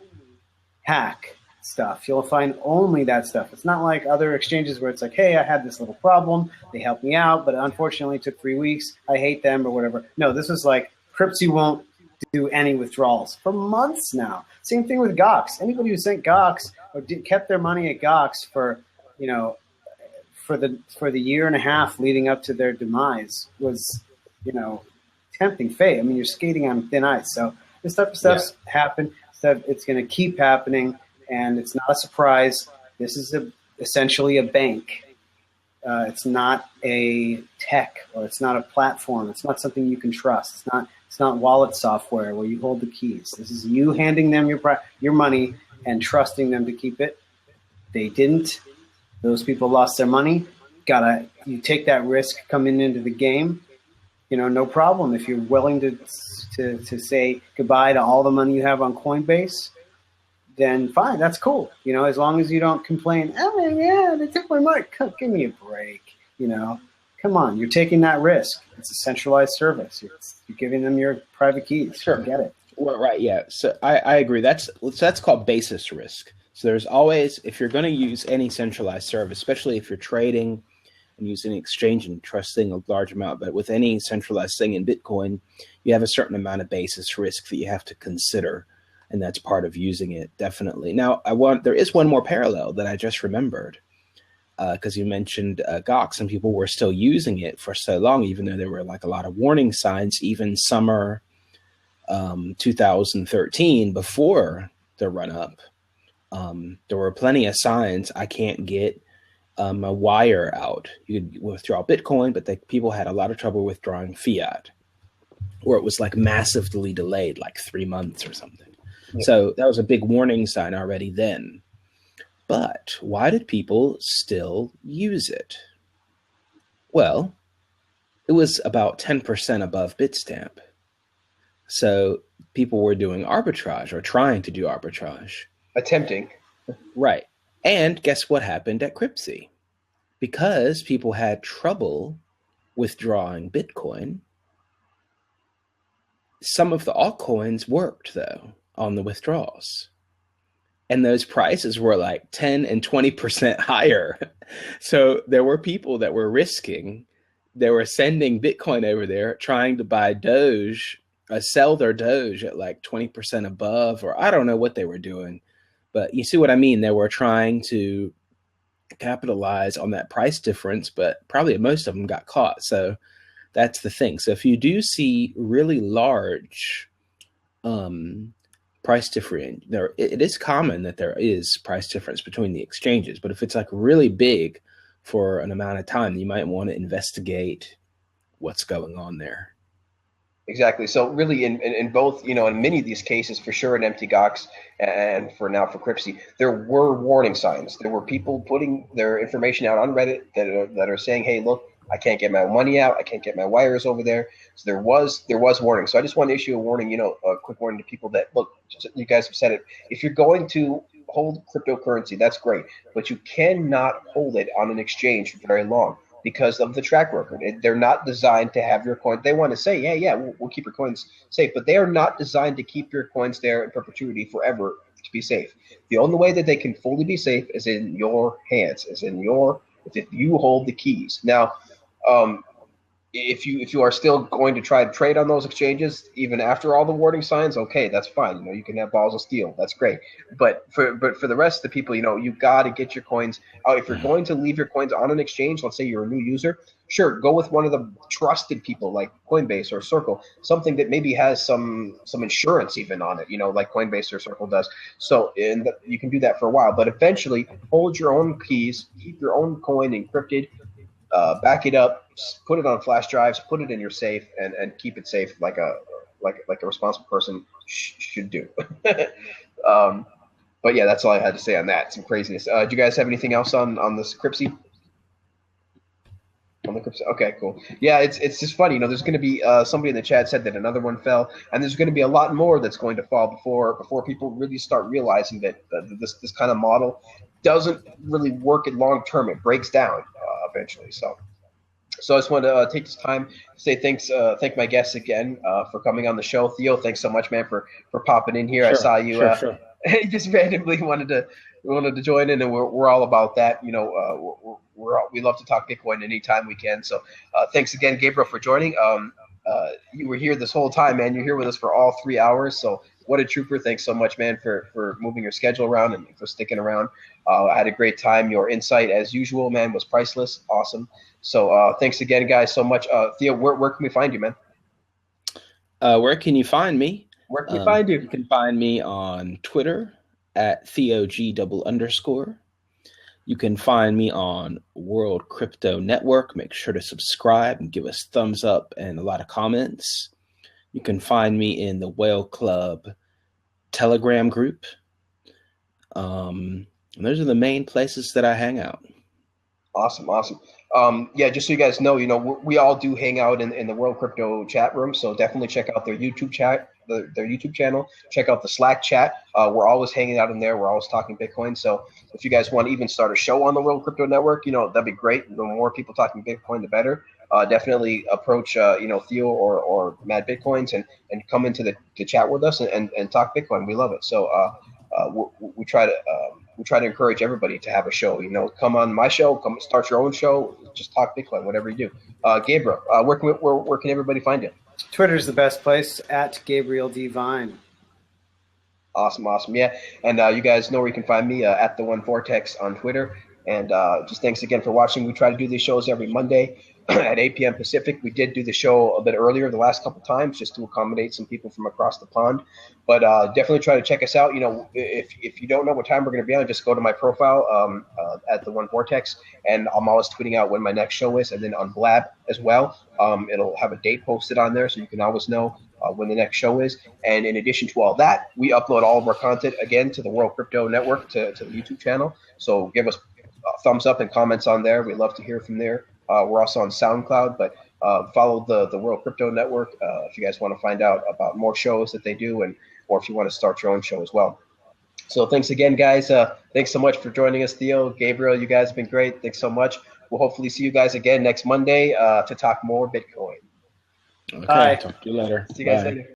hack stuff. You'll find only that stuff. It's not like other exchanges where it's like, hey, I had this little problem. They helped me out, but unfortunately it took 3 weeks. I hate them or whatever. No, this was like Cryptsy won't do any withdrawals for months now. Same thing with Gox. Anybody who sent Gox or kept their money at Gox for the year and a half leading up to their demise was, tempting fate. You're skating on thin ice. So this type of stuff's happened. It's going to keep happening, and it's not a surprise. This is essentially a bank. It's not a tech, or it's not a platform. It's not something you can trust. It's not wallet software where you hold the keys. This is you handing them your money and trusting them to keep it. They didn't. Those people lost their money. You take that risk coming into the game. No problem. If you're willing to say goodbye to all the money you have on Coinbase, then fine, that's cool. As long as you don't complain, they took my money. Give me a break. Come on, you're taking that risk. It's a centralized service. You're giving them your private keys. Sure. Get it. Well, right, yeah. So I agree. That's called basis risk. So there's always, if you're going to use any centralized service, especially if you're trading and using an exchange and trusting a large amount, but with any centralized thing in Bitcoin, you have a certain amount of basis risk that you have to consider, and that's part of using it, definitely. Now, there is one more parallel that I just remembered. because you mentioned Gox, and people were still using it for so long, even though there were like a lot of warning signs, even summer 2013, before the run up. There were plenty of signs. I can't get a wire out. You could withdraw Bitcoin, but people had a lot of trouble withdrawing fiat, or it was like massively delayed, like 3 months or something. Yeah. So that was a big warning sign already then. But why did people still use it? Well, it was about 10% above Bitstamp. So people were doing arbitrage, or trying to do arbitrage. Attempting. Right. And guess what happened at Cryptsy? Because people had trouble withdrawing Bitcoin, some of the altcoins worked, though, on the withdrawals. And those prices were like 10 and 20% higher. So there were people that were risking, they were sending Bitcoin over there, trying to buy Doge, sell their Doge at like 20% above, or I don't know what they were doing. But you see what I mean? They were trying to capitalize on that price difference, but probably most of them got caught. So that's the thing. So if you do see really large price difference, it is common that there is price difference between the exchanges. But if it's like really big for an amount of time, you might want to investigate what's going on there. Exactly. So really in both, in many of these cases, for sure in Empty Gox and for Cryptsy, there were warning signs. There were people putting their information out on Reddit that are saying, hey, look, I can't get my money out. I can't get my wires over there. So there was warning. So I just want to issue a warning, a quick warning to people that, look, you guys have said it. If you're going to hold cryptocurrency, that's great. But you cannot hold it on an exchange for very long, because of the track record. They're not designed to have your coin. They want to say, yeah, we'll keep your coins safe, but they are not designed to keep your coins there in perpetuity forever to be safe. The only way that they can fully be safe is in your hands, if you hold the keys. Now, if you are still going to try to trade on those exchanges, even after all the warning signs, okay, that's fine. You can have balls of steel. That's great. But for the rest of the people, you got to get your coins out. If you're going to leave your coins on an exchange, let's say you're a new user, sure, go with one of the trusted people like Coinbase or Circle, something that maybe has some insurance even on it, like Coinbase or Circle does. So you can do that for a while, but eventually hold your own keys, keep your own coin encrypted, back it up, put it on flash drives, put it in your safe, and keep it safe like a responsible person should do. But yeah, that's all I had to say on that. Some craziness. Do you guys have anything else on this Cryptsy? On the Cryptsy? Okay, cool. Yeah, it's just funny. There's going to be somebody in the chat said that another one fell, and there's going to be a lot more that's going to fall before people really start realizing that this kind of model doesn't really work in long term. It breaks down eventually. So I just want to take this time to say thanks. Thank my guests again for coming on the show. Theo, thanks so much, man, for popping in here. Sure, I saw you sure. Just randomly wanted to join in, and we're all about that. We love to talk Bitcoin anytime we can. So thanks again, Gabriel, for joining. You were here this whole time, man. You're here with us for all 3 hours. So what a trooper. Thanks so much, man, for moving your schedule around and for sticking around. I had a great time. Your insight, as usual, man, was priceless. Awesome. So thanks again, guys, so much. Theo, where can we find you, man? Where can you find me? Where can we find you? You can find me on Twitter at TheoG_. You can find me on World Crypto Network. Make sure to subscribe and give us thumbs up and a lot of comments. You can find me in the Whale Club Telegram group. And those are the main places that I hang out. Awesome. Yeah, just so you guys know, we all do hang out in the World Crypto chat room. So definitely check out their YouTube chat, their YouTube channel. Check out the Slack chat. We're always hanging out in there. We're always talking Bitcoin. So if you guys want to even start a show on the World Crypto Network, that'd be great. The more people talking Bitcoin, the better. Definitely approach, Theo or Mad Bitcoins and come into the chat with us and talk Bitcoin. We love it. So we try to encourage everybody to have a show. Come on my show, come start your own show, just talk Bitcoin, whatever you do. Gabriel, where can everybody find you? Twitter's the best place, at Gabriel D. Vine. Awesome. Yeah, and you guys know where you can find me, at the One Vortex on Twitter. And just thanks again for watching. We try to do these shows every Monday at 8 p.m. Pacific. We did do the show a bit earlier the last couple times just to accommodate some people from across the pond. But definitely try to check us out. If you don't know what time we're going to be on, just go to my profile at the One Vortex, and I'm always tweeting out when my next show is. And then on Blab as well, it'll have a date posted on there, so you can always know when the next show is. And in addition to all that, we upload all of our content again to the World Crypto Network, to the YouTube channel. So give us thumbs up and comments on there. We'd love to hear from there. We're also on SoundCloud, but follow the World Crypto Network if you guys want to find out about more shows that they do, or if you want to start your own show as well. So thanks again, guys. Thanks so much for joining us, Theo, Gabriel. You guys have been great. Thanks so much. We'll hopefully see you guys again next Monday to talk more Bitcoin. Okay, talk to you later. See you guys Bye. later.